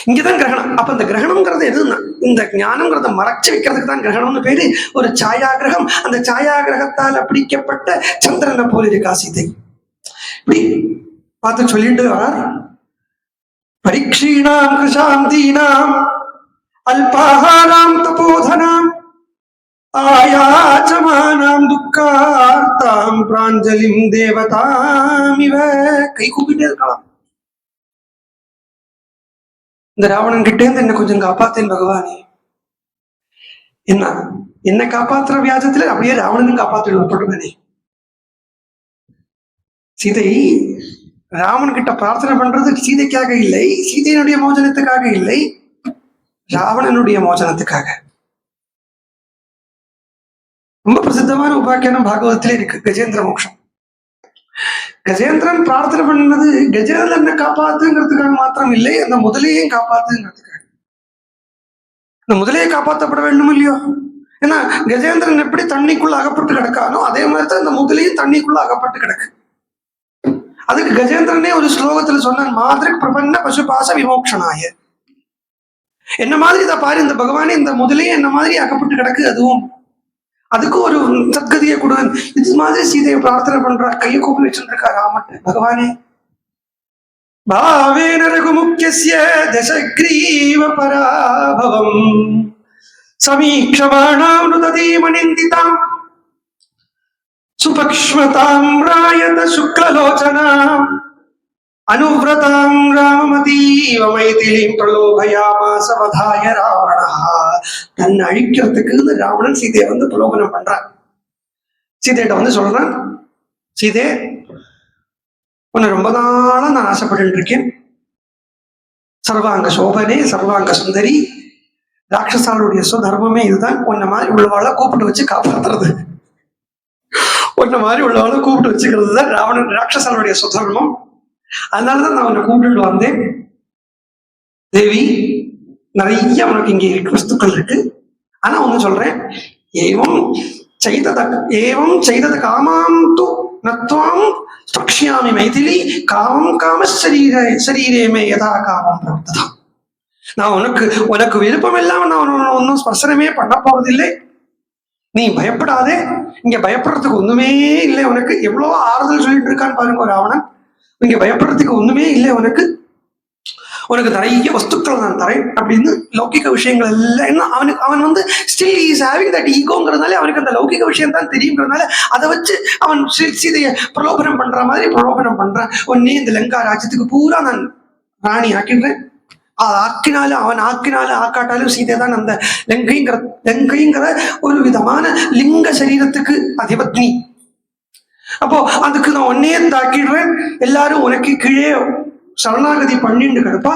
இங்கதான் கிரகணம். அப்ப இந்த கிரகணம்ங்கிறது எதுன்னா, இந்த ஞானம்ங்கிறத மறைச்சு வைக்கிறதுக்கு தான் கிரகணம்னு பேரு. ஒரு சாயாகிரகம். அந்த சாயாகிரகத்தால் பிடிக்கப்பட்ட சந்திரனை போல இருக்கா சீதை. இப்படி பார்த்து சொல்லிட்டு வரார். பரீட்சீணாம் கிருஷாந்தீனாம் அல்பாஹாராம் தபோதனாம் ஆயாச்சமானாம் துக்கார்த்தாம் பிராஞ்சலிம் தேவதாம் இவ. கை கூப்பிட்டே இருக்கலாம். இந்த ராவணன் கிட்டே இருந்து என்ன கொஞ்சம் காப்பாத்தேன் பகவானே. என்ன காப்பாத்துற வியாஜத்துல அப்படியே ராவணனும் காப்பாத்திடுவானே. சீதை ராவணன் கிட்ட பிரார்த்தனை பண்றது சீதைக்காக இல்லை, சீதையினுடைய மோசனத்துக்காக இல்லை, ராவணனுடைய மோசனத்துக்காக. ரொம்ப பிரசித்தமான உபாக்கியானம் பாகவதத்திலே இருக்கு, கஜேந்திர மோட்சம். கஜேந்திரன் பிரார்த்தனை பண்ணது கஜேந்திரனை காப்பாத்துங்கிறதுக்காக மாத்திரம் இல்லை, அந்த முதலையும் காப்பாத்துங்கிறதுக்காக. இந்த முதலையை காப்பாற்றப்பட வேண்டும் இல்லையோ. ஏன்னா கஜேந்திரன் எப்படி தண்ணிக்குள்ள அகப்பட்டு கிடக்கானோ அதே மாதிரிதான் இந்த முதலையும் தண்ணிக்குள்ள அகப்பட்டு கிடக்கு. அதுக்கு கஜேந்திரனே ஒரு ஸ்லோகத்துல சொன்னான், மாதிரி பிரபன்ன பசுபாச விமோக்ஷனாய. என்ன மாதிரி இதை பாரு, இந்த பகவானே இந்த முதலையும் என்ன மாதிரி அகப்பட்டு கிடக்கு, அதுக்கு ஒரு சத்கதியை கொடுவன். இது மாதிரி சீதையை பிரார்த்தனை பண்றார், கையை கூப்பி வச்சுருக்கா ராமன். பகவானே பாவேன ரகுமுக்கிய தசக்ரீவ பராபவம் சமீக்ஷமாணாம் நுததீமநிந்திதாம் சுபக்ஷ்மதாம் ராயத சுக்லலோச்சனாம் அனுவ்ரதாம் ராமமதீவ மைதிலீம் பிரலோபயாமாச வதாய ராவணஹ. தன்னை அழிக்கிறதுக்கு ராவணன் சீதையை வந்து பிரலோபனம் பண்றான். சீதையிட்ட வந்து சொல்றான், சீதே உன்னை ரொம்ப நாளா நான் ஆசைப்பட்டு இருக்கேன். சர்வாங்க சோபனே, சர்வாங்க சுந்தரி, ராட்சசாளுடைய சுதர்மமே இதுதான். உன்ன மாதிரி உள்ளவாளை கூப்பிட்டு வச்சு காப்பாத்துறது, உன்ன மாதிரி உள்ளவாளை கூப்பிட்டு வச்சுக்கிறது தான் ராவணன் ராட்சசாளுடைய சுதர்மம். அதனாலதான் நான் உன்னை கூப்பிட்டு வந்தேன். தேவி, நிறைய உனக்கு இங்கே இருக்கு வஸ்துக்கள் இருக்கு. ஆனா ஒண்ணு சொல்றேன், ஏவம் செய்தத காமாம் து நத்வாம் ஸ்பக்ஷ்யாமி மைதிலி காமம் காம சரீரேமே யதா காமம் பிரவர்த்ததா. நான் உனக்கு விருப்பம் இல்லாம நான் ஒன்னும் ஸ்பர்சனமே பண்ண போறதில்லை. நீ பயப்படாதே. இங்க பயப்படுறதுக்கு ஒண்ணுமே இல்லை உனக்கு. எவ்வளவோ ஆறுதல் சொல்லிட்டு இருக்கான்னு பாருங்க ராவணன். இங்க பயப்படுறதுக்கு ஒண்ணுமே இல்லை உனக்கு. உனக்கு நிறைய வஸ்துக்கள் நான் தரேன் அப்படின்னு லௌகிக விஷயங்கள் எல்லாம். அவன் வந்து ஸ்டில் இஸ் ஹேவிங் தட் ஈகோங்கிறதுனால அவனுக்கு அந்த லௌகிக விஷயம் தான் தெரியுங்கிறதுனால அதை வச்சு அவன் சீதையை பிரலோபனம் பண்ற மாதிரி பிரலோபனம் பண்றான். உடனே இந்த லங்கா ராஜ்யத்துக்கு பூரா நான் ராணி ஆக்கிடுறேன். அவன் ஆக்காட்டாலும் சீதை தான் அந்த லங்கைங்கிற ஒரு விதமான லிங்க சரீரத்துக்கு அதிபத்னி. அப்போ அதுக்கு நான் ஒன்னே தாக்கிடுறேன். எல்லாரும் உனக்கு கீழே சரணாகதி பண்ணிட்டு கிடப்பா.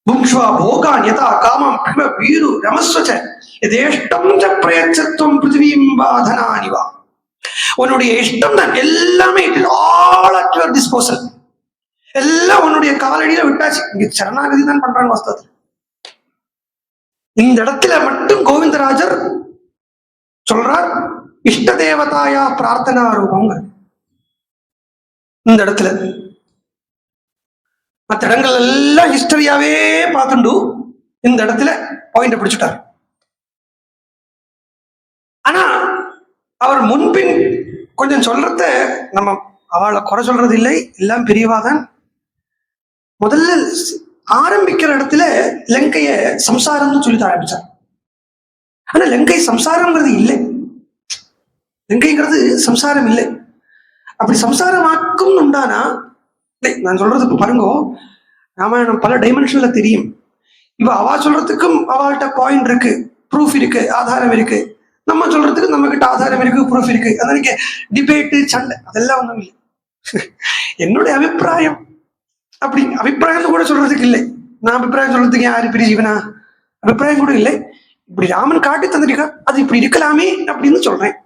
புங்ஷ்வா போகான் யதா காமம் வீரு ரமஸ்வச்ச எதேஷ்டம் பிரயச்சத்துவம் பிருத்திவீம் வாதனானிவா. உன்னுடைய இஷ்டம் தான் எல்லாமே, ஆல் அட் யுவர் டிஸ்போசல். எல்லாம் உன்னுடைய காலடியில விட்டாச்சு. இங்க சரணாகதி தான் பண்றாங்க வாஸ்தவத்தில். இந்த இடத்துல மட்டும் கோவிந்தராஜர் சொல்றார் இஷ்ட தேவதாயா பிரார்த்தனா ரூபங்க. இந்த இடத்துல மற்ற இடங்கள் எல்லாம் ஹிஸ்டரியாவே பார்த்துண்டு இந்த இடத்துல பாயிண்ட் பிடிச்சுட்டார். ஆனா அவர் முன்பின் கொஞ்சம் சொல்றத நம்ம அவளை குறை சொல்றது இல்லை, எல்லாம் பெரியவாதான். முதல்ல ஆரம்பிக்கிற இடத்துல லங்கைய சம்சாரம்னு சொல்லி ஆரம்பிச்சார். ஆனா லங்கை சம்சாரம்ங்கிறது இல்லை. லங்கைங்கிறது சம்சாரம் இல்லை. அப்படி சம்சாரமாக்கும் உண்டானா நான் சொல்றது பாருங்க, ராமாயணம் பல டைமென்ஷன்ல தெரியும். இப்ப அவ சொல்றதுக்கும் அவள்கிட்ட பாயிண்ட் இருக்கு, ப்ரூஃப் இருக்கு, ஆதாரம் இருக்கு. நம்ம சொல்றதுக்கு நம்ம கிட்ட ஆதாரம் இருக்கு, ப்ரூஃப் இருக்கு. அதனால டிபேட்டு சண்டை அதெல்லாம் ஒண்ணும் இல்லை. என்னுடைய அபிப்பிராயம் அப்படி அபிப்பிராயம் கூட சொல்றதுக்கு இல்லை. நான் அபிப்பிராயம் சொல்றதுக்கு யாரு பெரிய ஜீவனா? அபிப்பிராயம் கூட இல்லை. இப்படி ராமன் காட்டி தந்திருக்கா, அது இப்படி இருக்கலாமே அப்படின்னு சொல்றேன்.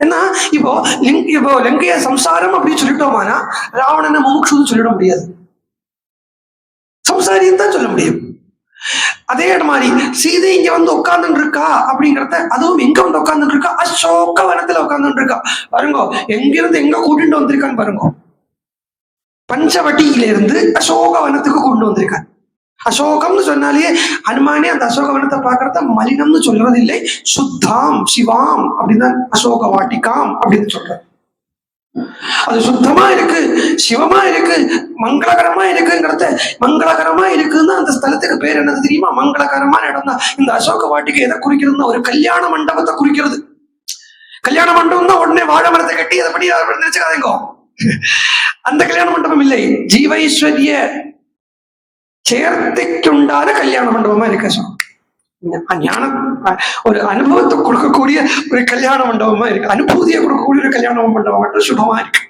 ஏன்னா இப்போ லங்கைய சம்சாரம் அப்படின்னு சொல்லிட்டோமானா ராவணனை முமுட்சுன்னு சொல்லிட முடியாது, சம்சாரின்னு தான் சொல்ல முடியும். அதே மாதிரி சீதை இங்க வந்து உட்கார்ந்துட்டு இருக்கா அப்படிங்கிறத, அதுவும் எங்க வந்து உட்கார்ந்துட்டு இருக்கா? அசோக வனத்துல உட்கார்ந்துட்டு இருக்கா. பாருங்க எங்கிருந்து எங்க கூட்டிட்டு வந்திருக்கான்னு பாருங்க. பஞ்சவட்டியில இருந்து அசோக வனத்துக்கு கொண்டு வந்திருக்காரு. அசோகம்னு சொன்னாலே ஹனுமானே அந்த அசோக வனத்தை பார்க்கறத மலினம்னு சொல்றது இல்லை, சுத்தாம் சிவாம் அப்படின்னு அசோக வாட்டிகாம் அப்படின்னு சொல்றாரு. அது சுத்தமா இருக்கு, சிவமா இருக்கு, மங்களகரமா இருக்குங்கிறத. மங்களகரமா இருக்குன்னா அந்த ஸ்தலத்துக்கு பேர் என்னது தெரியுமா? மங்களகரமான இடம் தான். இந்த அசோக வாட்டிகை எதை குறிக்கிறதுனா ஒரு கல்யாண மண்டபத்தை குறிக்கிறது. கல்யாண மண்டபம் தான் உடனே வாழை மரத்தை கட்டி அதை படி நினைச்சுக்காதீங்க. அந்த கல்யாண மண்டபம் இல்லை, ஜீவைஸ்வரிய சேர்த்தைக்குண்டான கல்யாண மண்டபமா இருக்கு. ஞான ஒரு அனுபவத்தை கொடுக்கக்கூடிய ஒரு கல்யாண மண்டபமா இருக்கு, அனுபூதியை கொடுக்கக்கூடிய ஒரு கல்யாண மண்டபம் மட்டும் சுபமா இருக்கு.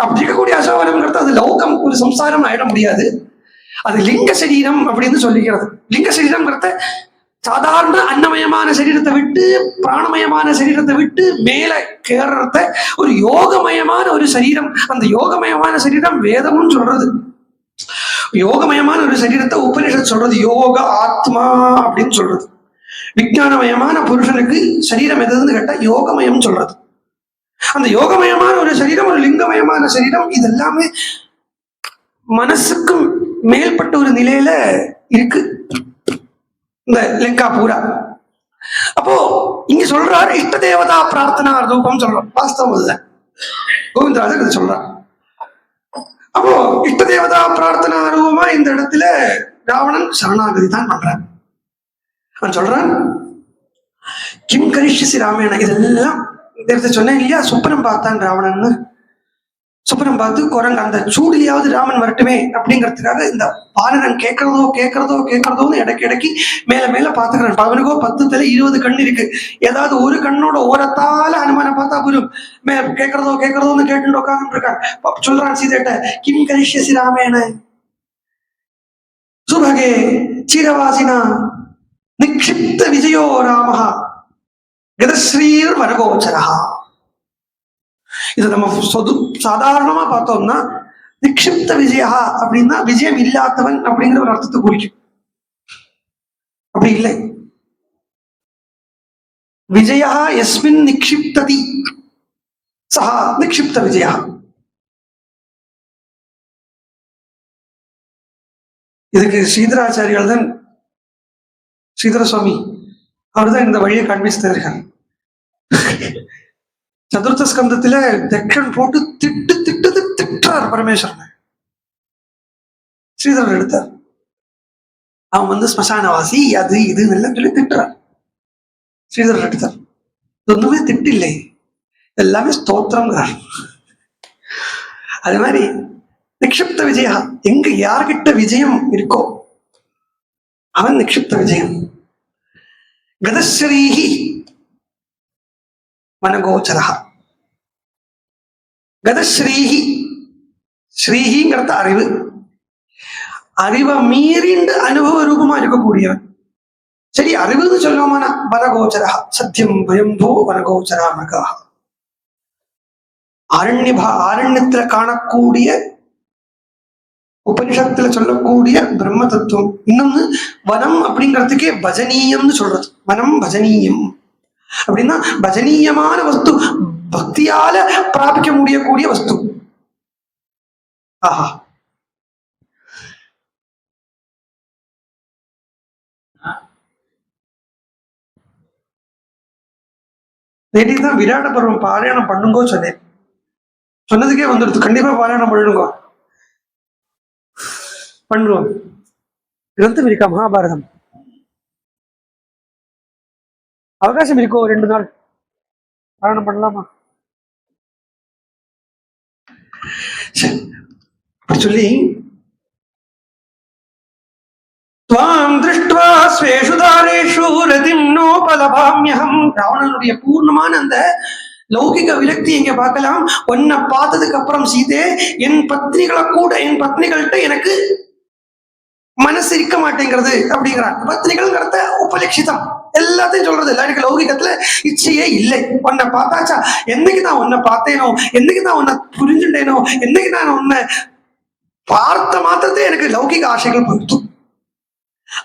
அப்படி இருக்கக்கூடிய அசோகனம்ங்கிறது அது லௌகம், ஒரு சம்சாரம் ஆயிட முடியாது. அது லிங்க சரீரம் அப்படின்னு சொல்லிக்கிறது. லிங்க சரீரம்ங்கிறத சாதாரண அன்னமயமான சரீரத்தை விட்டு பிராணமயமான சரீரத்தை விட்டு மேல கேறத ஒரு யோகமயமான ஒரு சரீரம். அந்த யோகமயமான சரீரம் வேதமும் சொல்றது. யோகமயமான ஒரு சரீரத்தை உபனிஷத் சொல்றது யோக ஆத்மா அப்படின்னு சொல்றது. விஞ்ஞானமயமான புருஷனுக்கு சரீரம் எதுன்னு கேட்டா யோகமயம் சொல்றது. அந்த யோகமயமான ஒரு சரீரம், ஒரு லிங்கமயமான சரீரம், இதெல்லாமே மனசுக்கும் மேல்பட்ட ஒரு நிலையில இருக்கு இந்த லங்கா பூரா. அப்போ இங்க சொல்றாரு இஷ்ட தேவதா பிரார்த்தனா ரூபம் சொல்றோம். வாஸ்தவம் இல்ல, கோவிந்தராஜர் இதை சொல்றார். அப்போ இஷ்ட தேவதா பிரார்த்தனா ரூபமா இந்த இடத்துல ராவணன் சரணாகதி தான் பண்றான். அவன் சொல்றான் கிம் கரிஷ்யசி ராமேண. இதெல்லாம் இந்த இடத்துல சொன்னேன் இல்லையா, சுப்பனம் பார்த்தான் ராவணன். சுப்பனம் பார்த்து குரங்கு அந்த சூடிலையாவது ராமன் வரட்டுமே அப்படிங்கிறதுக்காக இந்த பாலனன் கேட்கறதோன்னு இடக்கி மேல மேல பாத்துக்கிறான். அவனுக்கோ 10 தலை 20 கண் இருக்கு. ஏதாவது ஒரு கண்ணோட ஓரத்தால ஹனுமானை பார்த்தா போதும் கேட்கறதோன்னு கேட்டு உட்கார்ந்து இருக்கான். சொல்றான் சீதைட்ட கிம் கரிஷ்யசி ராமேண சுபகே சிரவாசினா நிக்ஷிப்த விஜயோ ராமஹா கதஸ்ரீர் வரகோச்சரஹா. இதை நம்ம சாதாரணமா பார்த்தோம்னா நிக்ஷிப்த விஜயா அப்படின்னா விஜயம் இல்லாதவன் அப்படிங்கிற ஒரு அர்த்தத்தை குறிக்கும். அப்படி இல்லை, விஜயா எஸ்மின் நிக்ஷிப்ததி. சஹா நிக்ஷிப்த விஜயா. இதுக்கு ஸ்ரீதராச்சாரியால் தான், ஸ்ரீதர சுவாமி அவர் தான் இந்த வழியை காண்பிச்சு தருகிறார். சதுர்த்த ஸ்கந்தத்துல தக்ஷன் போட்டு திட்டு திட்டு திட்டுறார் பரமேஸ்வரன். ஸ்ரீதரர் எடுத்தார். அவன் வந்து ஸ்மசானவாசி அது இது எல்லாம் சொல்லி திட்டுறார். ஸ்ரீதரர் எடுத்தார். ஒண்ணுமே திட்டு இல்லை, எல்லாமே ஸ்தோத்திரம்ங்கிறார். அது மாதிரி நிக்ஷிப்த விஜயா, எங்க யார்கிட்ட விஜயம் இருக்கோ அவன் நிக்ஷிப்த விஜயம். கதஸ்ரீஹி மனகோச்சரா. கதஸ்ரீஹி, ஸ்ரீஹிங்கிறத அறிவு, அறிவை மீறிண்டு அனுபவ ரூபமா இருக்கக்கூடியவன். சரி, அறிவுன்னு சொல்லுவோமான வனகோச்சரா. சத்தியம் பயம்போ வனகோச்சரா மகா. ஆரண்யத்துல காணக்கூடிய, உபனிஷத்துல சொல்லக்கூடிய பிரம்ம தத்துவம். இன்னொன்னு வனம் அப்படிங்கிறதுக்கே பஜனீயம்னு சொல்றது. வனம் பஜனீயம் அப்படின்னா பஜனீயமான வஸ்து, பக்தியால பிராபிக்க முடியக்கூடிய வஸ்து. ஆஹா, நேற்று தான் விராட பருவம் பாராயணம் பண்ணுங்கோ சொன்னேன். சொன்னதுக்கே வந்துடுது. கண்டிப்பா பாராயணம் பண்ணுங்க, பண்ணுவோம். கிரந்தம் இருக்கா மகாபாரதம்? அவகாசம் இருக்கோ? 2 நாள் பாராயணம் பண்ணலாமா? அப்படி சொல்லி ராவணனுடைய பூர்ணமான அந்த லௌகிக விரக்தி எங்க பார்க்கலாம். உன்னை பார்த்ததுக்கு அப்புறம் சீதே, என் பத்னிகளை கூட, என் பத்னிகள்கிட்ட எனக்கு மனசு இருக்க மாட்டேங்கிறது அப்படிங்கிறான். பத்னிகள்ங்கிறத உபலட்சிதம் எல்லாத்தையும் சொல்றது. எல்லாருக்கும் லௌகிகத்துல இச்சையே இல்லை. உன்னை பார்த்தாச்சா, என்னைக்கு நான் உன்னை பார்த்தேனோ, என்னைக்கு நான் உன்னை புரிஞ்சுட்டேனோ, என்னைக்கு நான் உன்னை பார்த்த மாத்திரத்தை எனக்கு லௌகிக ஆசைகள் போயிடுத்து.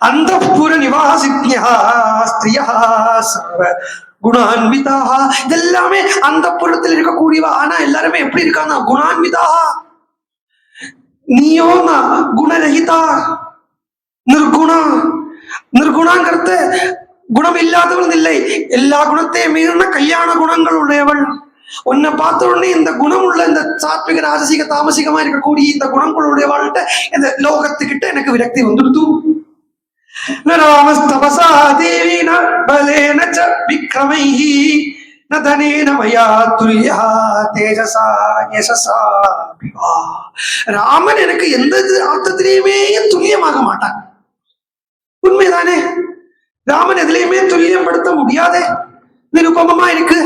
அந்த புற நிவாசித்யா ஸ்திரியா சர்வ குணான்விதாக. இதெல்லாமே அந்த புறத்தில் இருக்கக்கூடியவா. ஆனா எல்லாருமே எப்படி இருக்காங்க? குணான்விதாக. நீயோ குணரகிதா, நிர்குணா. நிர்குணாங்கிறத குணம் இல்லாதவள் இல்லை, எல்லா குணத்தையும் மீறின கல்யாண குணங்கள் உடையவள். உன்னை பார்த்த உடனே இந்த குணம் உள்ள, இந்த சாத்விக ராஜசிக தாமசிகமா இருக்கக்கூடிய இந்த குணங்கள் உடையவாள்கிட்ட, இந்த லோகத்துக்கிட்ட எனக்கு விரக்தி வந்துடுது. ராமஸ்தபசா தேவின பலேன ச விக்ரமைஹி ந தனேன மயா துல்யா தேஜசா யசசா பிவா. ராமன் எனக்கு எந்த அர்த்தத்திலையுமே துல்லியமாக மாட்டான். உண்மைதானே? ராமன் எதுலையுமே துல்லியம் படுத்த முடியாதே, நிருபமமா இருக்கு,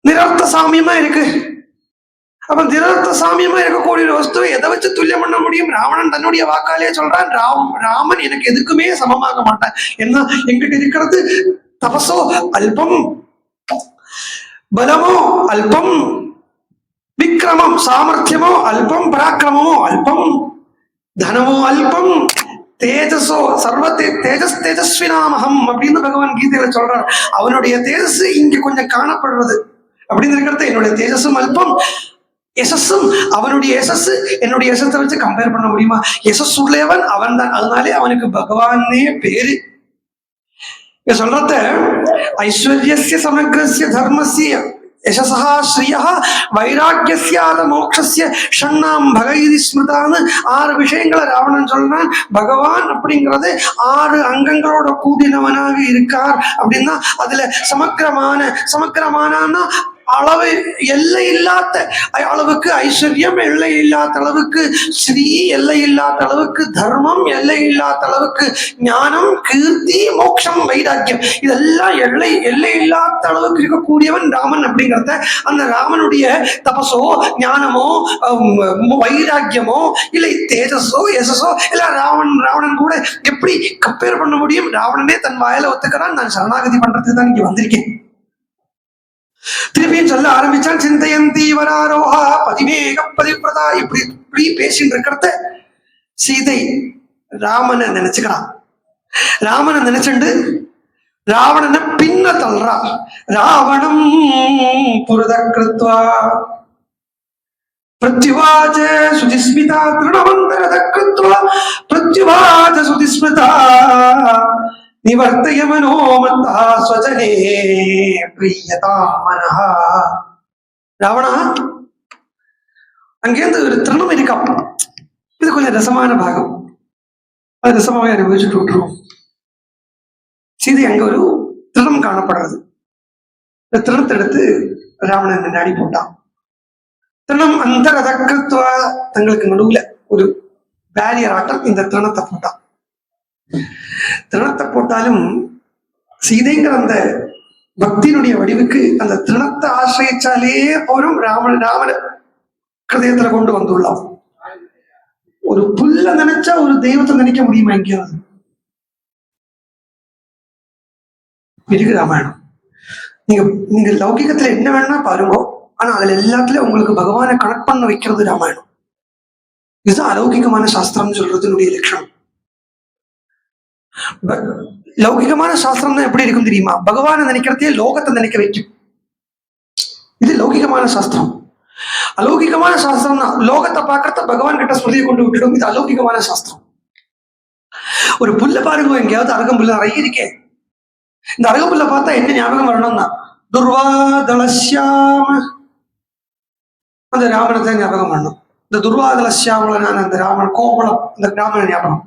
நிரர்த்த சாமியமா இருக்கு. அப்ப நிரர்த்த சாமியமா இருக்கக்கூடிய ஒரு வஸ்துவை எதை வச்சு துல்லியம் பண்ண முடியும்? ராவணன் தன்னுடைய வாக்காலே சொல்றான், ராமன் எனக்கு எதுக்குமே சமமாக மாட்டான். என்ன எங்கிட்ட இருக்கிறது? தபசோ அல்பம், பலமோ அல்பம், விக்ரமம் சாமர்த்தியமோ அல்பம், பராக்கிரமமோ அல்பம், தனமோ அல்பம், தேஜஸோ சர்வ தேஜஸ் தேஜஸ்வினாமகம் அப்படின்னு பகவான் கீதையில சொல்றார். அவனுடைய தேஜஸ் இங்க கொஞ்சம் காணப்படுறது அப்படின்னு இருக்கிறது. என்னுடைய தேஜஸும் அல்பம், யசஸும், அவனுடைய யசஸ் என்னுடைய யசத்தை வச்சு கம்பேர் பண்ண முடியுமா? யசஸ் உள்ளவன் அவன் தான். அதனாலே அவனுக்கு பகவானே பேரு. சொல்றத ஐஸ்வர்யஸ்ய சமக்ரஸ்ய தர்மஸ்ய யசஸா ஸ்ரீயா வைராக்கியஸ்யாத மோக்ஷஸ்ய ஷண்ணாம் பகவதி ஸ்மிருதான்னு 6 விஷயங்களை ராவணன் சொல்றான். பகவான் அப்படிங்கிறது 6 அங்கங்களோட கூடினவனாக இருக்கார் அப்படின்னா அதுல சமக்கிரமான அளவு எல்லை இல்லாத அளவுக்கு ஐஸ்வர்யம், எல்லை இல்லாத அளவுக்கு ஸ்ரீ, எல்லை இல்லாத அளவுக்கு தர்மம், எல்லை இல்லாத அளவுக்கு ஞானம், கீர்த்தி, மோட்சம், வைராக்கியம், இதெல்லாம் எல்லை இல்லாத அளவுக்கு இருக்கக்கூடியவன் ராமன் அப்படிங்கிறத அந்த ராமனுடைய தபசோ, ஞானமோ, வைராக்கியமோ, இல்லை தேஜஸோ, யசஸோ எல்லாம் ராவணன் கூட எப்படி கம்பேர் பண்ண முடியும்? ராவணனே தன் வாயில ஒத்துக்கிறான், நான் சரணாகதி பண்றதுக்கு தான் இங்க வந்திருக்கேன். திருப்பியும் சொல்ல ஆரம்பிச்சான். சிந்தையந்தி வராரோஹா பதிமேக பதிவிரதா. இப்படி பேசிட்டு இருக்கிறத சீதை ராமனை நினைச்சுக்கிறான். ராமனை நினைச்சுண்டு ராவணனை பின் பின்ன தள்ளுறா. ராவணம் புரதக்ருத்வா பிரத்யுவாச்ச சுதிஸ்மிதா திருணமந்தரதக்ருத்வா பிரத்யுவாச்ச சுதிஸ்மிதா நிவர்த்தய மனோமந்தா ஸ்வஜனே பிரியதாம் மனஹ. ராவணா, அங்கேருந்து ஒரு திருணம் இருக்காம். இது கொஞ்சம் ரசமான பாகம், அது ரசமாக அனுபவிச்சுட்டு விட்டுருவோம். சீதை அங்க ஒரு திருணம் காணப்படுறது. இந்த திருணத்தை எடுத்து ராவணன் முன்னாடி போட்டான். திருணம் அந்த ரதக்கத்துவா, தங்களுக்கு நடுவுல ஒரு பேரியர் ஆட்டம் இந்த திருணத்தை போட்டான். திருணத்தை போட்டாலும் சீதைங்கிற அந்த பக்தியினுடைய வடிவுக்கு அந்த திருணத்தை ஆசிரியிச்சாலே போலும் ராமன ஹிருதயத்துல கொண்டு வந்துள்ளான். ஒரு புல்ல நினைச்சா ஒரு தெய்வத்தை நினைக்க முடியுமா எங்கேயாவது? இருக்கு ராமாயணம். நீங்க லௌகிகத்துல என்ன வேணா பாருங்க, ஆனா அதுல எல்லாத்துலயும் உங்களுக்கு பகவானை கனெக்ட் பண்ண வைக்கிறது ராமாயணம். இதுதான் அலௌகிகமான சாஸ்திரம்னு சொல்றதுனுடைய லட்சணம். லௌகிகமான சாஸ்திரம் தான் எப்படி இருக்கும் தெரியுமா? பகவானை நினைக்கிறதே லோகத்தை நினைக்க வைக்கும். இது லௌகிகமான சாஸ்திரம். அலௌகிகமான சாஸ்திரம் தான் லோகத்தை பார்க்கறத பகவான் கிட்ட ஸ்மிருதியை கொண்டு விட்டுடும். இது அலௌகிகமான சாஸ்திரம். ஒரு புல்ல பாருங்க, எங்கேயாவது அரகம்புல்ல நிறைய இருக்கேன். இந்த அரகம்புல்ல பார்த்தா என்ன ஞாபகம் வரணும்னா துர்வாதளசியாம, அந்த ராமனை ஞாபகம் வரணும். இந்த துர்வாதளசியாமல அந்த ராமன் கோபலம், அந்த ராமன ஞாபகம்.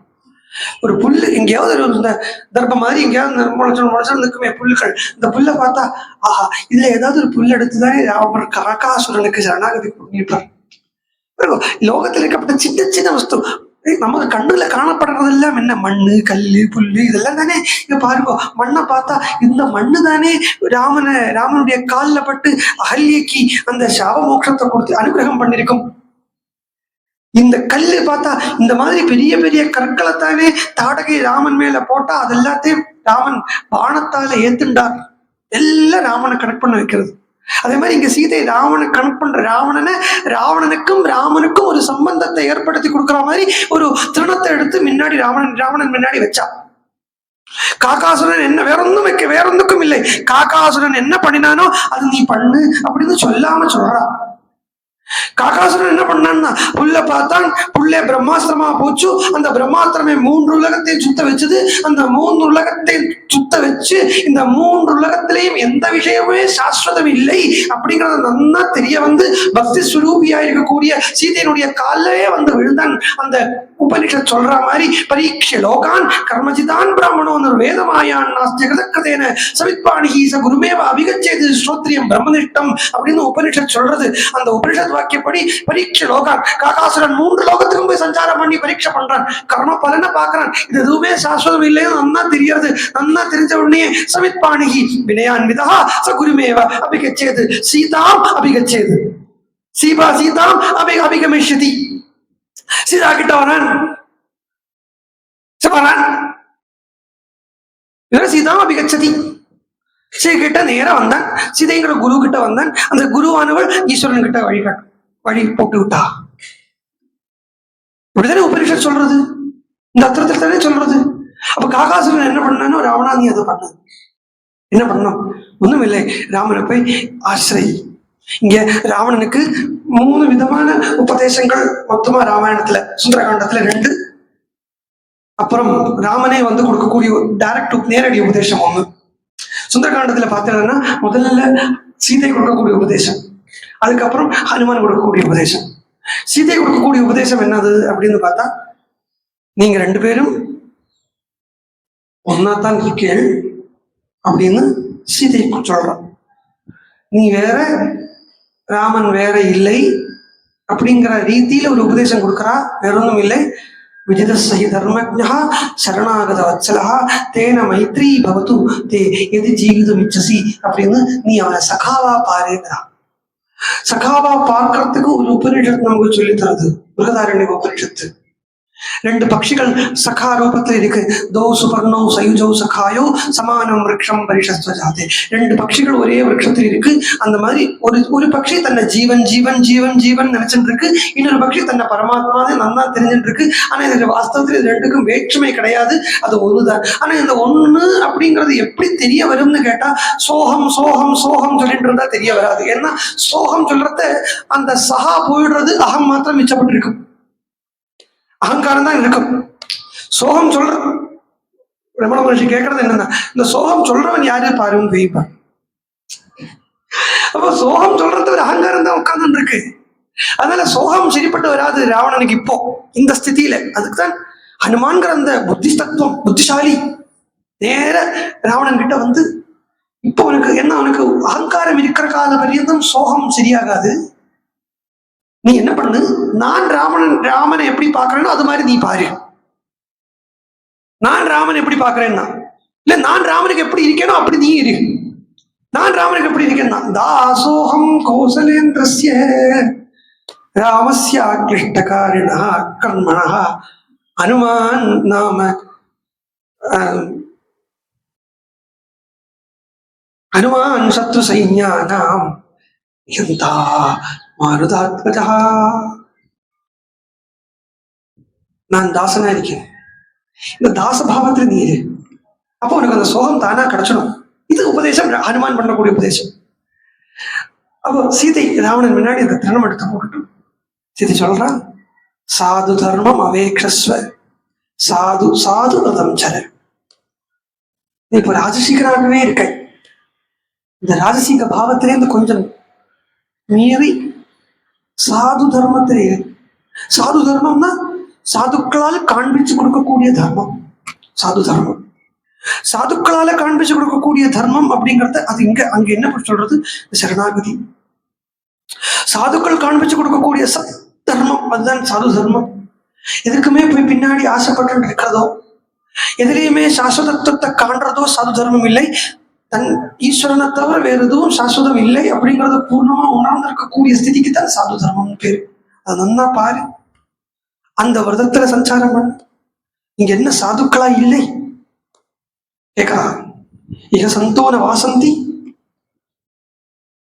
ஒரு புல்லு எங்கேயாவது இந்த தர்ப்பம் மாதிரி எங்கேயாவது முளைச்சு நிற்குமே புல்லுகள். இந்த புல்லை பார்த்தா ஆஹா, இதுல ஏதாவது ஒரு புல் எடுத்துதானே ராமர் காக்காசுரனுக்கு சரணாகதி பண்ணிருப்பார். லோகத்தில் இருக்கப்பட்ட சின்ன சின்ன வஸ்து நமக்கு கண்ணுல காணப்படுறதெல்லாம் என்ன? மண்ணு, கல்லு, புல்லு, இதெல்லாம் தானே. இங்க பாருங்க, மண்ணை பார்த்தா இந்த மண்ணு தானே ராமனுடைய காலில் பட்டு அகல்யக்கு அந்த சாப மோட்சத்தை கொடுத்து அனுகிரகம் பண்ணிருக்கும். இந்த கல்லு பார்த்தா இந்த மாதிரி பெரிய பெரிய கற்களை தானே தாடகை ராமன் மேல போட்டா அது எல்லாத்தையும் ராமன் பானத்தால ஏத்துண்டார். எல்லாம் ராமனை கனெக்ட் பண்ண வைக்கிறது. அதே மாதிரி இங்க சீதை ராவணனை கனெக்ட் பண்ற ராவணனுக்கும் ராமனுக்கும் ஒரு சம்பந்தத்தை ஏற்படுத்தி கொடுக்குற மாதிரி ஒரு திருணத்தை எடுத்து முன்னாடி ராவணன் முன்னாடி வச்சா. காக்காசுரன் என்ன வேற ஒன்றுக்கும் இல்லை. காக்காசுரன் என்ன பண்ணினானோ அது நீ பண்ணு அப்படின்னு சொல்லாம சொல்றா. காக்காசுரன் என்ன பண்ணான்னா புல்ல பார்த்தான், புல்லே பிரம்மாஸ்திரமா போச்சு. அந்த பிரம்மாஸ்திரமே 3 உலகத்தை சுத்த வச்சது. அந்த 3 உலகத்தை சுத்த வச்சு இந்த 3 உலகத்திலையும் எந்த விஷயமே சாஸ்வதம் இல்லை அப்படிங்கறத நன்னா தெரிய வந்து பக்தி சுரூபியா இருக்கக்கூடிய சீதையினுடைய காலையே வந்து விழுந்தான். அந்த உபனிஷத் சொல்ற மாதிரி பரீட்ச லோகான் கர்மஜிதான் பிராமணோன்னு வேதமாயான் நாஸ்திகதக்கதேன சவித்பாணிகி ச குருமேவ அபிகச்சேது ஸ்ரோத்ரியம் பிரம்மனிஷ்டம் அப்படின்னு உபனிஷத் சொல்றது. அந்த உபனிஷத் வாக்கியப்படி பரீட்ச லோகான், காகாசுரன் 3 லோகத்துக்கும் போய் சஞ்சாரம் பண்ணி பரீட்சை பண்றான். கர்ம பலனை பாக்குறான். இது எதுவுமே சாஸ்வதம் இல்லைன்னு நன்னா தெரியாது. நன்னா தெரிஞ்ச உடனே சவித்பாணிகி வினயான்விதா ச குருமேவ அபிகச்சேது சீதாம் அபிகச்சேது சீதாம் அபிகமிஷ்யதி. சீதா கிட்ட வரான். சீதா அபிகச்சதி. சீதை கிட்ட நேரம் வந்தான். சீதைங்கிற குரு கிட்ட வந்தான். அந்த குருவானவள் ஈஸ்வரன் கிட்ட வழி போட்டு விட்டா. இப்படித்தானே உபனிஷத் சொல்றது, இந்த அர்த்தத்தில் தானே சொல்றது. அப்ப காகாசுரன் என்ன பண்ணானோ ராவணா நீ அதை பண்ண என்ன பண்ணும்? ஒண்ணும் இல்லை, ராமனை போய் ஆசிரை. இங்க ராவணனுக்கு 3 விதமான உபதேசங்கள் மொத்தமா ராமாயணத்துல, சுந்தரகாண்டத்துல 2, அப்புறம் ராமனே வந்து கொடுக்கக்கூடிய டைரக்ட் நேரடி உபதேசம் 1. சுந்தரகாண்டத்துல பார்த்தீங்கன்னா முதல்ல சீதை கொடுக்கக்கூடிய உபதேசம், அதுக்கப்புறம் ஹனுமான் கொடுக்கக்கூடிய உபதேசம். சீதை கொடுக்கக்கூடிய உபதேசம் என்னது அப்படின்னு பார்த்தா, நீங்க 2 பேரும் ஒன்னாத்தான் இருக்கீள் அப்படின்னு சீதை சொல்றான். நீ வேற ராமன் வேற இல்லை அப்படிங்கிற ரீதியில ஒரு உபதேசம் கொடுக்கறா. வேற ஒன்றும் இல்லை. விஜிதஸ்ஸஹி தர்மஜ்ஞா சரணாகத வத்சலஹா தேன மைத்ரி பவது தே எது ஜீவிதம் இச்சசி அப்படின்னு நீ அவனை சகாவா பாருங்கிறா. சகாவா பார்க்கறதுக்கு ஒரு உபநிஷத்து நமக்கு சொல்லி தருது, பிருகதாரண்ய உபநிஷத்து. ரெண்டு பட்சிகள் சகா ரூபத்தில் இருக்கு. தோ சுபர்ணோ சயுஜோ சகாயோ சமானம் விரக்ஷம் பரிஷஸ்வஜாதே. ரெண்டு பட்சிகள் ஒரே விரக்ஷத்தில் இருக்கு. அந்த மாதிரி ஒரு பட்சி தன்னை ஜீவன் ஜீவன் ஜீவன் ஜீவன் நினைச்சிட்டு இருக்கு, இன்னொரு பட்சி தன்னை பரமாத்மாவே நல்லா தெரிஞ்சுட்டு இருக்கு. ஆனா இதுல வாஸ்தவத்தில் இது ரெண்டுக்கும் வேற்றுமை கிடையாது, அது ஒண்ணுதான். ஆனா இந்த ஒண்ணு அப்படிங்கிறது எப்படி தெரிய வரும்னு கேட்டா, சோகம் சோகம் சோகம் சொல்லிட்டு இருந்தா தெரிய வராது. ஏன்னா சோகம் சொல்றத அந்த சகா போயிடுறது, அகம் மாத்திரம் மிச்சப்பட்டு இருக்கும், அகங்காரம் தான் இருக்கும். சோகம் சொல்ற ரமண மகர்ஷி கேட்கறது என்னன்னா, இந்த சோகம் சொல்றவன் யாரு பாருன்னு வைப்பான். அப்ப சோகம் சொல்றது ஒரு அகங்காரம் தான் உட்கார்ந்து இருக்கு. அதனால சோகம் சரிப்பட்டு வராது ராவணனுக்கு இப்போ இந்த ஸ்திதியில. அதுக்குதான் ஹனுமான்கிற அந்த புத்திஸ்தத்துவம், புத்திசாலி நேர ராவணன் கிட்ட வந்து, இப்போ உனக்கு என்ன, உனக்கு அகங்காரம் இருக்கிற கால பரியந்தம் சோகம் சரியாகாது. நீ என்ன பண்ணு, நான் ராமனை எப்படி பாக்குறேனோ அது மாதிரி நீ பாரு. நான் ராமன் எப்படி பாக்குறேன்னா, இல்ல நான் ராமனுக்கு எப்படி இருக்கேனோ அப்படி நீ இரு. நான் ராமனுக்கு எப்படி இருக்கேன்னா, தாசோகம் கௌசலேந்திரஸ்ய ராமஸ்ய கிளிஷ்டகாரிணா கர்மணா ஹனுமான் நாம ஹனுமான் சத்ரு சைன்யானாம் யந்தா மாருதாத்மஜா. நான் தாசனா இருக்கேன், இந்த தாசபாவத்துல நீ இரு, அப்போ உனக்கு அந்த சோகம் தானா கிடைச்சிடும். இது உபதேசம், ஹனுமான் பண்ணக்கூடிய உபதேசம். அப்போ சீதை ராவணன் முன்னாடி அந்த திருமணம் எடுத்து போட்டுட்டு சீதை சொல்றான், சாது தர்மம் அவேக்ஷஸ்வ சாது சாது ரதம் சர. நீ இப்ப ராஜசீகராகவே இருக்க, இந்த ராஜசீக பாவத்திலேருந்து கொஞ்சம் மீறி சாது தர்மத்திலே. சாது தர்மம்னா சாதுக்களால் காண்பிச்சு கொடுக்கக்கூடிய தர்மம். சாது தர்மம் சாதுக்களால காண்பிச்சு கொடுக்கக்கூடிய தர்மம் அப்படிங்கறது, அது அங்க என்ன சொல்றது, சரணாகதி. சாதுக்கள் காண்பிச்சு கொடுக்கக்கூடிய சத் தர்மம், அதுதான் சாது தர்மம். எதுக்குமே போய் பின்னாடி ஆசைப்பட்டு இருக்கிறதோ, எதிலையுமே சாஸ்வதத்துவத்தை காண்றதோ சாது தர்மம் இல்லை. தன் ஈஸ்வரனை தவிர வேற எதுவும் சாஸ்வதம் இல்லை அப்படிங்கறத பூர்ணமா உணர்ந்திருக்கக்கூடிய ஸ்திதிக்கு தான் சாது தர்மம் பேரு. அது நன்னா பாரு, அந்த விரதத்துல சஞ்சாரம் பண்ண. இங்க என்ன சாதுக்களா இல்லை கேக்கா, இக சந்தோன வாசந்தி,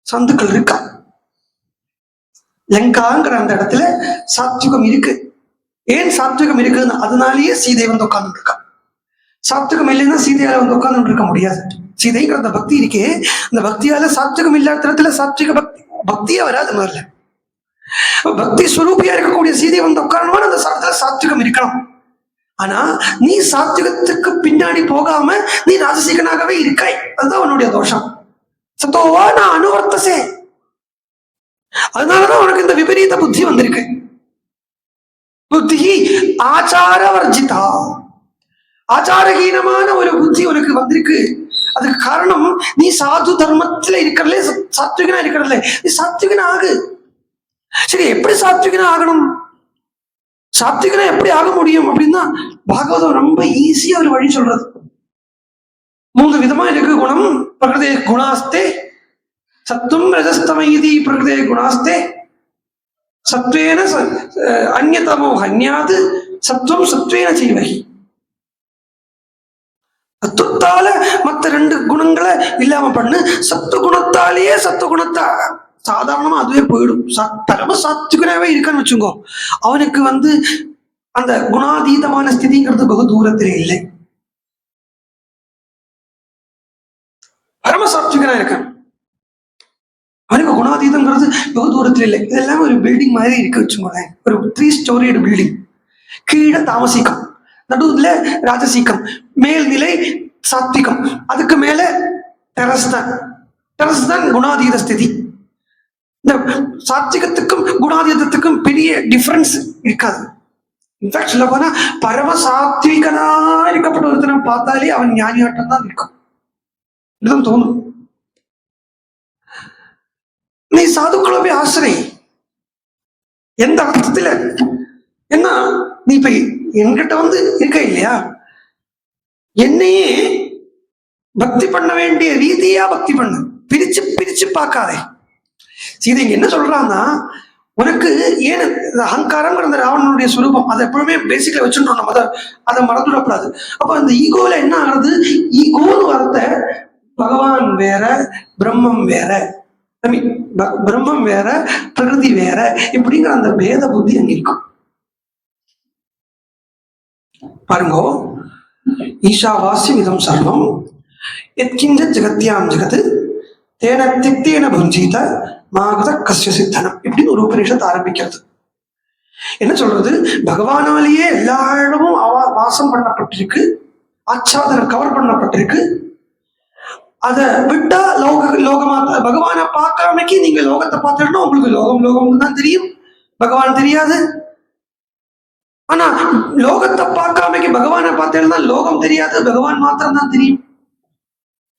சந்துக்கள் இருக்கா. லங்காங்கிற அந்த இடத்துல சாத்விகம் இருக்கு. ஏன் சாத்விகம் இருக்குன்னு, அதனாலேயே சீதை வந்து உட்கார்ந்து இருக்கா. சாத்விகம் இல்லைன்னா சீதையால வந்து உட்கார்ந்து இருக்க முடியாது. சீதைங்கிற அந்த பக்தி இருக்கே, அந்த பக்தியால சாத்விகம் இல்லாத இடத்துல சாத்விக பக்தியே வராது. முதல்ல பக்தி ஸ்வரூபியா இருக்கக்கூடிய சீதை வந்து உட்காரணுமா, அந்த சாத்விகம் இருக்கணும். ஆனா நீ சாத்விகத்துக்கு பின்னாடி போகாம நீ ராஜசீகனாகவே இருக்காய், அதுதான் உன்னுடைய தோஷம். சத்தோவா நான் அனுவர்த்தசே, அதனாலதான் உனக்கு இந்த விபரீத புத்தி வந்திருக்கு. புத்தி ஆச்சார வர்ஜிதா, ஆச்சாரஹீனமான ஒரு புத்தி உனக்கு வந்திருக்கு. அதுக்கு காரணம் நீ சாது தர்மத்துல இருக்கிறதுல, சாத்விகனா இருக்கிறதுல. நீ சாத்விகனா ஆகு. சரி, எப்படி சாத்விகனா ஆகணும், சாத்விகனா எப்படி ஆக முடியும் அப்படின்னா, பாகவதம் ரொம்ப ஈஸியா ஒரு வழி சொல்றது. 3 விதமா இருக்கு குணம். பிரகிருதே குணாஸ்தே சத்துவம் ரஜஸ்தமயிதி பிரகிருதே குணாஸ்தே சத்வேன அந்யதமோ ஹன்யாது சத்துவம் சத்வேன செய்வகி. சத்துவத்தால மற்ற 2 குணங்களை இல்லாம பண்ணு. சத்துவகுணத்தாலேயே சத்துவகுணத்தை சாதாரணமா அதுவே போயிடும். பரம சாத்விகனாவே இருக்கான்னு வச்சுக்கோ, அவனுக்கு வந்து அந்த குணாதீதமான ஸ்திதிங்கிறது பகு தூரத்திலே இல்லை. பரம சாத்விகனா இருக்கான், அவனுக்கு குணாதீதம்ங்கிறது பகு தூரத்துல இல்லை. இதெல்லாம் ஒரு பில்டிங் மாதிரி இருக்கு வச்சுக்கோங்களேன், ஒரு 3 ஸ்டோரிடு பில்டிங். கீழே தாமசிக்கம், நடுவுல ராஜசீகம், மேல்நிலை சாத்விகம், அதுக்கு மேல டெரஸ் தான் குணாதீத ஸ்திதி. இந்த சாத்விகத்துக்கும் குணாதீதத்துக்கும் பெரிய டிஃபரன்ஸ் இருக்காது. இன்ஃபேக்ட் சொல்ல போனா பரம சாத்விகனா இருக்கப்பட்ட ஒருத்தனை பார்த்தாலே அவன் ஞானியாட்டம் தான் இருக்கும், இதுதான் தோணும். நீ சாதுக்களவே ஆசிரியை எந்த அர்த்தத்துல என்ன, நீ இப்ப என்கிட்ட வந்து இருக்க இல்லையா, என்னையே பக்தி பண்ண வேண்டிய ரீதியா பக்தி பண்ணு, பிரிச்சு பிரிச்சு பார்க்காதே. சீதை இங்க என்ன சொல்றான்னா, உனக்கு ஏன் அகங்காரம் அந்த ராவணனுடைய சுரூபம் அதை எப்பவுமே பேசிக்கல வச்சுட்டோம் நம்ம, அதை மறந்துடக்கூடாது. அப்ப அந்த ஈகோல என்ன ஆகுது, ஈகோன்னு வார்த்தை பகவான் வேற பிரம்மம் வேற, ஐ மீன் பிரம்மம் வேற பிரகிருதி வேற இப்படிங்கிற அந்த பேத புத்தி அங்க இருக்கும். பாருங்கோ, ஈஷாவாஸ்யம் இதம் சர்வம் எத்கிஞ்ச ஜெகத்யாம் ஜெகத் தேன திக்தேன புஞ்சீத மாகத கஸ்ய சித்தனம் இப்படின்னு ஒரு உபநிஷத்து ஆரம்பிக்கிறது. என்ன சொல்றது, பகவானாலேயே எல்லா இடமும் வாசம் பண்ணப்பட்டிருக்கு, ஆச்சாதனம் கவர் பண்ணப்பட்டிருக்கு. அதை விட்டா லோகமா பகவானை பார்க்காமக்கு நீங்க லோகத்தை பார்த்துட்டா உங்களுக்கு லோகம் தான் தெரியும், பகவான் தெரியாது. ஆனா லோகத்தை பார்க்காமக்கு பகவானை பார்த்தேன்னா லோகம் தெரியாது, பகவான் மாத்திரம் தான் தெரியும்.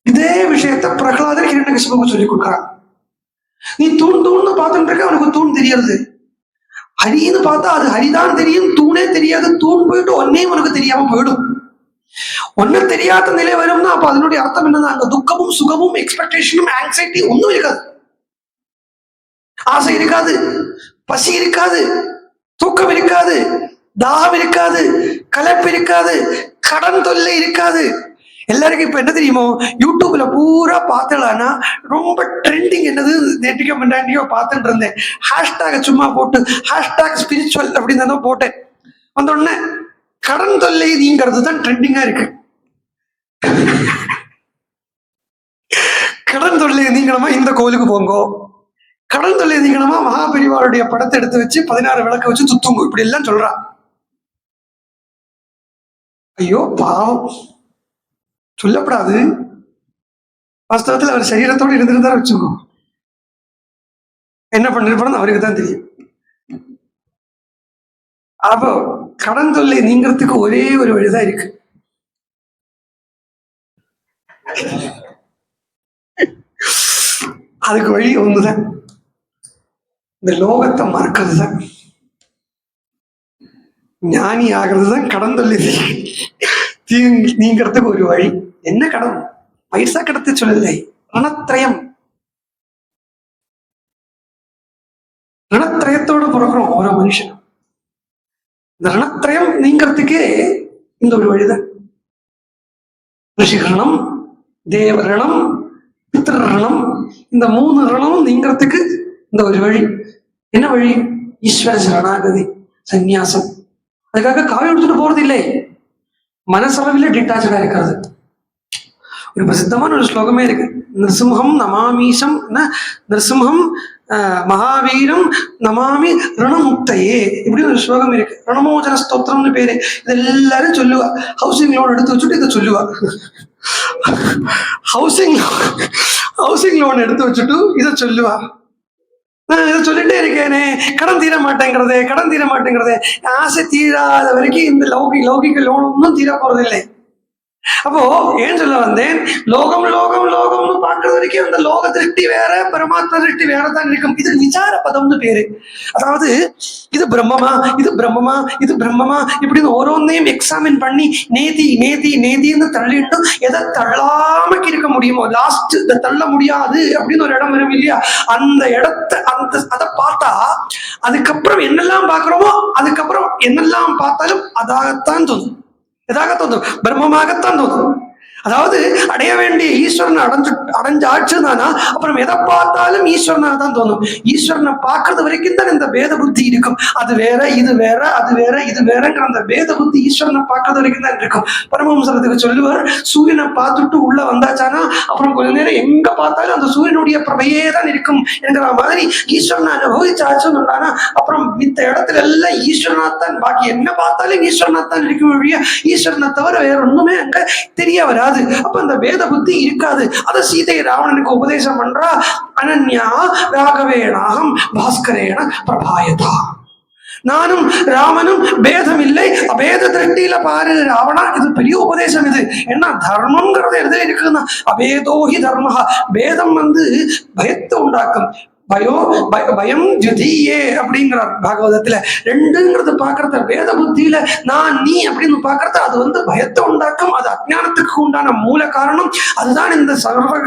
இதே விஷயத்த பிரகலாதர் ஹிரண்யகசிபுக்கு சொல்லி கொடுக்குறான். நீ தூண்னு பார்த்துட்டு இருக்க, அவனுக்கு தூண் தெரியறது. ஹரின்னு பார்த்தா அது ஹரிதான் தெரியும், தூணே தெரியாது. தூண் போயிட்டு ஒன்னே உனக்கு தெரியாம போயிடும். ஒன்னு தெரியாத நிலை வரும்னா அப்ப அதனுடைய அர்த்தம் என்னன்னா அங்க துக்கமும் சுகமும் எக்ஸ்பெக்டேஷனும் ஆங்ஸைட்டி ஒன்னும் இருக்காது. ஆசை இருக்காது, பசி இருக்காது, தூக்கம் இருக்காது, தாகம் இருக்காது, கலப்பு இருக்காது, கடன் தொல்லை இருக்காது. எல்லாருக்கும் இப்ப என்ன தெரியுமோ, யூடியூப்ல பூரா பார்த்தலான்னா ரொம்ப ட்ரெண்டிங் என்னது நேற்றுக்கோ முன்னாடியோ பார்த்துட்டு இருந்தேன். ஹேஷ்டாக சும்மா போட்டு ஹேஷ்டாக் ஸ்பிரிச்சுவல் அப்படின்னு தான் போட்டேன். வந்த உடனே கடன் தொல்லை நீங்கிறது தான் ட்ரெண்டிங்கா இருக்கு. கடன் தொல்லை நீங்கணுமா இந்த கோயிலுக்கு போங்கோ, கடன் தொல்லை நீங்கணுமா மகாபெரிவாருடைய படத்தை எடுத்து வச்சு 16 விளக்க வச்சு சுத்துங்க, இப்படி எல்லாம் சொல்றான். ஐயோ பாவம், சொல்லப்படாது. வாஸ்தவத்தில் அவர் சரீரத்தோடு இருந்திருந்தாரு வச்சுக்கோ, என்ன பண்ணிருப்பான்னு அவருக்கு தான் தெரியும். அப்போ கடன் தொல்லை நீங்கிறதுக்கு ஒரே ஒரு வழிதான் இருக்கு. அதுக்கு வழி ஒண்ணுதான், இந்த லோகத்தை மறக்கிறது தான். ஞானி ஆகிறது தான் கடன் தொல்லை நீங்கிறதுக்கு ஒரு வழி. என்ன கடன்? பைசா கடத்தை சொல்லலை, ரணத்திரயம். ரணத்திரயத்தோட பிறக்கிறோம் ஒரு மனுஷன். இந்த ரணத்திரயம் நீங்கிறதுக்கே இந்த ஒரு வழிதான். ரிஷிகரணம், தேவரணம், பித்ருரணம், இந்த 3 ரணமும் நீங்கிறதுக்கு இந்த ஒரு வழி. என்ன வழி? ஈஸ்வர சரணாகதி, சந்நியாசம். அதுக்காக காவி எடுத்துட்டு போறது இல்லை, மனசளவில் டிட்டாச்சா இருக்கிறது. ஒரு பிரசித்தமான ஒரு ஸ்லோகமே இருக்கு, நிருசிம்ஹம் நமாமீசம் நிருசிம்ஹம் மகாவீரம் நமாமி ரணமுக்தையே இப்படி ஒரு ஸ்லோகம் இருக்கு. ரணமோச்சன ஸ்தோத்திரம்னு பேரு. இது எல்லாரும் சொல்லுவா. ஹவுசிங் லோன் எடுத்து வச்சுட்டு இதை சொல்லுவா. ஹவுசிங் லோன் எடுத்து வச்சுட்டு இதை சொல்லுவா. நான் இதை சொல்லிட்டே இருக்கேனே, கடன் தீர மாட்டேங்கிறதே. ஆசை தீராத வரைக்கும் இந்த லௌகிக லோன் ஒன்றும் தீர போறதில்லை. அப்போ ஏன் சொல்ல வந்தேன், லோகம்னு பார்க்கறது வரைக்கும் அந்த லோக திருஷ்டி வேற, பரமாத்மா திருஷ்டி வேற தான் இருக்கும். இது விசார பதம்னு பேரு. அதாவது இது பிரம்மமா இப்படின்னு ஓரோன்னையும் எக்ஸாமின் பண்ணி நேதின்னு தள்ளிட்டு எதை தள்ளாம இருக்க முடியுமோ, லாஸ்ட் இதை தள்ள முடியாது அப்படின்னு ஒரு இடம் வரும் இல்லையா, அந்த இடத்தை அதை பார்த்தா அதுக்கப்புறம் என்னெல்லாம் பார்க்கிறோமோ அதுக்கப்புறம் என்னெல்லாம் பார்த்தாலும் அதாகத்தான் தோணும், பிரம்மமாகத்தான் தோணும். அதாவது அடைய வேண்டிய ஈஸ்வரனை அடைஞ்சாச்சுதானா அப்புறம் எதை பார்த்தாலும் ஈஸ்வரனா தான் தோணும். ஈஸ்வரனை பார்க்கறது வரைக்கும் தான் இந்த பேத புத்தி இருக்கும். அது வேற இது வேற, அது வேற இது வேறங்கிற அந்த பேத புத்தி ஈஸ்வரனை பார்க்கறது வரைக்கும் தான் இருக்கும். பரமஹம்சரத்துக்கு சொல்லுவார், சூரியனை பார்த்துட்டு உள்ள வந்தாச்சானா அப்புறம் கொஞ்ச நேரம் எங்க பார்த்தாலும் அந்த சூரியனுடைய பிரபையே தான் இருக்கும் என்கிற மாதிரி ஈஸ்வரனை அனுபவிச்சாச்சுன்னு அப்புறம் மித்த இடத்துல எல்லாம் ஈஸ்வரனாத்தான், பாக்கி என்ன பார்த்தாலும் ஈஸ்வரனாத்தான் இருக்கும் வழியா ஈஸ்வரனை தவிர வேற ஒண்ணுமே அங்க தெரிய வராது. அப்ப அந்த வேத புத்தி இருக்காது. அத சீதை ராவணனுக்கு உபதேசம் பண்றா, அனன்யா ராகவேணாகம் பாஸ்கரேண பிரபாயதா. நானும் ராமனும் பேதம் இல்லை, அபேத திருஷ்டியில பாரு ராவணா. இது பெரிய உபதேசம். இது என்ன தர்மம்ங்கிறது எது இருக்குன்னா அபேதோஹி தர்மஹா. பேதம் பயத்தை உண்டாக்கும். பயம் ஜுதியே அப்படிங்கிறார் பாகவதத்துல. ரெண்டுங்கிறது பாக்குறத வேத புத்தியில நான் நீ அப்படின்னு பாக்குறத அது பயத்தை உண்டாக்கும். அது அஜ்ஞானத்துக்கு உண்டான மூல காரணம். அதுதான் இந்த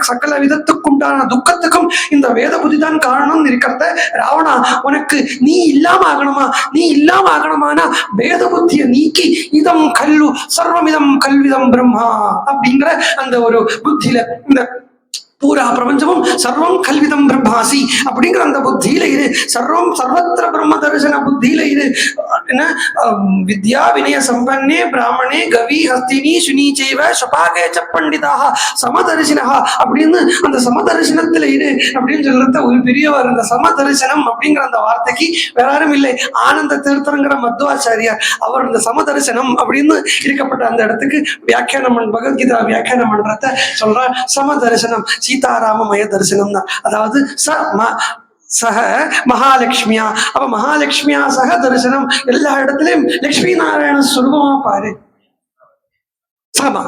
சகல விதத்துக்கு உண்டான துக்கத்துக்கும் இந்த வேத புத்தி தான் காரணம் இருக்கிறத. ராவணா, உனக்கு நீ இல்லாம ஆகணுமா? நீ இல்லாம ஆகணுமானா வேத புத்தியை நீக்கி இதம் கல்லு சர்வமிதம் கல்விதம் பிரம்மா அப்படிங்கிற அந்த ஒரு புத்தியில இந்த பூரா பிரபஞ்சமும் சர்வம் கல்விதம் பிரம்மாசி அப்படிங்கிற அந்த புத்தியில இரு. சர்வம் சர்வத்திர பிரம்ம தரிசன புத்தியில இரு. என்ன வித்யா வினய சம்பன்னே பிராமணே கவி ஹஸ்தினி சுனி செய்வ சபாகேச்ச பண்டிதாக சமதரிசனா அப்படின்னு அந்த சமதரிசனத்துல இரு அப்படின்னு சொல்றத ஒரு பெரியவர். இந்த சமதரிசனம் அப்படிங்கிற அந்த வார்த்தைக்கு வேற யாரும் இல்லை, ஆனந்த தீர்த்தங்கிற மத்வாச்சாரியார். அவர் இந்த சமதரிசனம் அப்படின்னு இருக்கப்பட்ட அந்த இடத்துக்கு வியாக்கியானம் பகவத்கீதா வியாக்கியானம் பண்றத சொல்ற. சமதரிசனம் சீதாராமமய தரிசனம் தான். அதாவது சக மகாலட்சுமியா. அப்ப மகாலட்சுமியா சக தரிசனம். எல்லா இடத்துலயும் லட்சுமி நாராயண சுரூபமா பாரு. சகமா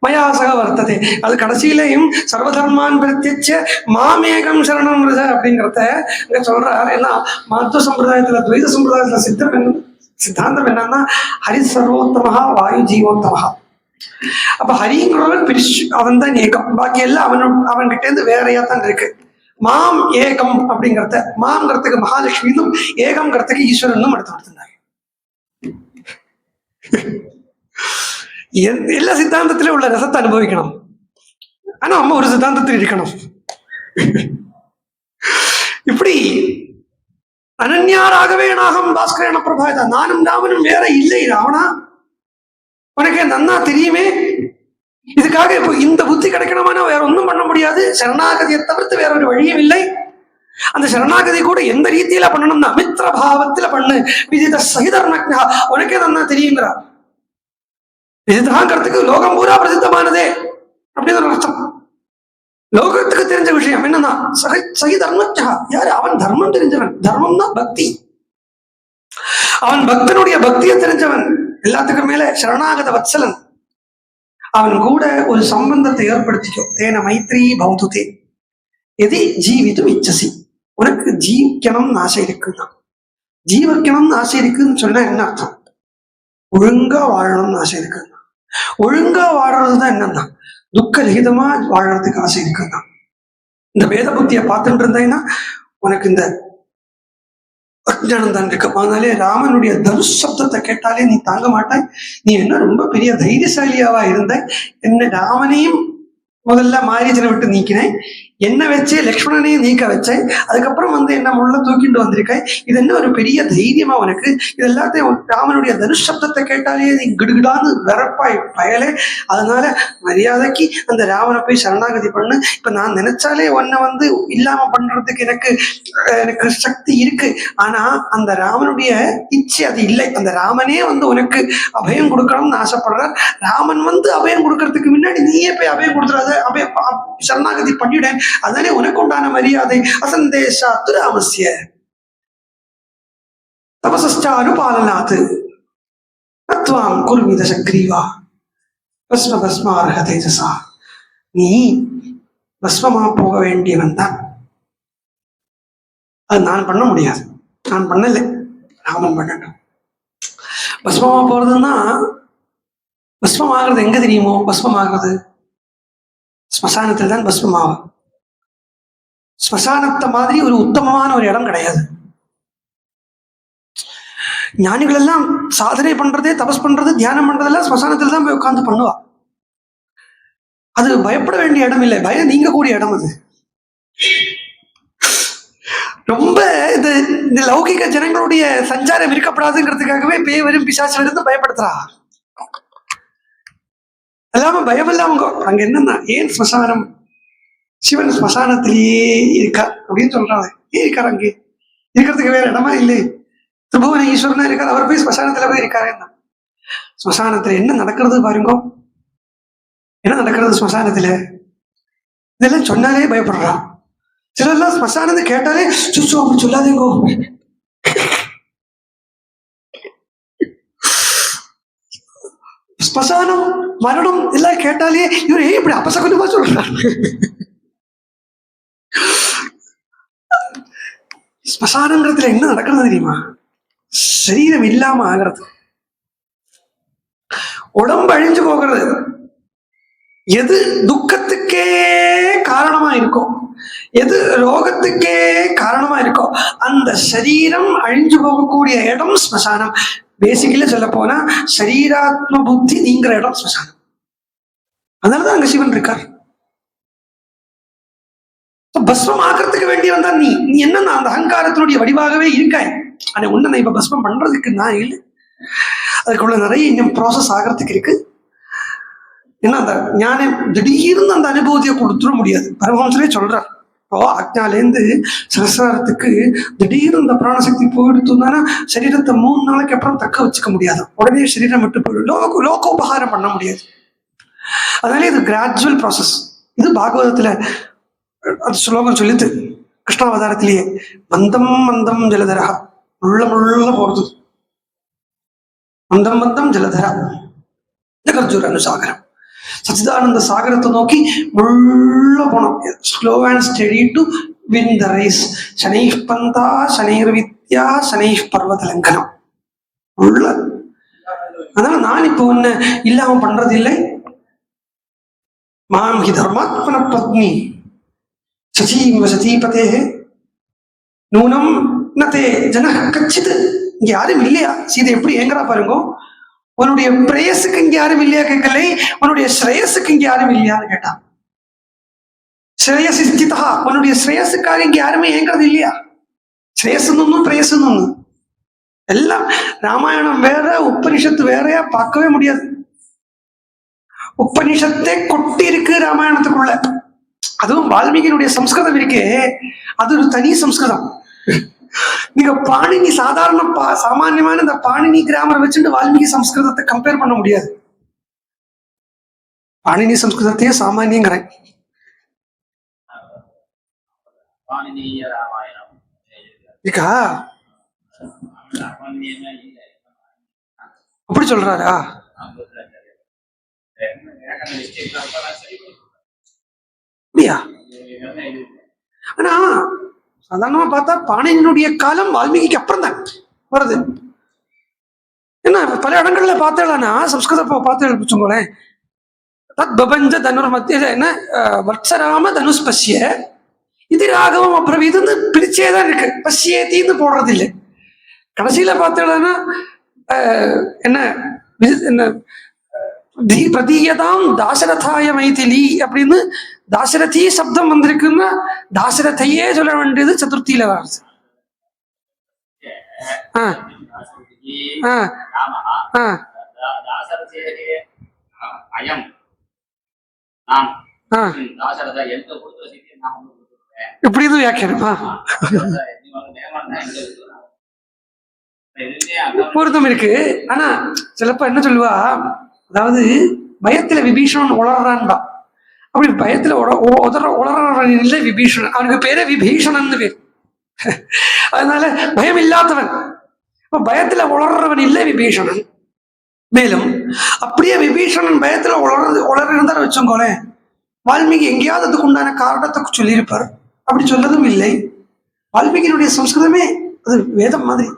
மயா சக வர்த்ததே. அது கடைசியிலையும் சர்வதர்மான் பிரத்யட்ச மாமேகம் சரணம் அப்படிங்கிறத இங்க சொல்றாரு. ஏன்னா மத்வ சம்பிரதாயத்துல துவைத சம்பிரதாயத்துல சித்தாந்தம் என்னன்னா ஹரி சர்வோத்தமஹா வாயு ஜீவோத்தமஹா. அப்ப ஹரிங்கிறவன் பிரிச்சு அவன் தான் ஏகம், பாக்கி எல்லாம் அவன்கிட்ட இருந்து வேறையா தான் இருக்கு. மாம் ஏகம் அப்படிங்கிறத மாம்ங்கிறதுக்கு மகாலட்சுமியும் ஏகம்ங்கிறதுக்கு ஈஸ்வரனும் எடுத்து கொடுத்துருந்தாங்க. எல்லா சித்தாந்தத்திலும் உள்ள ரசத்தை அனுபவிக்கணும். ஆனா அம்மா ஒரு சித்தாந்தத்தில் இருக்கணும். இப்படி அனன்யாராகவே நாகம் பாஸ்கரேன பிரபாதா. நானும் ராமனும் வேற இல்லை ராவணா, உனக்கு நன்னா தெரியுமே. இதுக்காக இப்போ இந்த புத்தி கிடைக்கணுமானா வேற ஒன்றும் பண்ண முடியாது. சரணாகதியை தவிர்த்து வேற ஒரு வழியும் இல்லை. அந்த சரணாகதி கூட எந்த ரீதியில பண்ணணும்னா அமித்ர பாவத்துல பண்ணு. விதித சகிதர்மக்ஞா, உனக்கே நன்னா தெரியுங்கிறா. விதிதாங்கிறதுக்கு லோகம் பூரா பிரசித்தமானதே அப்படின்னு ஒரு அர்த்தம். லோகத்துக்கு தெரிஞ்ச விஷயம் என்னன்னா சகிதர்மக்ஞா. யாரு? அவன் தர்மம் தெரிஞ்சவன். தர்மம்னா பக்தி. அவன் பக்தனுடைய பக்தியை தெரிஞ்சவன். எல்லாத்துக்கும் மேல சரணாகத வத்சலன். அவன் கூட ஒரு சம்பந்தத்தை ஏற்படுத்திக்கோ. தேன மைத்ரி பௌதுதே எதி ஜீவிதம் இச்சசி. உனக்கு ஜீவிக்கணும்னு ஆசை இருக்குன்னா, ஜீவிக்கணும்னு ஆசை இருக்குன்னு சொன்னா என்ன அர்த்தம்? ஒழுங்கா வாழணும்னு ஆசை இருக்குன்னா. ஒழுங்கா வாழறதுதான் என்னன்னா துக்க ரகிதமா வாழறதுக்கு ஆசை இருக்குன்னா. இந்த வேத புத்தியை பார்த்துட்டு இருந்தேன்னா உனக்கு இந்த அஜ்ஞானம் தான் இருக்கு. அதனாலே ராமனுடைய தனுஷ் சப்தத்தை கேட்டாலே நீ தாங்க மாட்டாய். நீ என்ன ரொம்ப பெரிய தைரியசாலியாவா இருந்த. என்ன ராமனையும் முதல்ல மாரீச்சனை விட்டு நீக்கினேன், என்ன வச்சே லக்ஷ்மணனையும் நீக்க வச்சேன், அதுக்கப்புறம் என்ன முள்ள தூக்கிட்டு வந்திருக்காய். இது என்ன ஒரு பெரிய தைரியமா உனக்கு. இது எல்லாத்தையும் ராமனுடைய தனுஷ் சப்தத்தை கேட்டாலே நீ கிடுகிடான்னு வரப்பாய் பயலே. அதனால மரியாதைக்கு அந்த ராமனை போய் சரணாகதி பண்ணு. இப்ப நான் நினைச்சாலே உன்னை இல்லாம பண்றதுக்கு எனக்கு சக்தி இருக்கு. ஆனா அந்த ராமனுடைய இச்சை அது இல்லை. அந்த ராமனே உனக்கு அபயம் கொடுக்கணும்னு ஆசைப்படுறார். ராமன் அபயம் கொடுக்கறதுக்கு முன்னாடி நீயே போய் அபயம் கொடுத்துறாத, அபய சரணாகதி பண்ணிவிடேன். அதனே உனக்கு உண்டான மரியாதை. அசந்தேஷா துராமஸ்ய தபசஸ்டா அனுபாலனாத் தத்வாம் குர்மித சக்ரீவா பஸ்ம பஸ்மார்ஹ தேஜசா. நீ பஸ்மமா போக வேண்டியவன் தான். அது நான் பண்ண முடியாது, நான் பண்ணல, ராமன் பண்ணட்டும். பஸ்மமா போறதுன்னா பஸ்மம் ஆகிறது எங்க தெரியுமோ? பஸ்மம் ஆகிறது ஸ்மசானத்தில் தான் பஸ்மமாவ. ஸ்மசானத்தை மாதிரி ஒரு உத்தமமான ஒரு இடம் கிடையாது. ஞானிகள் எல்லாம் சாதனை பண்றதே, தபஸ் பண்றது, தியானம் பண்றதெல்லாம் ஸ்மசானத்தில் தான் போய் உட்கார்ந்து பண்ணுவா. அது பயப்பட வேண்டிய இடம் இல்லை, பயம் நீங்கக்கூடிய இடம். அது ரொம்ப இந்த லௌகிக ஜனங்களுடைய சஞ்சாரம் இருக்கப்படாதுங்கிறதுக்காகவே பேய் வரும் பிசாசு வரும் பயப்படுத்துறா. எல்லாமே பயம் இல்லாம அங்க என்னன்னா, ஏன் ஸ்மசானம்? சிவன் ஸ்மசானத்திலேயே இருக்கா அப்படின்னு சொல்றாங்க. ஏன் இருக்காரு? அங்கே இருக்கிறதுக்கு வேற இடமா இல்லை? திரிபுவன ஈஸ்வரனா இருக்காரு, அவர் போய் ஸ்மசானத்துல போய் இருக்காரு. ஸ்மசானத்துல என்ன நடக்கிறது பாருங்க, என்ன நடக்கிறது ஸ்மசானத்துல. இதெல்லாம் சொன்னாலே பயப்படுறான். சிலர்லாம் ஸ்மசானத்தை கேட்டாலே சுசு அப்படி சொல்லாதீங்கோ. ஸ்மசானம் மரணம் எல்லாம் கேட்டாலே இவர் ஏன் இப்படி அபசகுனமா சொல்றாரு? ஸ்மசானங்கிறதுல என்ன நடக்கிறது தெரியுமா? சரீரம் இல்லாம ஆகிறது, உடம்பு அழிஞ்சு போகிறது. எது துக்கத்துக்கே காரணமா இருக்கோ, எது ரோகத்துக்கே காரணமா இருக்கோ, அந்த சரீரம் அழிஞ்சு போகக்கூடிய இடம் ஸ்மசானம். பேசிக்கலி சொல்ல போனா சரீராத்ம புத்தி நீங்கிற இடம் ஸ்மசானம். அதனாலதான் அங்க சிவன் இருக்கார். பஸ்மம் ஆக்கிறதுக்கு வேண்டி வந்தா நீ என்ன அந்த அகங்காரத்தினுடைய வடிவாகவே இருக்காய். ஆனா ஒண்ணு நான் இப்ப பஸ்மம் பண்றதுக்கு நான் இல்லை, அதுக்குள்ள நிறைய இன்னும் ப்ராசஸ் ஆகிறதுக்கு இருக்கு. ஏன்னா அந்த ஞானம் திடீர்னு அந்த அனுபவத்தையை கொடுத்துட முடியாது. பரமஹம்சரே சொல்றார், இப்போ ஆக்ஞாலேருந்து சகசிராரத்துக்கு திடீர்னு இந்த பிராணசக்தி போயிடுத்துனா சரீரத்தை 3 நாளைக்கு அப்புறம் தக்க வச்சுக்க முடியாது. உடனே சரீரம் விட்டு போயிடும், லோகோபகாரம் பண்ண முடியாது. அதனால இது கிராஜுவல் ப்ராசஸ். இது பாகவதத்துல அது ஸ்லோகம் சொல்லிட்டு கிருஷ்ணாவதாரத்திலேயே மந்தம் மந்தம் ஜலதரா, முள்ள முள்ள போறது, மந்தம் மந்தம் ஜலதரா ஜகர்ஜூர அனுசாகரம். சச்சிதானந்த சாகரத்தை நோக்கி முள்ள போனோம். Slow and steady to win the race. சனை பந்தா சனைர் வித்யா சனை பர்வதலங்கனம் உள்ள. அதனால நான் இப்போ ஒன்னு இல்லாம பண்றது இல்லை. மாம் ஹி தர்மாத்மன பத்னி சச்சீம் சச்சீபதே நூனம் நதே ஜன கச்சித். இங்க யாரும் இல்லையா? சீதை எப்படி ஏங்குறா பாருங்க. உன்னுடைய பிரேயசுக்கு இங்க யாரும் இல்லையா கேட்கலை, உன்னுடைய ஸ்ரேயஸுக்கு இங்க யாரும் இல்லையான்னு கேட்டான். ஸ்ரேயஸ் ஸ்திதா, உன்னுடைய ஸ்ரேயஸுக்காக இங்க யாருமே ஏங்குறது இல்லையா? ஸ்ரேயசுன்னு பிரேயசுன்னு எல்லாம் ராமாயணம் வேற உபனிஷத்து வேறையா பார்க்கவே முடியாது. உபனிஷத்தை கொட்டி இருக்கு ராமாயணத்துக்குள்ள. அதுவும் வால்மீகியினுடைய சம்ஸ்கிருதம் இருக்கே, அது ஒரு தனி சம்ஸ்கிருதம். நீங்க பாணினி சாதாரண சாமான்யமான இந்த பாணினி கிராமரை வச்சுட்டு வால்மீகி சம்ஸ்கிருதத்தை கம்பேர் பண்ண முடியாது. பாணினி சம்ஸ்கிருதத்தையே சாமானியங்கிறேன். அப்படி சொல்றாரா? ஆனா சாதாரணமா பார்த்தா பாணினியுடைய காலம் வால்மீகிக்கு அப்புறம் தான் வருது. என்ன பல இடங்கள்ல பார்த்தேன்னா சம்ஸ்கிருத பார்த்து வச்சுக்கோங்களேன். தத் பபஞ்ச தனுர் மத்திய என்ன வத்சராம தனுஷ்பஷ்ய இது ராகவம் அப்புறம் இது பிரிச்சேதான் இருக்கு. பஷ்யேத்தின்னு போடுறது இல்லை. கடைசியில பார்த்தேன்னா என்ன என்ன பிரதீயதாம் தாசரதாய மைதிலி அப்படின்னு தாசரதி சப்தம் வந்திருக்குன்னா தாசரதையே சொல்ல வேண்டியது சதுர்த்தியில வருது. இப்படி இது வியாக்கியானம் பொருத்தம் இருக்கு. ஆனா சிலப்ப என்ன சொல்லுவா, அதாவது பயத்துல விபீஷணன் உளறான்பா. அப்படி பயத்துல உளறான் இல்லை விபீஷணன், அவனுக்கு பேரே விபீஷணன் பேர். அதனால பயம் இல்லாதவன், பயத்துல உளறவன் இல்லை விபீஷணன். மேலும் அப்படியே விபீஷணன் பயத்துல உளர்ந்தார் வச்சோங்களேன், வால்மீகி எங்கேயாவது அதுக்கு உண்டான காரணத்தை சொல்லியிருப்பார். அப்படி சொல்லதும் இல்லை. வால்மீகியினுடைய சம்ஸ்கிருதமே அது வேதம் மாதிரி.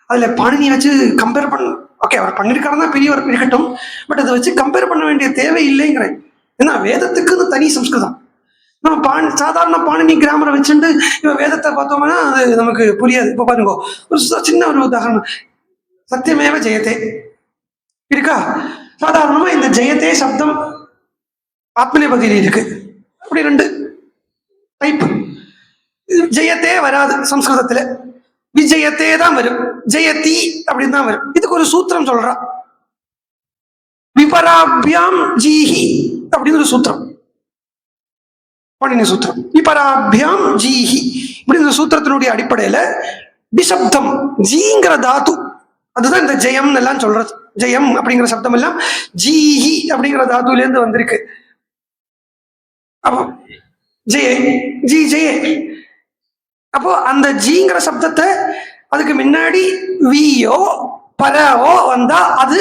அதுல பாணினி வச்சு கம்பேர் பண்ண, ஓகே அவர் பண்ணிருக்காருன்னா பெரியவர் இருக்கட்டும், பட் அதை வச்சு கம்பேர் பண்ண வேண்டிய தேவை இல்லைங்கிறேன். ஏன்னா வேதத்துக்குன்னு தனி சம்ஸ்கிருதம். நம்ம சாதாரண பாணினி கிராமரை வச்சுட்டு இவன் வேதத்தை பார்த்தோம்னா அது நமக்கு புரியாது. இப்ப பாருங்க, ஒரு சின்ன ஒரு உதாரணம், சத்தியமேவ ஜெயத்தே இருக்கா. சாதாரணமா இந்த ஜெயத்தே சப்தம் ஆத்மநேபதியில இருக்கு. அப்படி 2 டைப். ஜெயத்தே வராது சம்ஸ்கிருதத்துல, விஜயத்தே தான் வரும், ஜெயதி அப்படின்னு தான் வரும். இதுக்கு ஒரு சூத்திரம் சொல்றான், விபராபியாம் ஜீஹி அப்படின்னு ஒரு சூத்திரம், பாணினி சூத்திரம். விபராபியாம் ஜீஹி இப்படி சூத்திரத்தினுடைய அடிப்படையில பிசப்தம் ஜீங்கிற தாத்து, அதுதான் இந்த ஜெயம் எல்லாம் சொல்றது. ஜெயம் அப்படிங்கிற சப்தம் எல்லாம் ஜீஹி அப்படிங்கிற தாத்துல இருந்து வந்திருக்கு. அப்போ ஜெய ஜி ஜெய, அப்போ அந்த ஜீங்கிற சப்தத்தை அதுக்கு முன்னாடி வியோ பரவோ வந்தா அது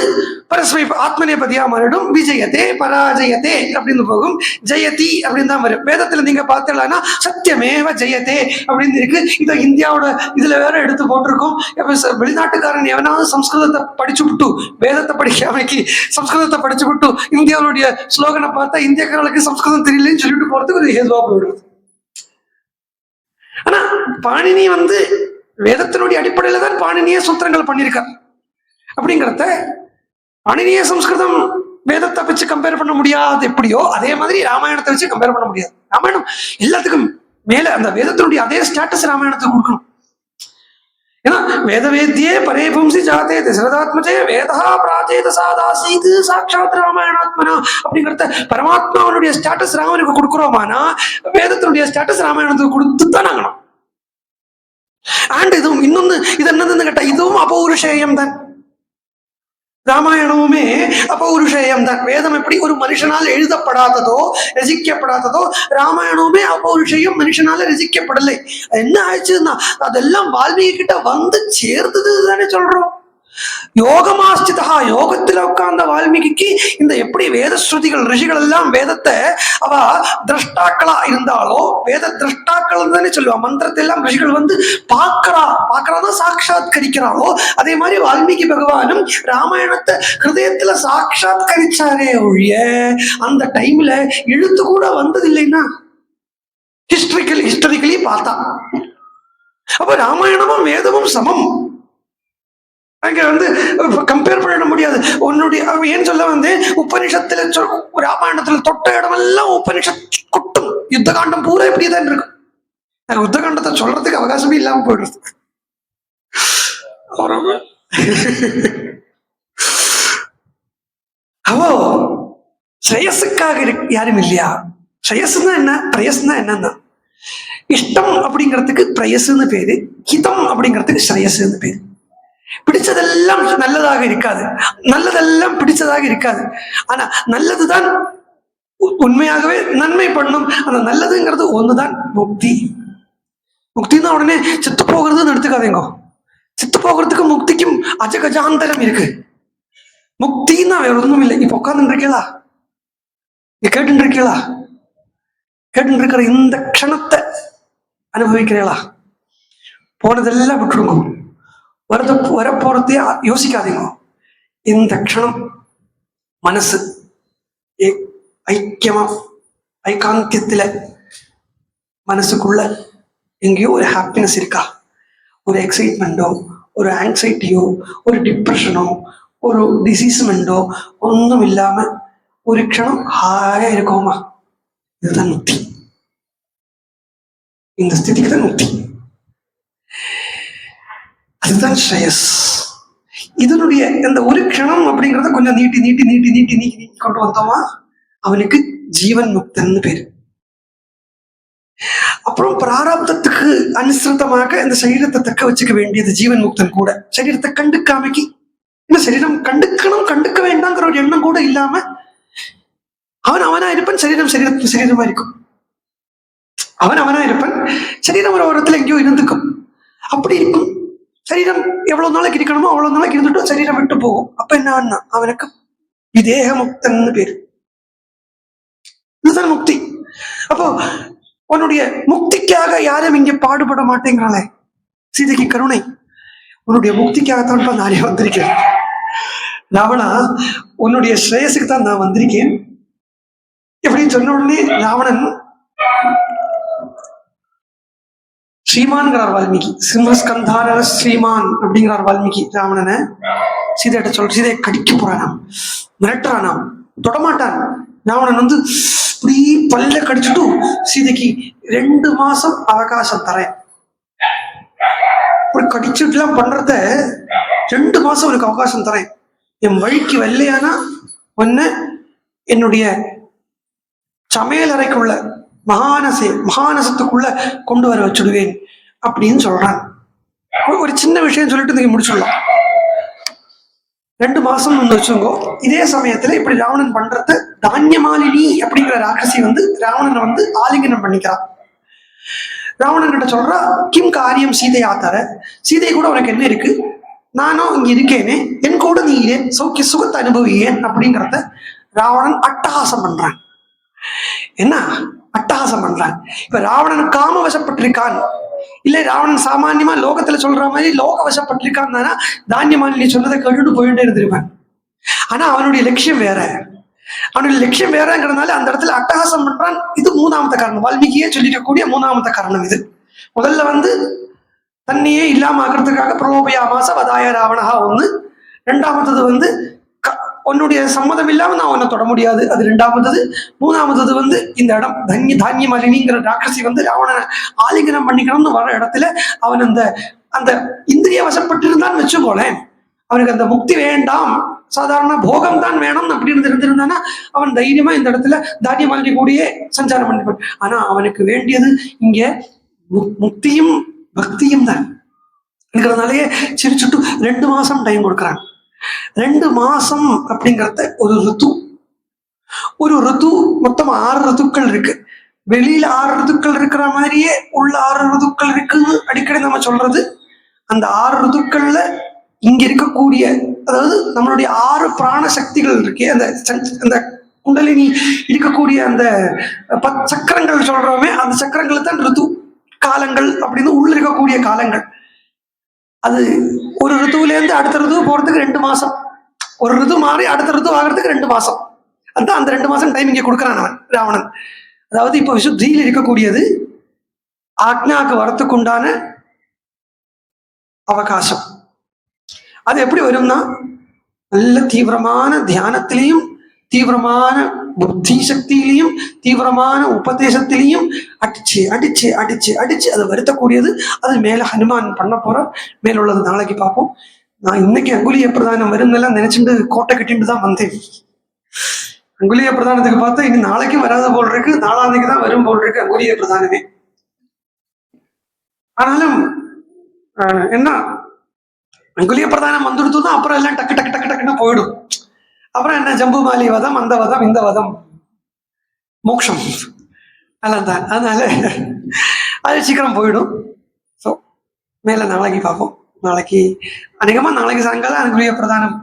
பரஸ்மை ஆத்மநேபதியா மாறிடும். விஜயத்தே பராஜயத்தே அப்படின்னு போகும். ஜெயதி அப்படின்னு தான் வரும். வேதத்துல நீங்க பார்த்தீங்கன்னா சத்தியமேவ ஜெயத்தே அப்படின்னு இருக்கு. இதை இந்தியாவோட இதுல வேற எடுத்து போட்டிருக்கோம். வெளிநாட்டுக்காரன் எவனாவது சம்ஸ்கிருதத்தை படிச்சு விட்டு வேதத்தை படிக்காமைக்கு சம்ஸ்கிருதத்தை படிச்சு விட்டு இந்தியாவுடைய ஸ்லோகனை பார்த்தா இந்தியக்காரர்களுக்கு சம்ஸ்கிருதம் தெரியலன்னு சொல்லிட்டு போறதுக்கு ஒரு ஹேதுவா போயிடுது. ஆனா பாணினி வேதத்தினுடைய அடிப்படையில தான் பாணினிய சூத்திரங்கள் பண்ணியிருக்கார். அப்படிங்கிறத பாணினிய சம்ஸ்கிருதம் வேதத்தை வச்சு கம்பேர் பண்ண முடியாது. எப்படியோ அதே மாதிரி ராமாயணத்தை வச்சு கம்பேர் பண்ண முடியாது. ராமாயணம் எல்லாத்துக்கும் மேல அந்த வேதத்தினுடைய அதே ஸ்டேட்டஸ் ராமாயணத்துக்கு கொடுக்கணும். ஏன்னா வேத வேத்தியே பரே பும்சி ஜாதே தசரதாத்மஜே வேதா பிராஜேத சாதாசீது சாட்சாத் ராமாயணாத்மனா அப்படிங்கிறத பரமாத்மாவனுடைய ஸ்டேட்டஸ் ராமனுக்கு கொடுக்குறோமானா வேதத்தினுடைய ஸ்டேட்டஸ் ராமாயணத்துக்கு கொடுத்துத்தான் ஆகணும். அண்ட் இதுவும் இன்னொன்னு இது என்னதுன்னு கேட்டா இதுவும் அபௌருஷேயம் தான். ராமாயணமுமே அபௌருஷேயம் தான். வேதம் எப்படி ஒரு மனுஷனால் எழுதப்படாததோ ரசிக்கப்படாததோ ராமாயணமுமே அபௌருஷேயம், மனுஷனால ரசிக்கப்படலை. என்ன ஆயிடுச்சுன்னா அதெல்லாம் வால்மீகி கிட்ட வந்து சேர்ந்தது தானே சொல்றோம். யோகமாஸ்திதா யோகத்துல உட்கார்ந்த வால்மீகிக்கு இந்த எப்படி வேத ஸ்ருதிகள் ரிஷிகள் எல்லாம் வேதத்தை அவ திரஷ்டாக்களா இருந்தாலோ வேத திரஷ்டாக்கள் தானே சொல்லுவா. மந்திரத்தை எல்லாம் ரிஷிகள் பாக்குறாதான் சாட்சாத்கரிக்கிறாளோ அதே மாதிரி வால்மீகி பகவானும் ராமாயணத்தை ஹிருதயத்துல சாட்சாத்கரிச்சாரே ஒழிய அந்த டைம்ல எழுத்து கூட வந்தது இல்லைன்னா ஹிஸ்டரிக்கலி பார்த்தா அப்ப ராமாயணமும் வேதமும் சமம். அங்க கம்பேர் பண்ண முடியாது. உன்னுடைய ஏன் சொல்ல உபனிஷத்துல ராமாயணத்துல தொட்ட இடமெல்லாம் உபனிஷத் கொட்டும். யுத்த காண்டம் பூரா இப்படிதான் இருக்கும். யுத்த காண்டத்தை சொல்றதுக்கு அவகாசமே இல்லாம போயிடுறது. அவோ ஸ்ரேயஸுக்காக யாரும் இல்லையா? ஸ்ரேயஸ்னா என்ன, பிரயஸ்னா என்னன்னா இஷ்டம் அப்படிங்கிறதுக்கு பிரயசுன்னு பேரு, ஹிதம் அப்படிங்கிறதுக்கு ஸ்ரேயஸ்ன்னு பேரு. பிடிச்சதெல்லாம் நல்லதாக இருக்காது, நல்லதெல்லாம் பிடிச்சதாக இருக்காது. ஆனா நல்லதுதான் உண்மையாகவே நன்மை பண்ணும். அந்த நல்லதுங்கிறது ஒண்ணுதான் முக்தி. முக்தின்னா உடனே செத்து போகிறதுன்னு எடுத்துக்காதீங்க. செத்து போகிறதுக்கு முக்திக்கும் அஜகஜாந்தரம் இருக்கு. முக்தின்னா வேற ஒன்றும் இல்லை. இப்ப உட்கார்ந்து இருக்கீங்களா, கேட்டு இருக்கீங்களா, கேட்டு இருக்கிற இந்த க்ஷணத்தை அனுபவிக்கிறீங்களா? போனதெல்லாம் விட்டுருங்க, வரப்போறதே யோசிக்காதீங்க. இந்த க்ஷணம் மனசு ஐக்கியமா ஐகாந்தியத்துல மனசுக்குள்ள எங்கேயோ ஒரு ஹாப்பினஸ் இருக்கா, ஒரு எக்ஸைட்மெண்டோ ஒரு ஆங்ஸைட்டியோ ஒரு டிப்ரெஷனோ ஒரு டிசீஸ்மெண்டோ ஒன்றும் இல்லாம ஒரு க்ஷணம் ஹாயா இருக்கோமா? இதுதான் முக்தி. இந்த ஸ்திதிக்கு தான் முக்தி. அதுதான் ஸ்ரேயஸ். இதனுடைய இந்த ஒரு க்ஷணம் அப்படிங்கிறத கொஞ்சம் நீட்டி நீட்டி நீட்டி நீட்டி நீட்டி நீட்டி கொண்டு வந்தோமா அவனுக்கு ஜீவன் முக்தன்னு பேரு. அப்புறம் பிராரப்தத்துக்கு அனுசரிதமாக இந்த சரீரத்தை தக்க வச்சுக்க வேண்டியது ஜீவன் முக்தன் கூட. சரீரத்தை கண்டுக்காமைக்கு இந்த சரீரம் கண்டுக்கணும் கண்டுக்க வேண்டாங்கிற ஒரு எண்ணம் கூட இல்லாம அவனா இருப்பன், சரீரம் சரீரமா இருக்கும். அவனா இருப்பன், சரீரம் ஒரு ஓரத்துல எங்கேயோ இருந்துக்கும். அப்படி இருக்கும். சரீரம் எவ்வளவு நாளைக்கு இருக்கணுமோ அவ்வளவு நாளைக்கு இருந்துட்டு சரீரம் விட்டு போகும். அப்ப என்ன அவனுக்கு விதேக முக்தன்னு பேரு. இதுதான் முக்தி. அப்போ உன்னுடைய முக்திக்காக யாரும் இங்க பாடுபட மாட்டேங்கிறாளே, சீதைக்கு கருணை. உன்னுடைய முக்திக்காகத்தான் நானே வந்திருக்கேன். ராவணா, உன்னுடைய ஸ்ரேயஸுக்கு தான் நான் வந்திருக்கேன் எப்படின்னு சொன்ன உடனே ராவணன் ஸ்ரீமான்கிறார் வால்மீகி. சிம்மஸ்கந்தான ஸ்ரீமான் அப்படிங்கிறார் வால்மீகி ராவணனை. சீதையிட்ட சீதையை கடிக்க போறானாம், மிரட்டுறானாம், தொடமாட்டான். ராவணன் இப்படி பல்ல கடிச்சுட்டு சீதைக்கு 2 மாசம் அவகாசம் தரேன். இப்படி கடிச்சுட்டு எல்லாம் பண்றத 2 மாசம் உனக்கு அவகாசம் தரேன். என் வழிக்கு வரலையானா ஒன்னு என்னுடைய சமையல் அறைக்குள்ள மகானசத்துக்குள்ள கொண்டு வர வச்சுடுவேன் அப்படின்னு சொல்றான். ஒரு சின்ன விஷயம் சொல்லிட்டு நீங்க முடிச்சுடலாம். 2 மாசம் வச்சுங்கோ. இதே சமயத்துல இப்படி ராவணன் பண்றது தானியமாலினி அப்படிங்கிற ராட்சசி ராவணனை ஆலிங்கனம் பண்ணிக்கிறான். ராவணன் கிட்ட சொல்றா, கிம் காரியம் சீதை ஆத்தார, சீதை கூட உனக்கு என்ன இருக்கு, நானும் இங்க இருக்கேனே, என் கூட நீ சௌக்கிய சுகத்தை அனுபவியேன் அப்படிங்கிறத ராவணன் அட்டகாசம் பண்றான். என்ன அட்டகாசம் பண்றான்? இப்ப ராவணன் காம வசப்பட்டிருக்கான், இல்ல ராவணன் சாமான்யமா லோகத்துல சொல்ற மாதிரி லோக வசப்பட்டிருக்கான் தானா தானியமாலினி சொன்னதை கேட்டுட்டு போயிட்டே இருந்திருப்பான். ஆனா அவனுடைய லட்சியம் வேற. அவனுடைய லட்சியம் வேறங்கிறதுனால அந்த இடத்துல அட்டகாசம் பண்றான். இது மூணாமத்த காரணம், வால்மீகியே சொல்லிக்கக்கூடிய மூணாமத்த காரணம் இது. முதல்ல தண்ணியே இல்லாம ஆக்கிறதுக்காக பிரலோபயாமாச வதாய ராவணஹா ஒண்ணு. ரெண்டாமத்தது உன்னுடைய சம்மதம் இல்லாம நான் உன்னை தொட முடியாது, அது ரெண்டாமத்தது. மூணாமத்தது இந்த இடம் தானியமாலினிங்கிற ராட்சசி ராவணனை ஆலிங்கனம் பண்ணிக்கணும்னு வர இடத்துல அவன் அந்த அந்த இந்திரிய வசப்பட்டிருந்தான்னு வச்சுக்கோளேன், அவனுக்கு அந்த முக்தி வேண்டாம், சாதாரண போகம் தான் வேணும் அப்படின்னு இருந்திருந்தானா அவன் தைரியமா இந்த இடத்துல தானியமாலினி கூடயே சஞ்சாரம் பண்ணிப்பான். ஆனா அவனுக்கு வேண்டியது இங்க முக்தியும் பக்தியும் தான் இருக்கிறதுனாலயே சிரிச்சுட்டு 2 மாசம் டைம் கொடுக்குறாங்க. 2 மாசம் அப்படிங்கிறத ஒரு ருத்து மொத்தம் 6 ருத்துக்கள் இருக்கு. வெளியில 6 ருத்துக்கள் இருக்கிற மாதிரியே உள்ள 6 ருத்துக்கள் இருக்குன்னு அடிக்கடி நம்ம சொல்றது. அந்த 6 ருத்துக்கள்ல இங்க இருக்கக்கூடிய, அதாவது நம்மளுடைய 6 பிராண சக்திகள் இருக்கே, அந்த குண்டலினி இருக்கக்கூடிய அந்த சக்கரங்கள் சொல்றோமே, அந்த சக்கரங்கள் தான் ருத்து காலங்கள் அப்படின்னு உள்ள இருக்கக்கூடிய காலங்கள். அது ஒரு ருத்துவில இருந்து அடுத்த ருத்து போறதுக்கு 2 மாசம், ஒரு ருத்து மாறி அடுத்த ருத்து ஆகிறதுக்கு 2 மாசம். அதுதான் அந்த 2 மாசம் டைம் இங்க கொடுக்குறான் அவன் ராவணன். அதாவது இப்ப விசுத்தியில் இருக்கக்கூடியது ஆக்ஞாக்கு வரத்துக்கு உண்டான அவகாசம். அது எப்படி வரும்னா, நல்ல தீவிரமான தியானத்திலையும் தீவிரமான புத்தி சக்தியிலையும் தீவிரமான உபதேசத்திலையும் அடிச்சு அடிச்சு அடிச்சு அடிச்சு அதை வருத்தக்கூடியது. அது மேல ஹனுமான் பண்ண போற மேல உள்ளது நாளைக்கு பார்ப்போம். நான் இன்னைக்கு அங்குலிய பிரதானம் வரும்னெல்லாம் நினைச்சுட்டு கோட்டை கட்டிட்டு தான் வந்தேன். அங்குலிய பிரதானத்துக்கு பார்த்தா இனி நாளைக்கும் வராத போல் இருக்கு, நாளான்னைக்கு தான் வரும் போல் இருக்கு அங்குலிய பிரதானமே. ஆனாலும் என்ன, அங்குலிய பிரதானம் வந்துடுத்துதான் அப்புறம் எல்லாம் டக்கு டக்கு டக்கு டக்குன்னு போயிடும். அப்புறம் என்ன, ஜம்புமாலி வதம், அந்த வதம், இந்த வதம், மோட்சம் நல்லதான். அதனால அது சீக்கிரம் போயிடும். ஸோ மேல நாளைக்கு பார்ப்போம். நாளைக்கு அநேகமா நாளைக்கு சாயங்காலம் அங்குலிய பிரதானம்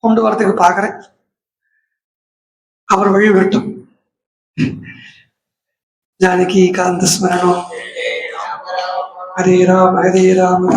கொண்டு வரதுக்கு பார்க்குறேன். அவர் வழி விட்டும். ஜானகி காந்த ஸ்மரணம். ஹரே ராம் ஹரே ராம்.